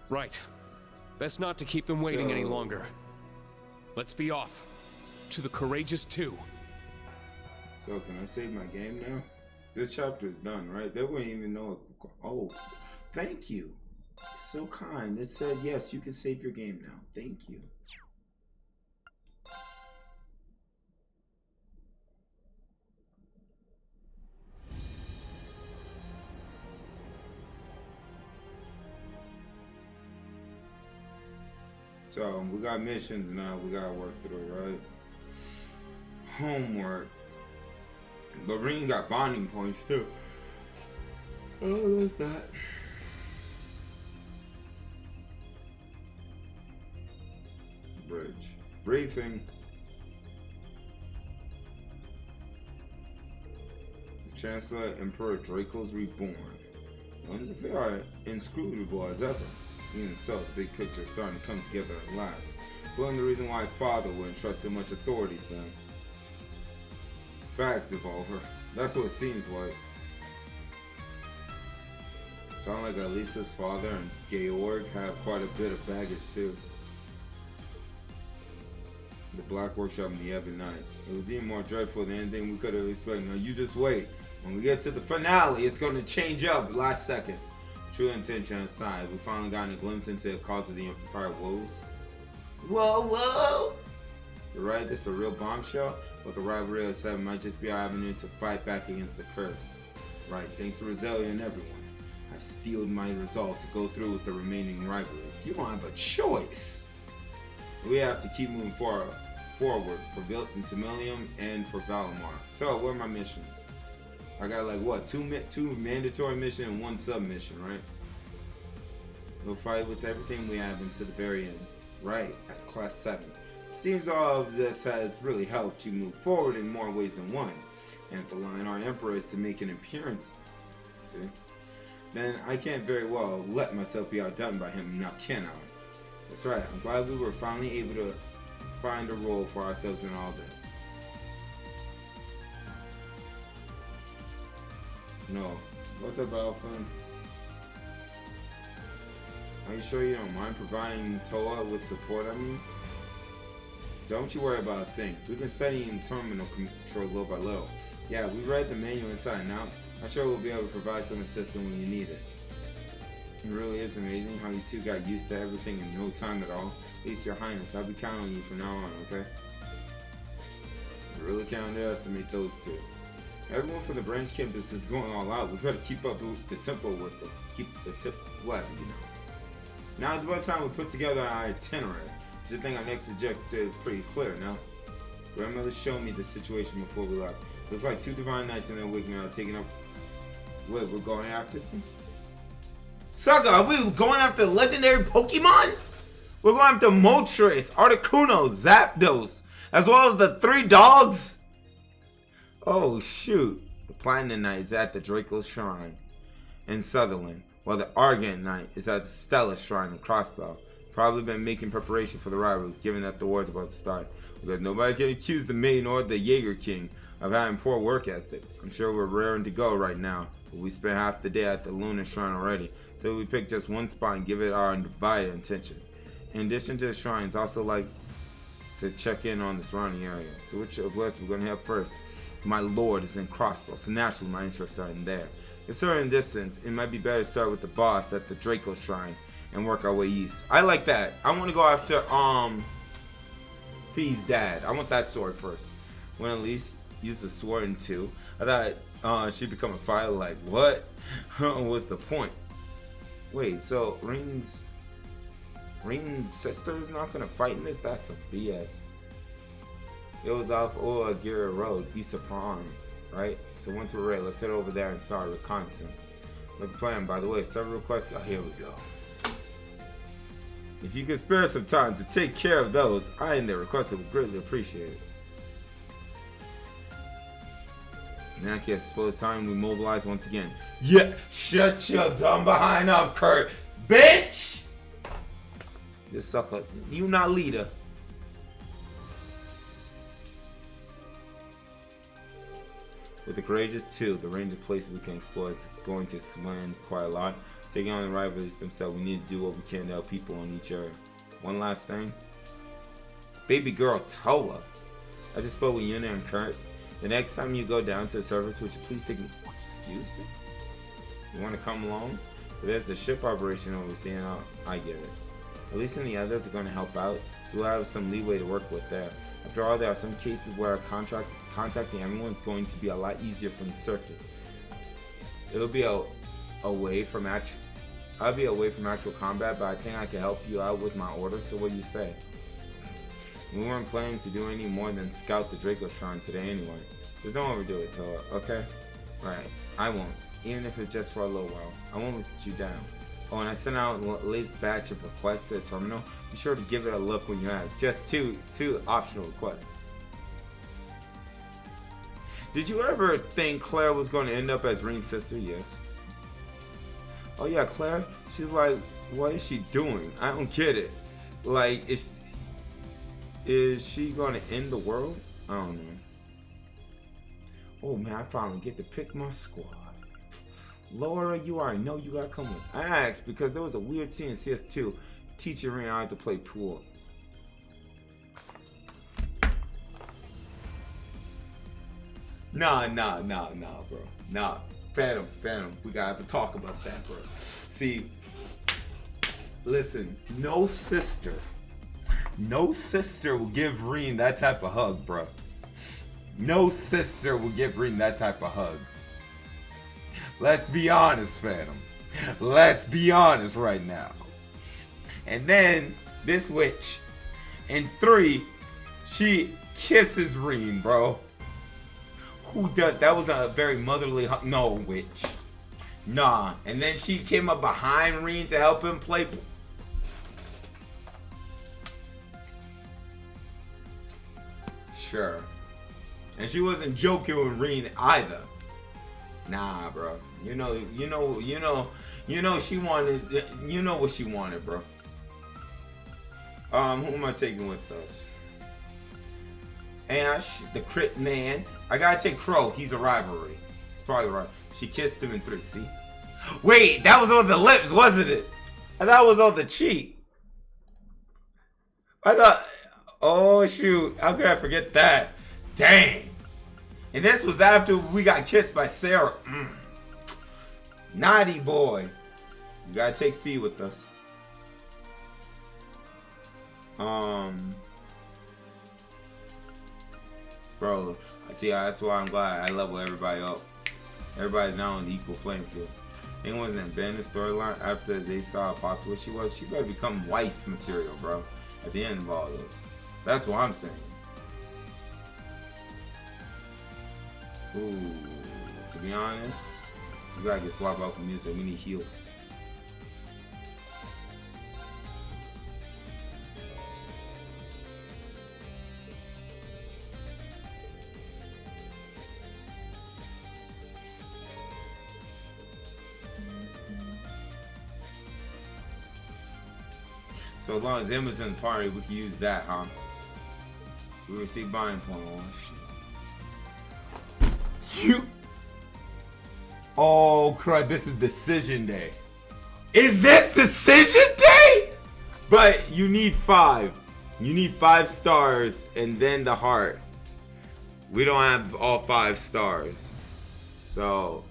Right. Best not to keep them waiting any So- longer. Let's be off. To the Courageous 2. So can I save my game now? This chapter is done, right? They wouldn't even know. Oh, thank you. So kind. It said yes, you can save your game now. Thank you. So we got missions now. We gotta work through, right? Homework. But Reen got bonding points too. Oh, what's that? Bridge. Briefing. Chancellor Emperor Draco's reborn. They are inscrutable as ever. Even so, the big picture is starting to come together at last. Blowing the reason why Father would entrust so much authority to him. Facts, Devolver. That's what it seems like. Sound like Elisa's father and Georg have quite a bit of baggage too. The Black Workshop in the Ebon Night. It was even more dreadful than anything we could have expected. Now you just wait. When we get to the finale, it's going to change up last second. True intention aside, we finally gotten a glimpse into the cause of the Empire woes. Whoa, whoa! You're right, this is a real bombshell, but the rivalry of 7 might just be our avenue to fight back against the curse. Right, thanks to Roselia and everyone, I've steeled my resolve to go through with the remaining rivalries. You don't have a choice! We have to keep moving forward for Timelium and for Valimar. So, what are my missions? I got like what, two mandatory missions and 1 submission, right? We'll fight with everything we have until the very end. Right, that's class 7. Seems all of this has really helped you move forward in more ways than one. And if the Lionheart Emperor is to make an appearance, see, then I can't very well let myself be outdone by him, now can I? That's right, I'm glad we were finally able to find a role for ourselves in all this. No. What's up, Alpha? Are you sure you don't mind providing Toa with support, I mean? Don't you worry about a thing. We've been studying terminal control little by little. Yeah, we read the manual inside and out. I'm sure we'll be able to provide some assistance when you need it. It really is amazing how you two got used to everything in no time at all. At least, Your Highness, I'll be counting on you from now on, okay? You really can't underestimate those two. Everyone from the branch campus is going all out. We gotta keep up with the tempo with them. Keep the tip whatever, you know. Now it's about time we put together our itinerary. I should think our next objective is pretty clear now. Grandmother showed me the situation before we left. It was like 2 divine nights and then waking up, taking up. Wait, we're going after them? Sucker, are we going after legendary Pokemon? We're going after Moltres, Articuno, Zapdos, as well as the 3 dogs? Oh shoot. The Platinum Knight is at the Draco's Shrine in Sutherland, while the Argent Knight is at the Stella Shrine in Crossbow. Probably been making preparation for the rivals, given that the war's about to start. Because nobody can accuse the maiden or the Jaeger King of having poor work ethic. I'm sure we're raring to go right now, but we spent half the day at the Lunar Shrine already, so we picked just one spot and give it our undivided attention. In addition to the shrines, also like to check in on the surrounding area. So which of West we're gonna have first? My lord is in Crossbow, so naturally my interests are in there. Considering distance, it might be better to start with the boss at the Draco Shrine and work our way east. I like that. I want to go after Fee's dad. I want that sword first. When at least use the sword in 2. I thought she'd become a fighter. Like what? What's the point? Wait, so Reen's sister is not gonna fight in this? That's some BS. It was off Oagira Road, east of Prawn, right? So once we're ready, let's head over there and start reconnaissance. Look plan, by the way, several requests. Oh, here we go. If you could spare some time to take care of those, I and their requested would greatly appreciate it. In that case, I suppose time we mobilize once again. Yeah, shut your dumb behind up, Kurt. Bitch! This sucker, you not leader. With the Courageous 2, the range of places we can explore is going to expand quite a lot. Taking on the rivals themselves, we need to do what we can to help people in each area. One last thing. Baby girl Toa. I just spoke with Yuna and Kurt. The next time you go down to the surface, would you please take me? Excuse me? You want to come along? But there's the ship operation overseeing. I get it. At least any others are going to help out, so we'll have some leeway to work with there. After all, there are some cases where contacting everyone is going to be a lot easier from the surface. It'll be away from actual. I'll be away from actual combat, but I think I can help you out with my orders. So what do you say? We weren't planning to do any more than scout the Draco Shrine today anyway. Just don't overdo it, Toa, okay? Right, I won't. Even if it's just for a little while. I won't let you down. Oh, and I sent out the latest batch of requests to the terminal. Be sure to give it a look when you have. Just two optional requests. Did you ever think Claire was going to end up as Reen's sister? Yes. Oh yeah, Claire? She's like, what is she doing? I don't get it. Like, is she going to end the world? I don't know. Oh man, I finally get to pick my squad. Laura, you already know you gotta come with. I asked because there was a weird scene in CS2 teaching Reen how to play pool. Nah, bro. Nah, Phantom. We gotta have to talk about that, bro. See, listen, no sister will give Reen that type of hug, bro. No sister will give Reen that type of hug. Let's be honest, Phantom. Let's be honest right now. And then this witch, in 3, she kisses Reen, bro. Who does that? Was a very motherly hug. No, witch. Nah. And then she came up behind Reen to help him play. Sure. And she wasn't joking with Reen either. Nah, bro. You know she wanted. You know what she wanted, bro. Who am I taking with us? Ash, the crit man. I gotta take Crow. He's a rivalry. It's probably right. She kissed him in 3. See? Wait, that was on the lips, wasn't it? I thought it was on the cheek. I thought. Oh shoot! How could I forget that? Dang. And this was after we got kissed by Sarah. Naughty boy. You gotta take Fee with us. Bro, I see. That's why I'm glad I level everybody up. Everybody's now on the equal playing field. Anyone's in the storyline after they saw how popular she was. She better become wife material, bro. At the end of all this. That's what I'm saying. Ooh, to be honest, you gotta get swapped out from music. We need heals. So as long as Emma's in the party, we can use that, huh? We receive buying point. Oh crap, this is decision day. Is this decision day? But you need 5. You need 5 stars and then the heart. We don't have all 5 stars. So,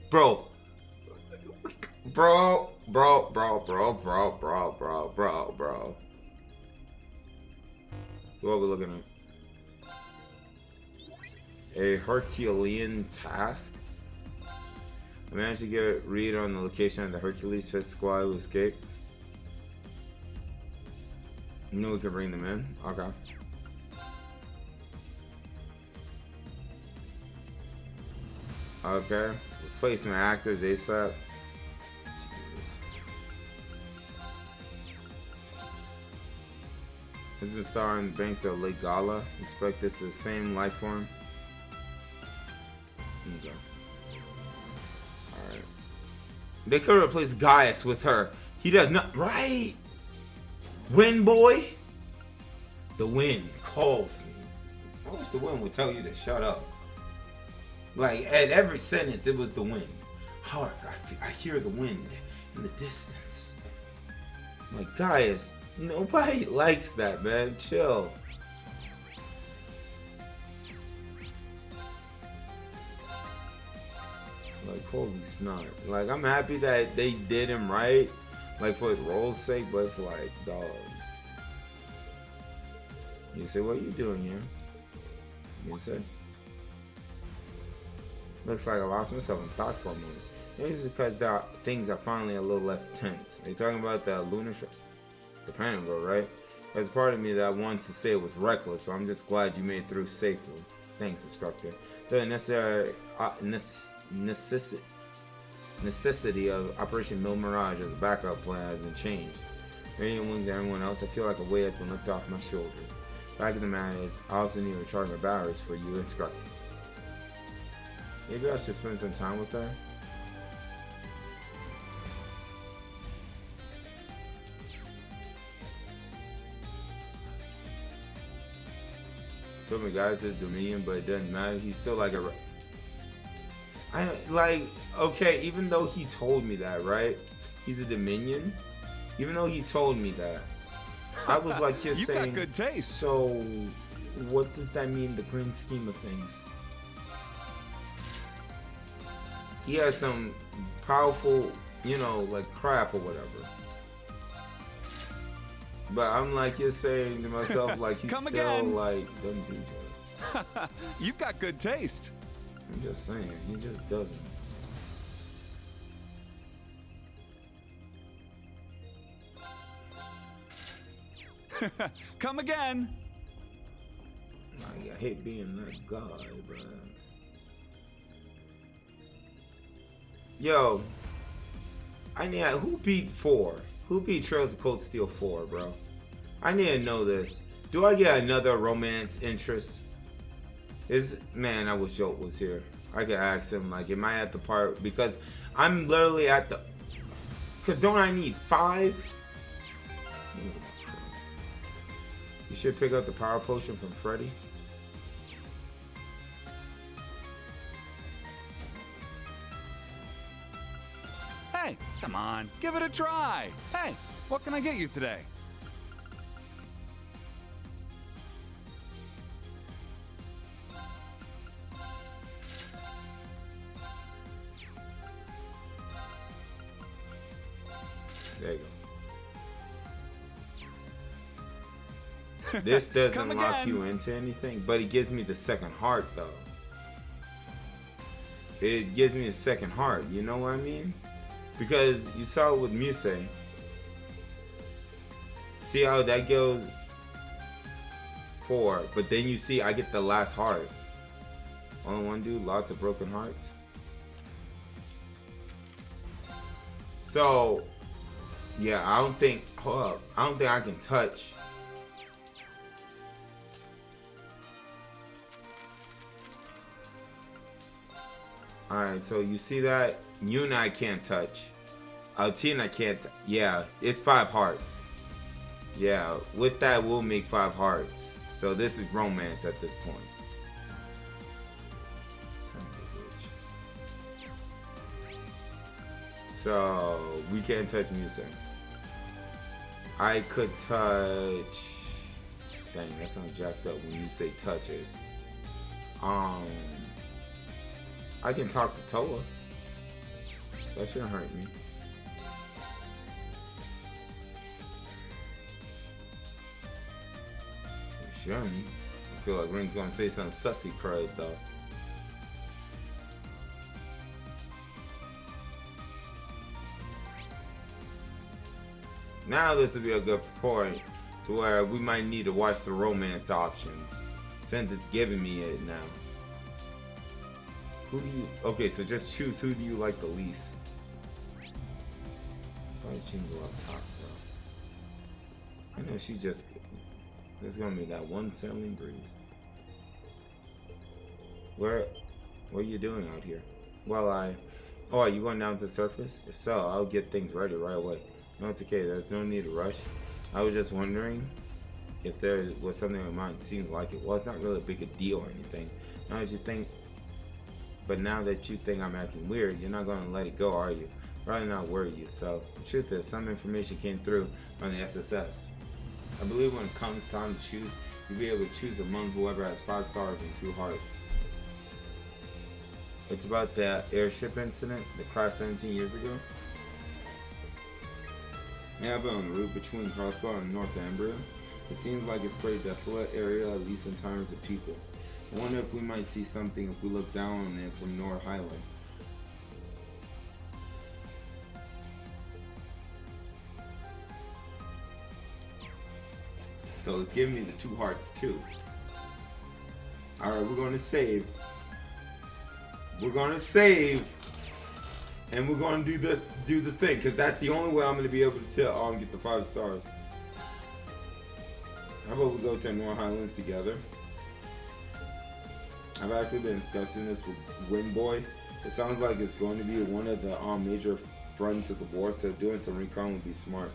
bro. So what we're looking at? A Herculean task. I managed to get a read on the location of the Hercules 5th squad who escaped. You knew we could bring them in? Okay. Okay. Replacement actors ASAP. Jesus. Has been starring on the banks of Lake Gala. Expect this is the same life form. Okay. Alright. They could replace Gaius with her. He does not. Right? Wind boy? The wind calls me. I wish the wind would tell you to shut up. Like, at every sentence, it was the wind. Hark, I hear the wind in the distance. Like, Gaius, nobody likes that, man. Chill. Like, holy snot. Like, I'm happy that they did him right. Like, for his role's sake, but it's like, dog. You say, what are you doing here? You say? Looks like I lost myself in thought for a moment. Maybe it's because things are finally a little less tense. Are you talking about the lunar the Pentagon, right? There's a part of me that wants to say it was reckless, but I'm just glad you made it through safely. Thanks, instructor. The necessity of Operation Mill Mirage as a backup plan hasn't changed. Radiant Wings and everyone else, I feel like a weight has been lifted off my shoulders. Back of the matter is, I also need to recharge my batteries for you, instructor. Maybe I should spend some time with her. Told me guys is Dominion, but it doesn't matter. He's still like a. Okay, even though he told me that, right? He's a Dominion. Even though he told me that, I was like, you're saying. Got good taste. So, what does that mean in the grand scheme of things? He has some powerful, you know, like crap or whatever. But I'm like, you're saying to myself, like, he's still again. like, doesn't do that. You've got good taste. I'm just saying, he just doesn't. Come again. I hate being that guy, bro. Yo, I need who beat 4? Who beat Trails of Cold Steel 4, bro? I need to know this. Do I get another romance interest? Man, I wish Jolt was here. I could ask him, like, am I at the part? Because I'm literally at the. Because don't I need 5? You should pick up the power potion from Freddy. Hey, come on, give it a try. Hey, what can I get you today? There you go. This doesn't lock you into anything, but it gives me the second heart, though. It gives me a second heart, you know what I mean? Because you saw it with Muse. See how that goes 4, but then you see I get the last heart. Only one dude, lots of broken hearts. So, yeah, I don't think, hold up, I don't think I can touch. Alright, so you see that? Yuna I can't touch. Altina can't. Yeah, it's 5 hearts. Yeah, with that we'll make 5 hearts. So this is romance at this point. Son of a bitch. So we can't touch music. I could touch. Dang, that sounds jacked up when you say touches. I can talk to Toa. That shouldn't hurt me. It shouldn't. I feel like Ring's gonna say some sussy crud though. Now this would be a good point to where we might need to watch the romance options, since it's giving me it now. Who do you... Okay, so just choose who do you like the least. Probably Jingle up top, bro. I know she just... There's gonna be that one sailing breeze. What are you doing out here? Well, Oh, are you going down to the surface? If so, I'll get things ready right away. No, it's okay. There's no need to rush. I was just wondering if there was something in mind. It seems like it. Well, it's not really a big a deal or anything. Now that you think... But now that you think I'm acting weird, you're not going to let it go, are you? Rather not worry you. So, the truth is, some information came through on the SSS. I believe when it comes time to choose, you'll be able to choose among whoever has 5 stars and 2 hearts. It's about the airship incident that crashed 17 years ago. Yeah, I've been on the route between Crossbow and North Ambria. It seems like it's a pretty desolate area, at least in terms of people. I wonder if we might see something if we look down on it from North Highland. So it's giving me the 2 hearts too. Alright, we're gonna save. We're gonna save. And we're gonna do the thing, because that's the only way I'm gonna be able to tell get the 5 stars. How about we go to North Highlands together? I've actually been discussing this with Windboy. It sounds like it's going to be one of the major fronts of the war, so doing some recon would be smart.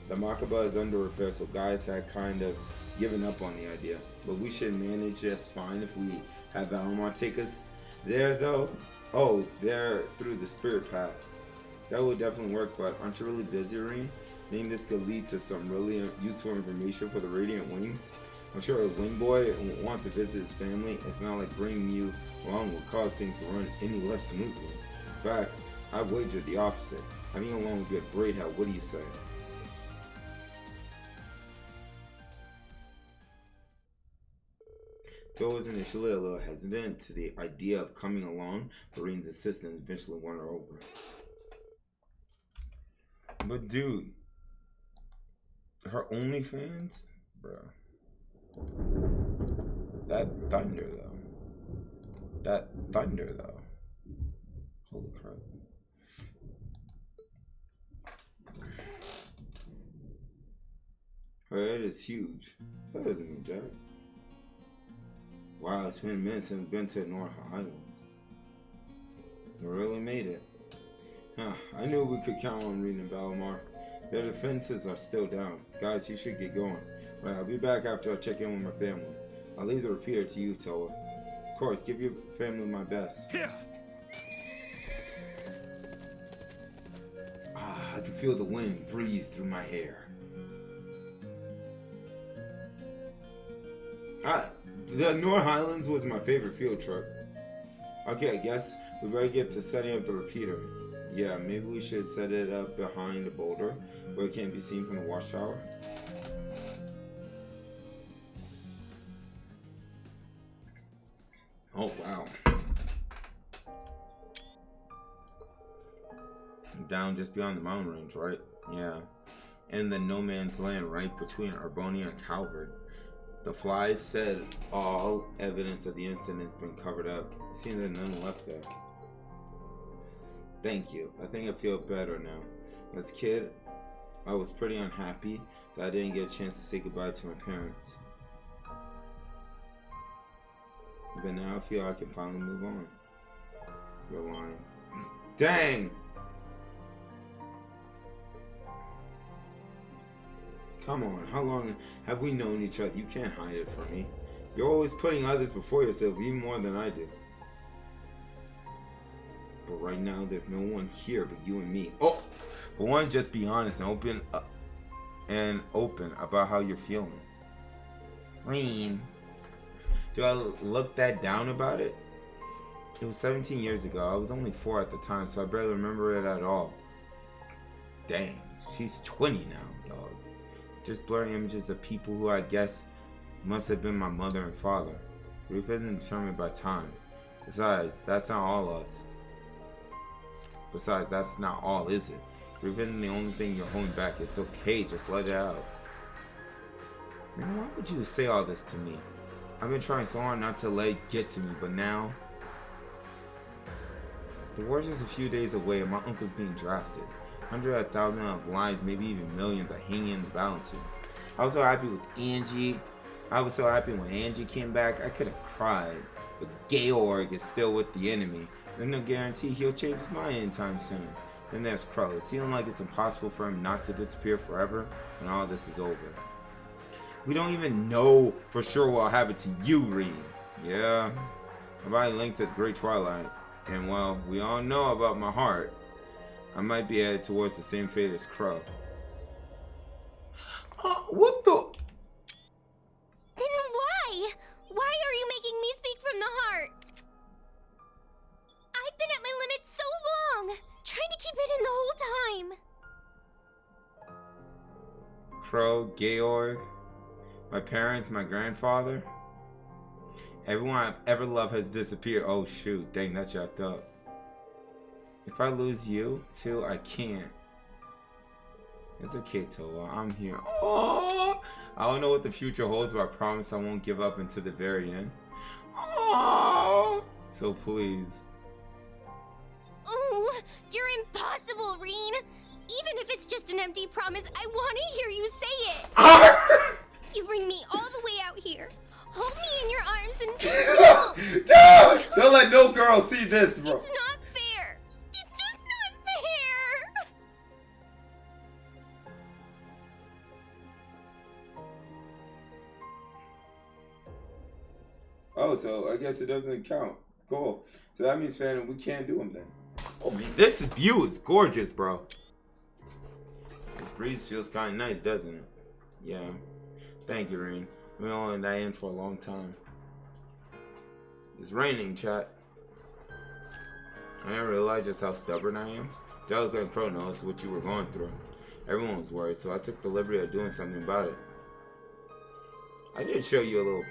The Makaba is under repair, so guys had kind of given up on the idea. But we should manage just fine if we have Valimar take us there, though. Oh, they're through the spirit path. That would definitely work, but aren't you really busy, Reen? I think this could lead to some really useful information for the Radiant Wings. I'm sure if Windboy wants to visit his family, it's not like bringing you along will cause things to run any less smoothly. In fact, I wager the opposite. Having along would be a great help. What do you say? Toa was initially a little hesitant to the idea of coming along, but Reen's insistence eventually won her over. But dude, her OnlyFans? Bro. That thunder though. Holy crap. Her head is huge. That doesn't mean jack. Wow, it's been a minute since we've been to the North Highlands. We really made it. Huh, I knew we could count on Reen and Valimar. Their defenses are still down. Guys, you should get going. Right, I'll be back after I check in with my family. I'll leave the repeater to you, Toa. Of course, give your family my best. Here. I can feel the wind breeze through my hair. The North Highlands was my favorite field trip. Okay, I guess we better get to setting up the repeater. Yeah, maybe we should set it up behind the boulder where it can't be seen from the watchtower. Oh, wow. Down just beyond the mountain range, right? Yeah. And the no man's land right between Arbonia and Calvert. The flies said all evidence of the incident has been covered up. It seems there's none left there. Thank you. I think I feel better now. As a kid, I was pretty unhappy that I didn't get a chance to say goodbye to my parents. But now I feel I can finally move on. You're lying. Dang! Come on, how long have we known each other? You can't hide it from me. You're always putting others before yourself, even more than I do. But right now, there's no one here but you and me. Oh! But why don't just be honest and open up. and open about how you're feeling. Rean, do I look that down about it? It was 17 years ago. I was only 4 at the time, so I barely remember it at all. Dang, she's 20 now, dog. Just blurry images of people who I guess must have been my mother and father. Grief isn't determined by time. Besides, that's not all us. Besides, that's not all, is it? Grief isn't the only thing you're holding back. It's okay, just let it out. Man, why would you say all this to me? I've been trying so hard not to let it get to me, but now... The war's just a few days away and my uncle's being drafted. Hundreds of thousands of lives, maybe even millions, are hanging in the balance here. I was so happy with Angie. I was so happy when Angie came back. I could have cried. But Georg is still with the enemy. There's no guarantee he'll change his mind anytime soon. Then there's Crow. It's feeling like it's impossible for him not to disappear forever when all this is over. We don't even know for sure what'll happen to you, Rean. Yeah, my body linked to the Great Twilight. And well, we all know about my heart. I might be headed towards the same fate as Crow. What the? Then why? Why are you making me speak from the heart? I've been at my limit so long, trying to keep it in the whole time. Crow, Georg, my parents, my grandfather. Everyone I've ever loved has disappeared. Oh shoot, dang, that's jacked up. If I lose you, too, I can't. It's okay, Toa. I'm here. Oh, I don't know what the future holds, but I promise I won't give up until the very end. Oh, so please. Oh, you're impossible, Rean. Even if it's just an empty promise, I want to hear you say it. You bring me all the way out here. Hold me in your arms and Don't let no girl see this, bro. It's not fair. It's just not fair. Oh, so I guess it doesn't count. Cool. So that means, Phantom, we can't do them then. Oh man, this view is gorgeous, bro. This breeze feels kind of nice, doesn't it? Yeah. Thank you, Rean. I've been holding that in for a long time. It's raining, chat. I didn't realize just how stubborn I am. Jellica and Crow knows what you were going through. Everyone was worried, so I took the liberty of doing something about it. I did show you a little...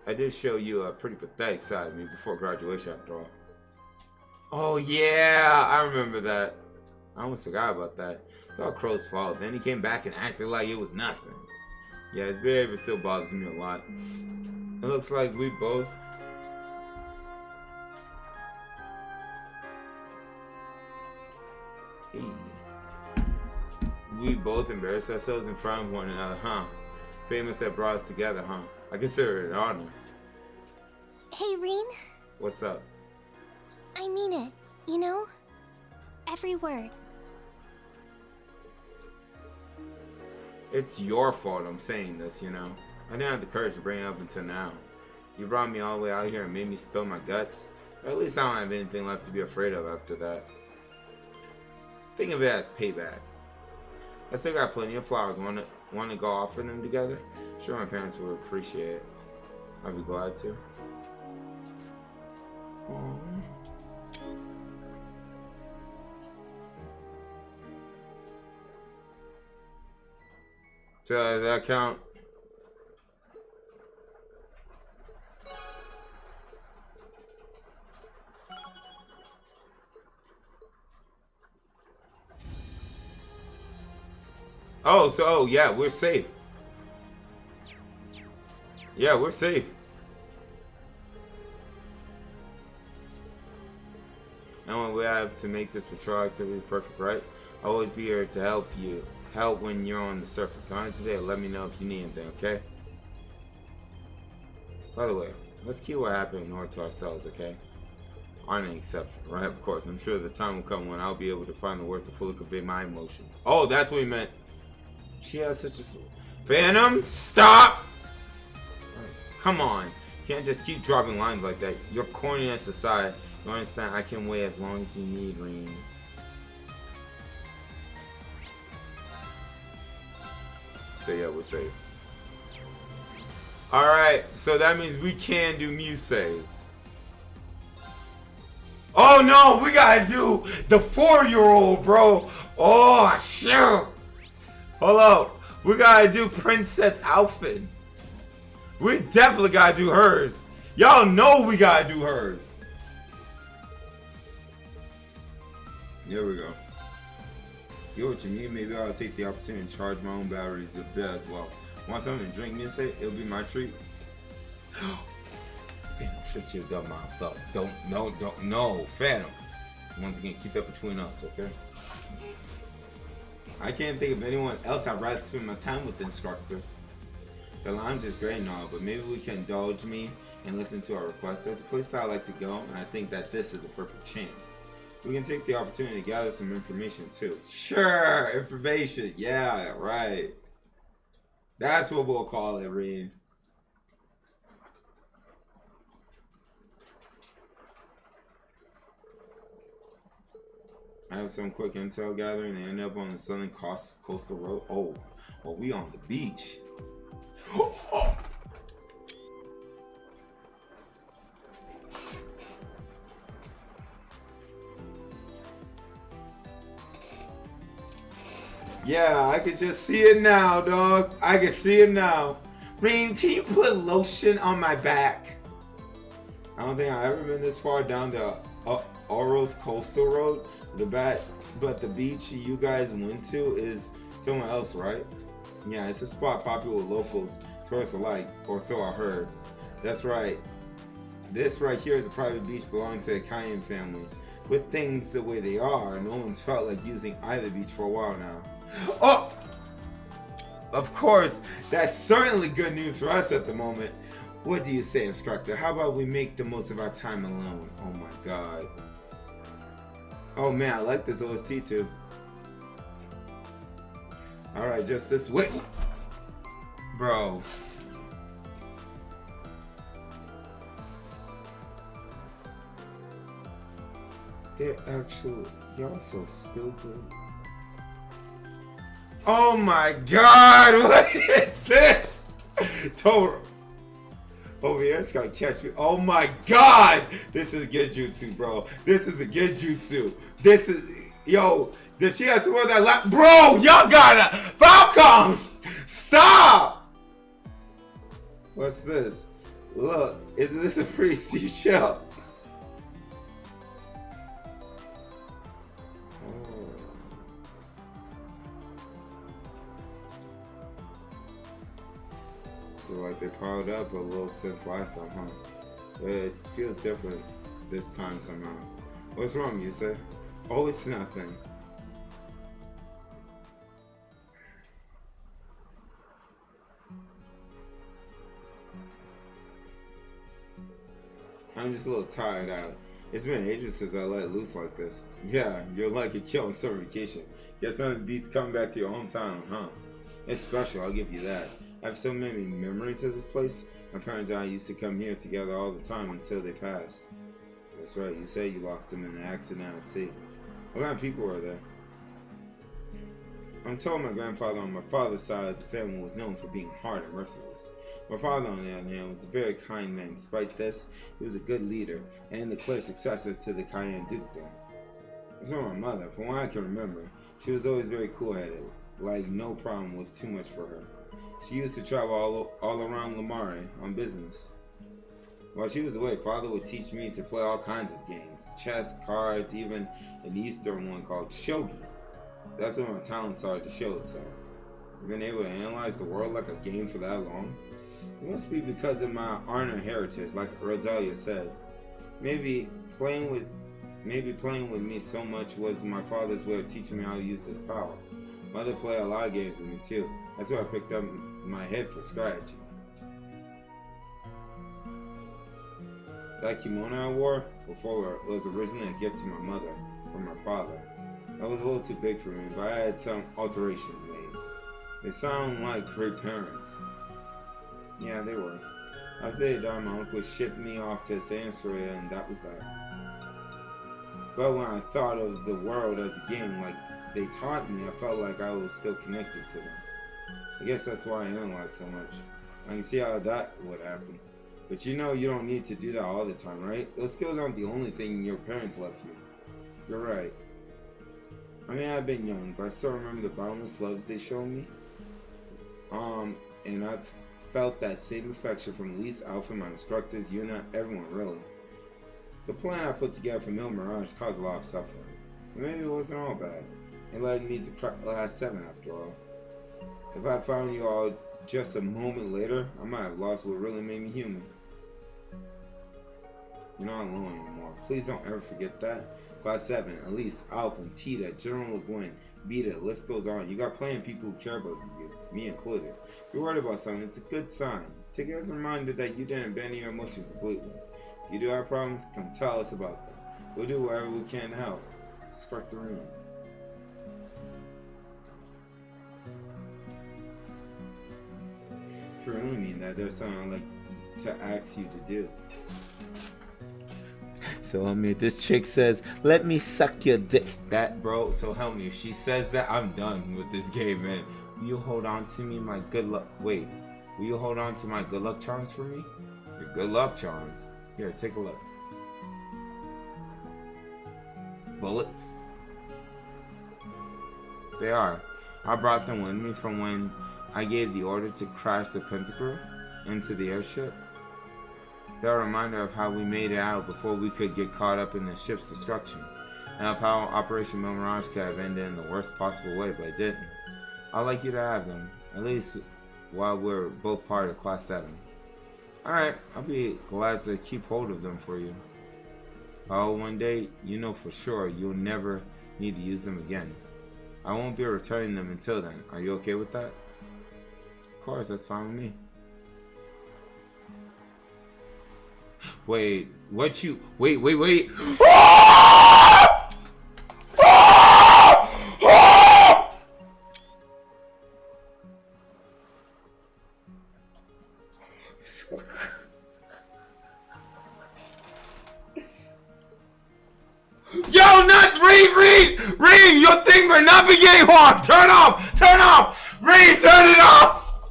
I did show you a pretty pathetic side of me before graduation, after all. Oh yeah, I remember that. I almost forgot about that. It's all Crow's fault. Then he came back and acted like it was nothing. Yeah, his behavior still bothers me a lot. It looks like we both... Hey. We both embarrassed ourselves in front of one another, huh? Famous that brought us together, huh? I consider it an honor. Hey, Rean. What's up? I mean it, you know? Every word. It's your fault I'm saying this, you know? I didn't have the courage to bring it up until now. You brought me all the way out here and made me spill my guts. But at least I don't have anything left to be afraid of after that. Think of it as payback. I still got plenty of flowers. Want to go offer them together? Sure, my parents would appreciate it. I'd be glad to. Aww. So does that count? Oh, so yeah, we're safe. Yeah, we're safe. And what we have to make this patrol activity perfect, right? I'll always be here to help you. Help when you're on the surface. Don't today. Let me know if you need anything, okay? By the way, let's keep what happened in order to ourselves, okay? Aren't an exception, right? Of course, I'm sure the time will come when I'll be able to find the words to fully convey my emotions. Oh, that's what he meant. She has such a... Phantom, stop! Come on. You can't just keep dropping lines like that. Your corniness aside, you understand I can wait as long as you need, Rean. So yeah, we're safe. Alright, so that means we can do Muses. Oh no, we gotta do the 4-year-old, bro. Oh shoot. Hold up. We gotta do Princess Outfit. We definitely gotta do hers. Y'all know we gotta do hers. Here we go. Get what you mean. Maybe I'll take the opportunity to charge my own batteries a bit as well. Want something to drink, music? It'll be my treat. Phantom, shut your dumb mouth up. No, Phantom. Once again, keep that between us, okay? I can't think of anyone else I'd rather spend my time with, instructor. The lounge is great and all, but maybe we can indulge me and listen to our request. There's a place that I like to go, and I think that this is the perfect chance. We can take the opportunity to gather some information too. Sure, information. Yeah, right. That's what we'll call it, Reed. I have some quick intel gathering and end up on the southern coastal road. Oh, well, we on the beach. Oh. Yeah, I can just see it now, dog. I can see it now. Reem, can you put lotion on my back? I don't think I've ever been this far down the Oros Coastal Road. But the beach you guys went to is somewhere else, right? Yeah, it's a spot popular with locals, tourists alike, or so I heard. That's right. This right here is a private beach belonging to the Cayenne family. With things the way they are, no one's felt like using either beach for a while now. Oh! Of course, that's certainly good news for us at the moment. What do you say, instructor? How about we make the most of our time alone? Oh my god. Oh man, I like this OST too. Alright, just this way. Bro. They're actually, y'all so stupid. Oh my god, what is this? Total. Over here, it's gonna catch me. Oh my god! This is Genjutsu, bro. This is a Genjutsu. This is, yo, did she have to wear that bro, y'all gotta, Falcons! Stop! What's this? Look, isn't this a pretty seashell? Feel like they piled up a little since last time, huh? But it feels different this time somehow. What's wrong, you say? Oh, it's nothing. I'm just a little tired out. It's been ages since I let loose like this. Yeah, you're like a kid on summer vacation. Guess nothing beats coming back to your hometown, huh? It's special, I'll give you that. I have so many memories of this place. My parents and I used to come here together all the time until they passed. That's right, you say you lost them in an accident at sea. What kind of people were there? I'm told my grandfather on my father's side of the family was known for being hard and merciless. My father, on the other hand, was a very kind man. Despite this, he was a good leader and the clear successor to the Cayenne dukedom. As for my mother, from what I can remember, she was always very cool-headed. Like, no problem was too much for her. She used to travel all around Lamare on business. While she was away, Father would teach me to play all kinds of games. Chess, cards, even an Eastern one called Shogi. That's when my talent started to show itself. I've been able to analyze the world like a game for that long. It must be because of my honor heritage, like Rosalia said. Maybe playing with me so much was my father's way of teaching me how to use this power. Mother played a lot of games with me too. That's where I picked up my head for strategy. That kimono I wore before was originally a gift to my mother from my father. That was a little too big for me, but I had some alterations made. They sound like great parents. Yeah, they were. After they died, my uncle shipped me off to Sanskrit, and that was that. But when I thought of the world as a game like they taught me, I felt like I was still connected to them. I guess that's why I analyze so much. I can see how that would happen. But you know you don't need to do that all the time, right? Those skills aren't the only thing your parents left you. You're right. I mean, I've been young, but I still remember the boundless loves they showed me. And I've felt that same affection from Elise, Alpha, my instructors, Yuna, everyone really. The plan I put together for Mil Mirage caused a lot of suffering. But maybe it wasn't all bad. It led me to class 7 after all. If I found you all just a moment later, I might have lost what really made me human. You're not alone anymore. Please don't ever forget that. Class 7, Elise, Alpha, Tita, General Le Guin, Beta, the list goes on. You got plenty of people who care about you, me included. If you're worried about something, it's a good sign. Take it as a reminder that you didn't abandon your emotions completely. If you do have problems, come tell us about them. We'll do whatever we can to help. Spectrine. If you really mean that, there's something I'd like to ask you to do. So I mean, this chick says, "Let me suck your dick." That, bro. So help me. If she says that, I'm done with this game, man. Will you hold on to me, my good luck? Wait. Will you hold on to my good luck charms for me? Your good luck charms. Here, take a look. Bullets. They are. I brought them with me from when I gave the order to crash the Pentacle into the airship. They're a reminder of how we made it out before we could get caught up in the ship's destruction, and of how Operation Mil Mirage could have ended in the worst possible way, but it didn't. I'd like you to have them, at least while we're both part of Class 7. Alright, I'll be glad to keep hold of them for you. Oh, one day, you know for sure you'll never need to use them again. I won't be returning them until then. Are you okay with that? Of course, that's fine with me. Wait, what you... Wait. Yo, not Reed! Your thing will not be getting on! Turn off! Reed, turn it off!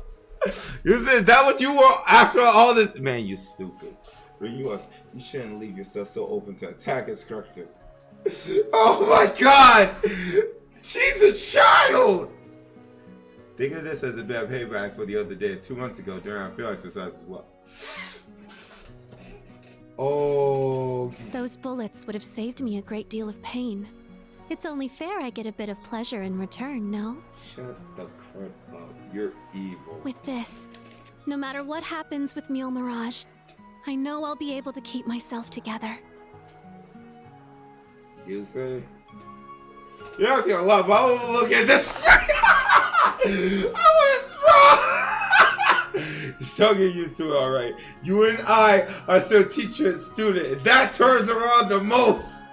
Is that what you want after all this? Man, you stupid. You shouldn't leave yourself so open to attack instructor. Oh my god! She's a child! Think of this as a bit of payback for the other day, 2 months ago during our field exercise as well. Oh. Those bullets would have saved me a great deal of pain. It's only fair I get a bit of pleasure in return, no? Shut the crap up. You're evil. With this, no matter what happens with Mil Mirage, I know I'll be able to keep myself together. You say? You don't see a lot, but I will look at this. Just don't get used to it, alright? You and I are still teacher and student, and that turns around the most.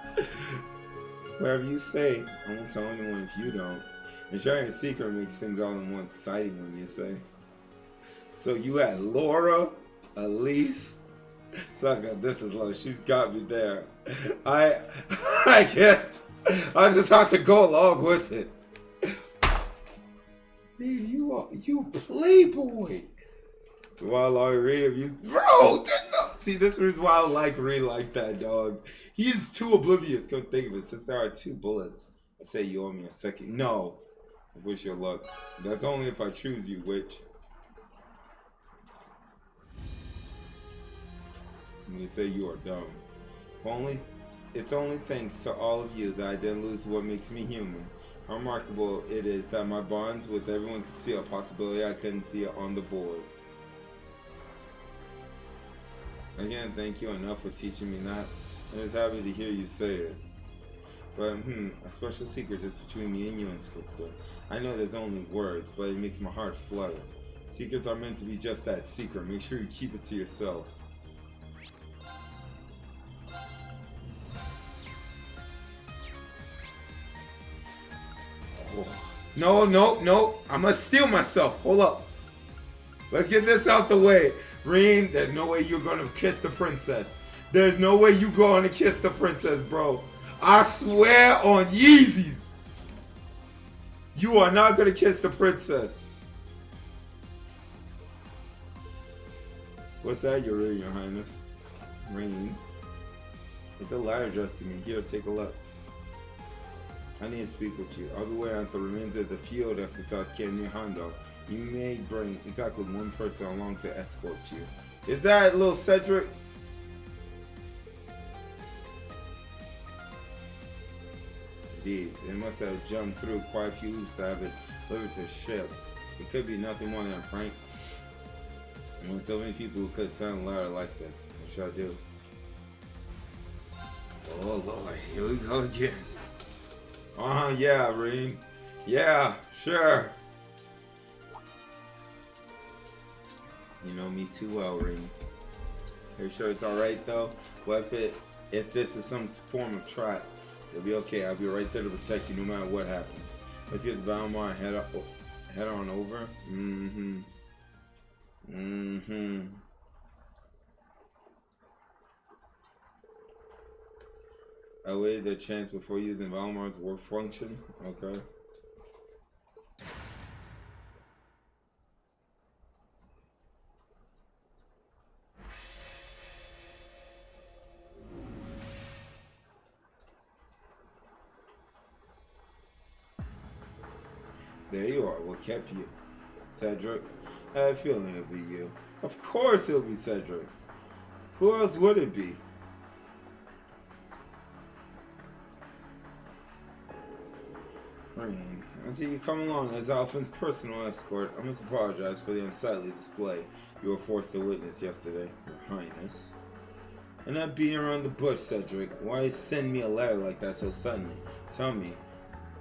Whatever you say, I won't tell anyone if you don't. And sharing a secret makes things all the more exciting when you say. So you had Laura, Elise. Sucker, this is low. She's got me there. I guess I just have to go along with it. Man, you playboy. While I read him, you see, this is why I like Reed like that, dog. He's too oblivious. Come think of it. Since there are 2 bullets, I say you owe me a second. No, I wish you luck. That's only if I choose you, witch. When you say you are dumb. It's only thanks to all of you that I didn't lose what makes me human. How remarkable it is that my bonds with everyone could see a possibility I couldn't see it on the board. I can't thank you enough for teaching me that. I'm just happy to hear you say it. But a special secret just between me and you, Instructor. I know there's only words, but it makes my heart flutter. Secrets are meant to be just that, secret. Make sure you keep it to yourself. No. I'm gonna steal myself. Hold up. Let's get this out the way. Reen, there's no way you're gonna kiss the princess. There's no way you gonna kiss the princess, bro. I swear on Yeezys. You are not gonna kiss the princess. What's that, Your Highness? Rain. It's a ladder addressed to me. Here, take a look. I need to speak with you. I'll be waiting at the remains of the field exercise camp near Hondo. You may bring exactly one person along to escort you. Is that little Cedric? Indeed, they must have jumped through quite a few hoops to have it delivered to a ship. It could be nothing more than a prank. When so many people who could send a ladder like this, what should I do? Oh Lord, here we go again. Yeah, Reen. Yeah, sure. You know me too well, Reen. Are you sure it's alright though? What if this is some form of trap? It'll be okay. I'll be right there to protect you no matter what happens. Let's get to Valmar and head on over. I waited the chance before using Valmar's work function. Okay. There you are. What kept you? Cedric? I had a feeling it'll be you. Of course it'll be Cedric. Who else would it be? Rain, I see you come along as Alphen's personal escort. I must apologize for the unsightly display you were forced to witness yesterday, Your Highness. And not beating around the bush, Cedric. Why send me a letter like that so suddenly? Tell me,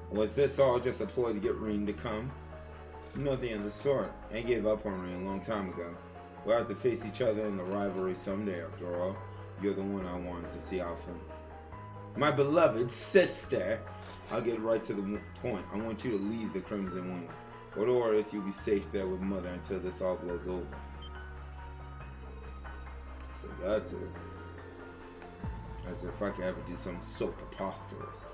was this all just a ploy to get Rain to come? Nothing of the sort. I gave up on Rain a long time ago. We'll have to face each other in the rivalry someday, after all. You're the one I wanted to see, Alphen. My beloved sister! I'll get right to the point. I want you to leave the Crimson Wings. What orders you'll be safe there with Mother until this all blows over. So that's it. As if I could ever do something so preposterous.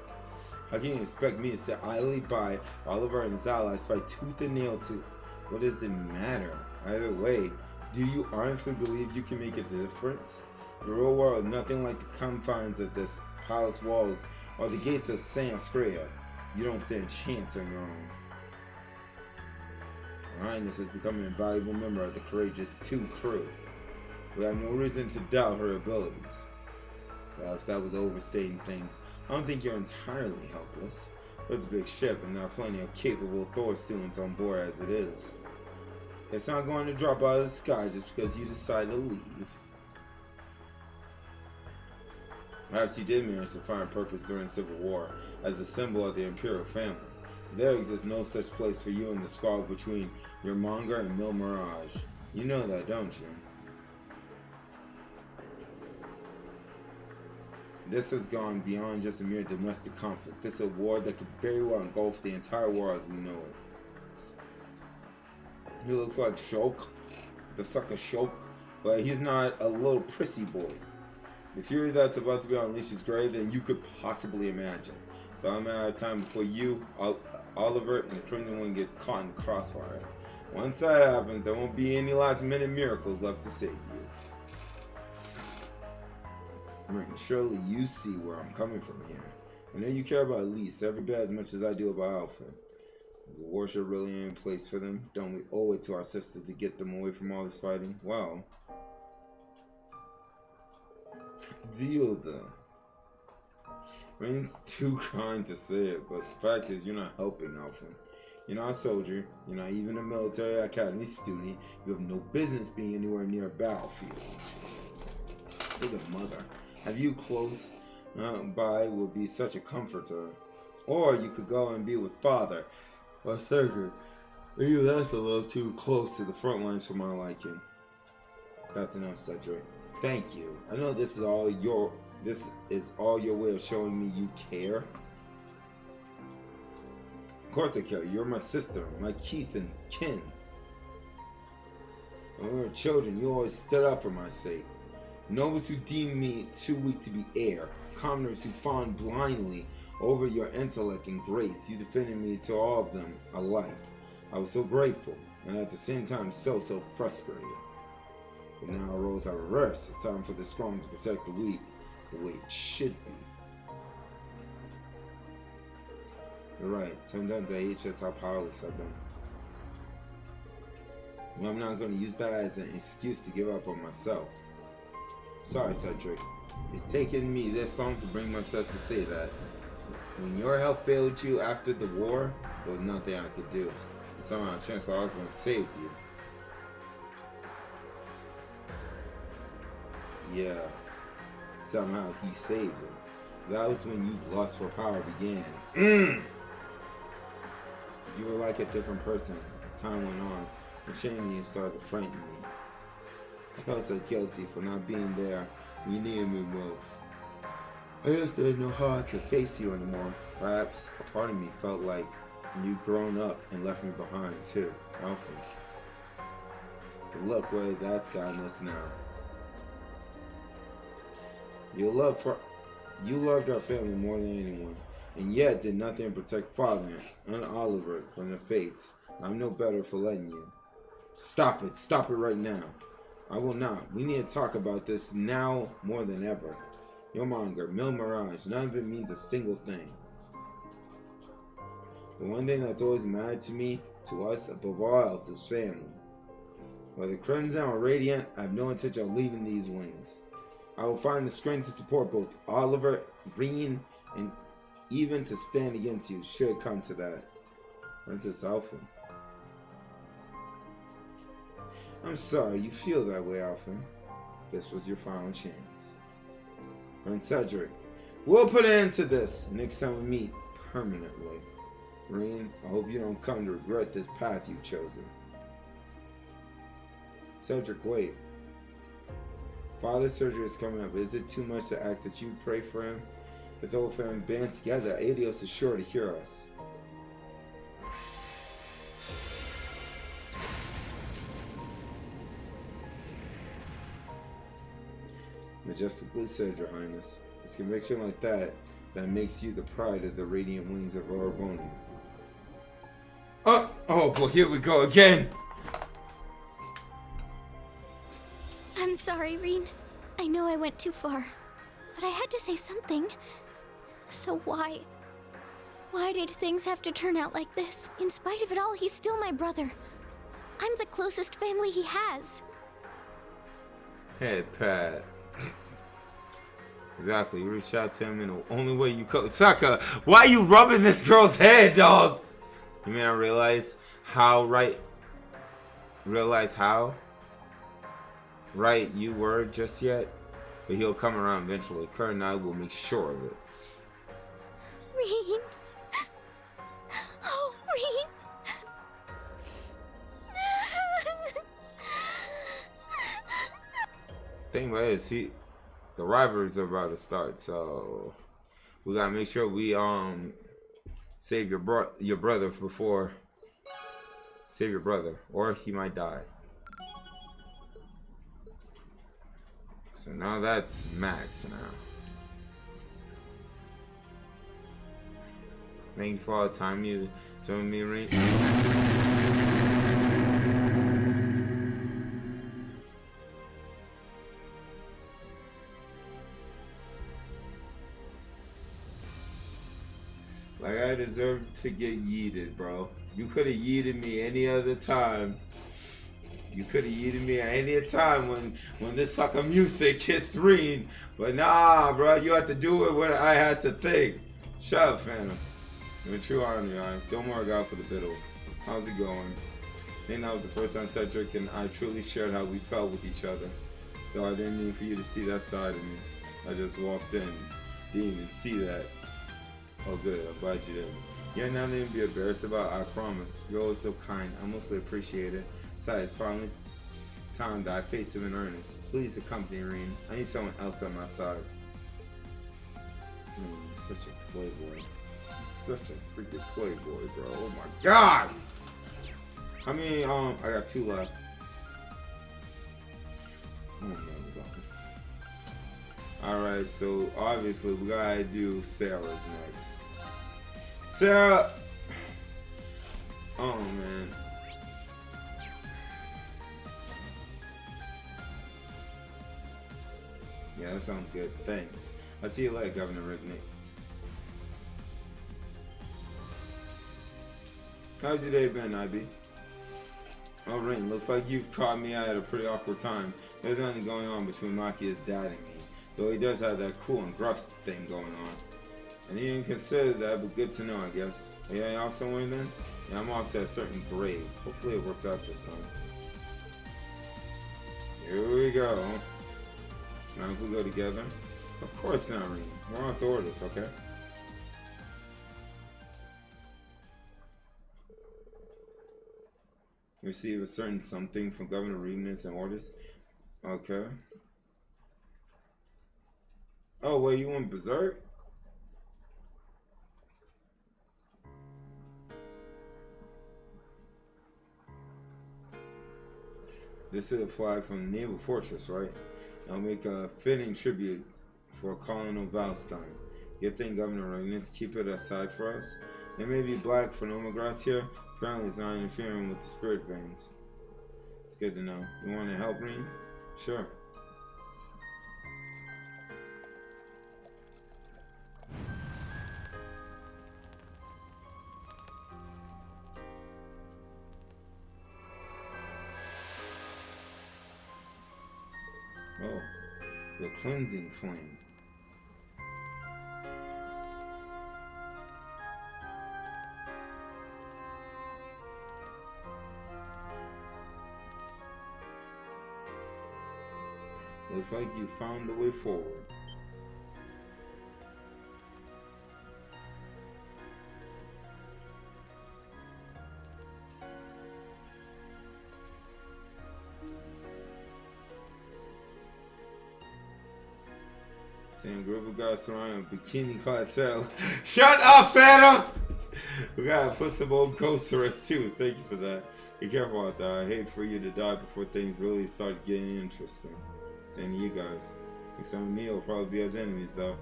How can you expect me to sit idly by while Oliver and his allies fight tooth and nail to? What does it matter? Either way, do you honestly believe you can make a difference? The real world is nothing like the confines of this palace walls or the gates of Sanskria. You don't stand a chance on your own. Her Highness has become an invaluable member of the courageous 2 crew. We have no reason to doubt her abilities. Perhaps that was overstating things. I don't think you're entirely helpless. It's a big ship and there are plenty of capable Thor students on board as it is. It's not going to drop out of the sky just because you decide to leave. Perhaps you did manage to find purpose during the Civil War as a symbol of the Imperial family. There exists no such place for you in the squabble between your Monger and Mil Mirage. You know that, don't you? This has gone beyond just a mere domestic conflict. This is a war that could very well engulf the entire world as we know it. He looks like Shulk, the sucker Shulk, but he's not a little prissy boy. The fury that's about to be unleashed is greater than you could possibly imagine. So I'm out of time before you, Oliver, and the Crimson One gets caught in the crossfire. Once that happens, there won't be any last-minute miracles left to save you. I mean, surely you see where I'm coming from here. I know you care about Elise every bit as much as I do about Alphen. Is the warship really in place for them? Don't we owe it to our sisters to get them away from all this fighting? Well, deal then. I mean, it's too kind to say it, but the fact is you're not helping Alphen. You're not a soldier, you're not even a military academy student, you have no business being anywhere near a battlefield. Look at Mother. Have you close by would be such a comfort to her. Or you could go and be with Father or Cedric. Maybe that's a little too close to the front lines for my liking. That's enough, Cedric. Thank you. I know this is all your way of showing me you care. Of course I care. You're my sister, my Keith and kin. When we were children, you always stood up for my sake. Nobles who deemed me too weak to be heir, commoners who fawned blindly over your intellect and grace, you defended me to all of them alike. I was so grateful, and at the same time so frustrated. But now our roles are reversed. It's time for the strong to protect the weak the way it should be. You're right. Sometimes I hate just how powerless I've been. But I'm not going to use that as an excuse to give up on myself. Sorry, Cedric. It's taken me this long to bring myself to say that. When your health failed you after the war, there was nothing I could do. And somehow Chancellor Osborne saved you. Yeah. Somehow he saved him. That was when youth lust for power began. You were like a different person as time went on. The change started to frighten me. I felt so guilty for not being there when you needed me most. I just didn't know how I could face you anymore. Perhaps a part of me felt like you'd grown up and left me behind too, often. But look where that's gotten us now. You loved our family more than anyone, and yet did nothing to protect Father and Oliver from the fates. I'm no better for letting you. Stop it right now. I will not. We need to talk about this now more than ever. Yomonger, Mil Mirage, none of it means a single thing. The one thing that's always mattered to us above all else, is family. Whether Crimson or Radiant, I have no intention of leaving these wings. I will find the strength to support both Oliver, Reen, and even to stand against you, should it come to that. Princess Alphen. I'm sorry you feel that way, Alphen. This was your final chance. Prince Cedric, we'll put an end to this next time we meet permanently. Reen, I hope you don't come to regret this path you've chosen. Cedric, wait. Father's surgery is coming up. Is it too much to ask that you pray for him? If the whole family bands together, Adios is sure to hear us. Majestically said, Your Highness. It's conviction like that that makes you the pride of the radiant wings of Orboni. Oh boy, here we go again! I'm sorry, Reen. I know I went too far, but I had to say something. So why? Why did things have to turn out like this? In spite of it all, he's still my brother. I'm the closest family he has. Hey, Pat. Exactly, you reach out to him in the only way you could. Sokka, why are you rubbing this girl's head, dog? You may not realize how right you were just yet, but he'll come around eventually. Kurt and I will make sure of it. Reen. Oh, Reen. Thing about it is, the rivalries are about to start, so we gotta make sure we save your brother before save your brother, or he might die. So now that's Max now. Thank you for all the time you spent with me, Reen. Like, I deserve to get yeeted, bro. You could have yeeted me any other time. You could have yeeted me at any time when this sucker music kissed Reen. But nah, bro, you had to do it when I had to think. Shut up, Phantom. You're a true army, eyes. Don't worry, God, for the Biddles. How's it going? I think that was the first time Cedric and I truly shared how we felt with each other. Though I didn't mean for you to see that side of me. I just walked in. Didn't even see that. Oh good, I'm glad you didn't. You have nothing to be embarrassed about, I promise. You're always so kind. I mostly appreciate it. Besides, finally time that I faced him in earnest. Please accompany Reen. I need someone else on my side. You're such a playboy. You're such a freaking playboy, bro. Oh my god! I mean, I got 2 left. Oh my god. Alright, so obviously we gotta do Sarah's next. Sarah! Oh man. Yeah, that sounds good. Thanks. I'll see you later, Governor Rignates. How's your day been, IB? Oh, Rain, looks like you've caught me at a pretty awkward time. There's nothing going on between Makia's dad and me, though he does have that cool and gruff thing going on. And he didn't consider that, but good to know, I guess. Are you off somewhere then? Yeah, I'm off to a certain grave. Hopefully it works out this time. Here we go. Now if we go together. Of course not, Rain. We're on to orders, okay? Receive a certain something from Governor Reedness and orders. Okay. Oh, wait, you went berserk? This is a flag from the naval fortress, right? I'll make a fitting tribute for Colonel Valstein. You think Governor Reedness keep it aside for us? There may be black for Nomagrass here. Apparently it's not interfering with the spirit veins. It's good to know. You want to help me? Sure. Oh, the cleansing flame. Looks like you found the way forward. Seeing a group of guys surrounding a bikini-clad sailor. Shut up, Phantom! We gotta put some old ghosts to rest too. Thank you for that. Be careful out there. I hate for you to die before things really start getting interesting. Same to you guys. Next time me will probably be as enemies though.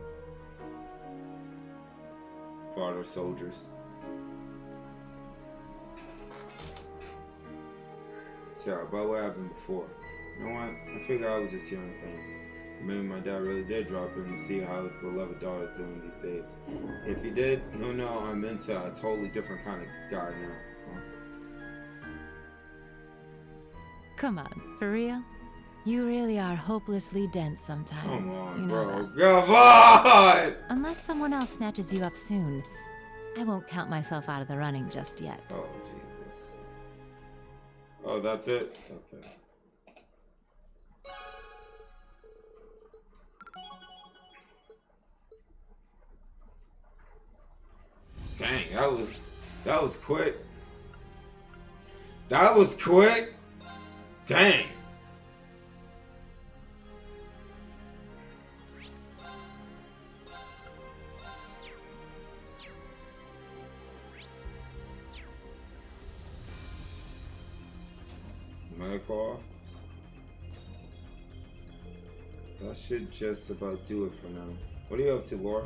Father soldiers. Yeah, about what happened before. You know what? I figure I was just hearing things. Maybe my dad really did drop in to see how his beloved daughter is doing these days. If he did, he'll know I'm into a totally different kind of guy now. Huh? Come on, for real? You really are hopelessly dense sometimes. Come on, you know bro. that. Come on! Unless someone else snatches you up soon, I won't count myself out of the running just yet. Oh, Jesus. Oh, that's it? Okay. Dang, that was quick. That was quick. Dang. Medical office. That should just about do it for now. What are you up to, Laura?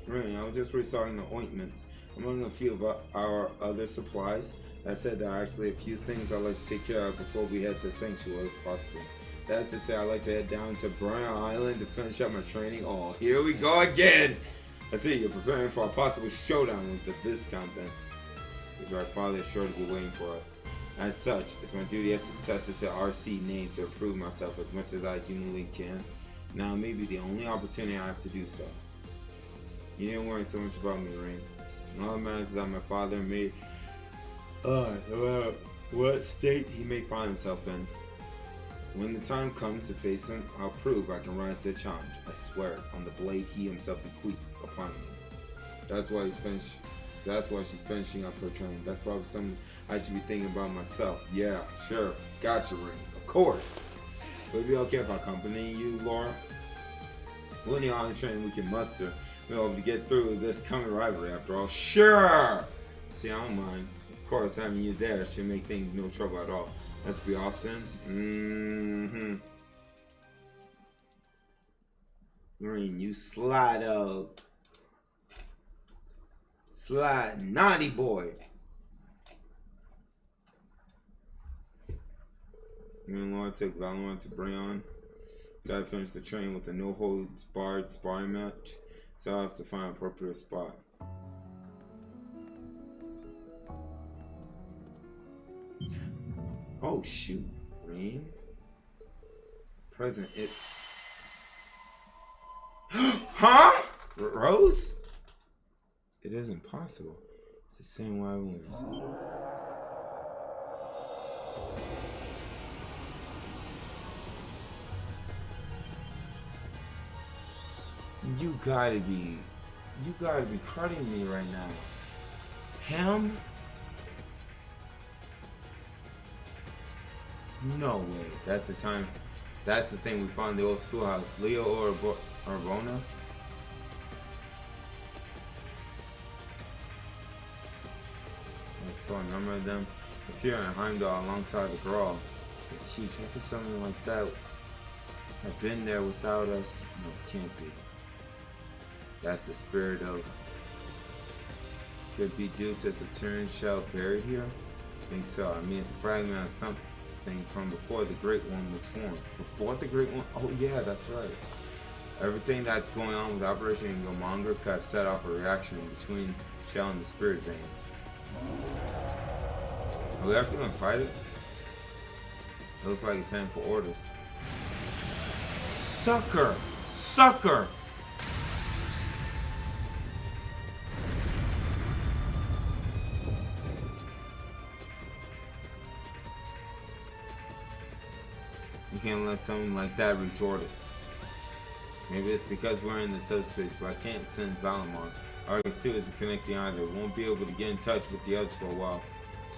Rain, I was just restocking the ointments. Among a few of our other supplies, that said there are actually a few things I'd like to take care of before we head to Sanctuary if possible. That's to say, I'd like to head down to Brown Island to finish up my training. Oh, here we go again! I see you're preparing for a possible showdown with the Viscount then. Because our father is sure to be waiting for us. As such, it's my duty as successor to RC name to improve myself as much as I humanly can. Now may be the only opportunity I have to do so. You didn't worry so much about me, Rain. All that matters is that my father may what state he may find himself in. When the time comes to face him, I'll prove I can rise to the challenge. I swear on the blade he himself bequeathed upon me. That's why she's finishing up her training. That's probably something I should be thinking about myself. Yeah, sure. Gotcha, Rain. Of course. Would it be okay if I accompany you, Laura? We'll need all the training we can muster. We'll be able to get through this coming rivalry after all. Sure! See, I don't mind. Of course, having you there should make things no trouble at all. Let's be off then. Green, you slide up. Slide, naughty boy. Me and Laura took Valorant to Breon. So I finished the training with a no-holds-barred sparring match. So I have to find an appropriate spot. Oh shoot, Rain. Present, it's... Huh? Rose? It isn't possible. It's the same way I was. You gotta be cruddying me right now. Him? No way. That's the time. That's the thing we found in the old schoolhouse. Leo or Bonus? I saw a number of them appear in Heimdall alongside the Grawl. It's huge. How could something like that have been there without us? No, it can't be. That's the spirit of... Could be due to Saturn shell buried here? I think so. I mean, it's a fragment of something from before the Great One was formed. Before the Great One? Oh yeah, that's right. Everything that's going on with Operation Killmonger could have set off a reaction between Shell and the spirit veins. Are we actually gonna fight it? It looks like it's time for orders. Sucker! Sucker! You can't let something like that reach Ordis. Maybe it's because we're in the subspace, but I can't send Valimar. Argus 2 isn't connecting either. Won't be able to get in touch with the others for a while.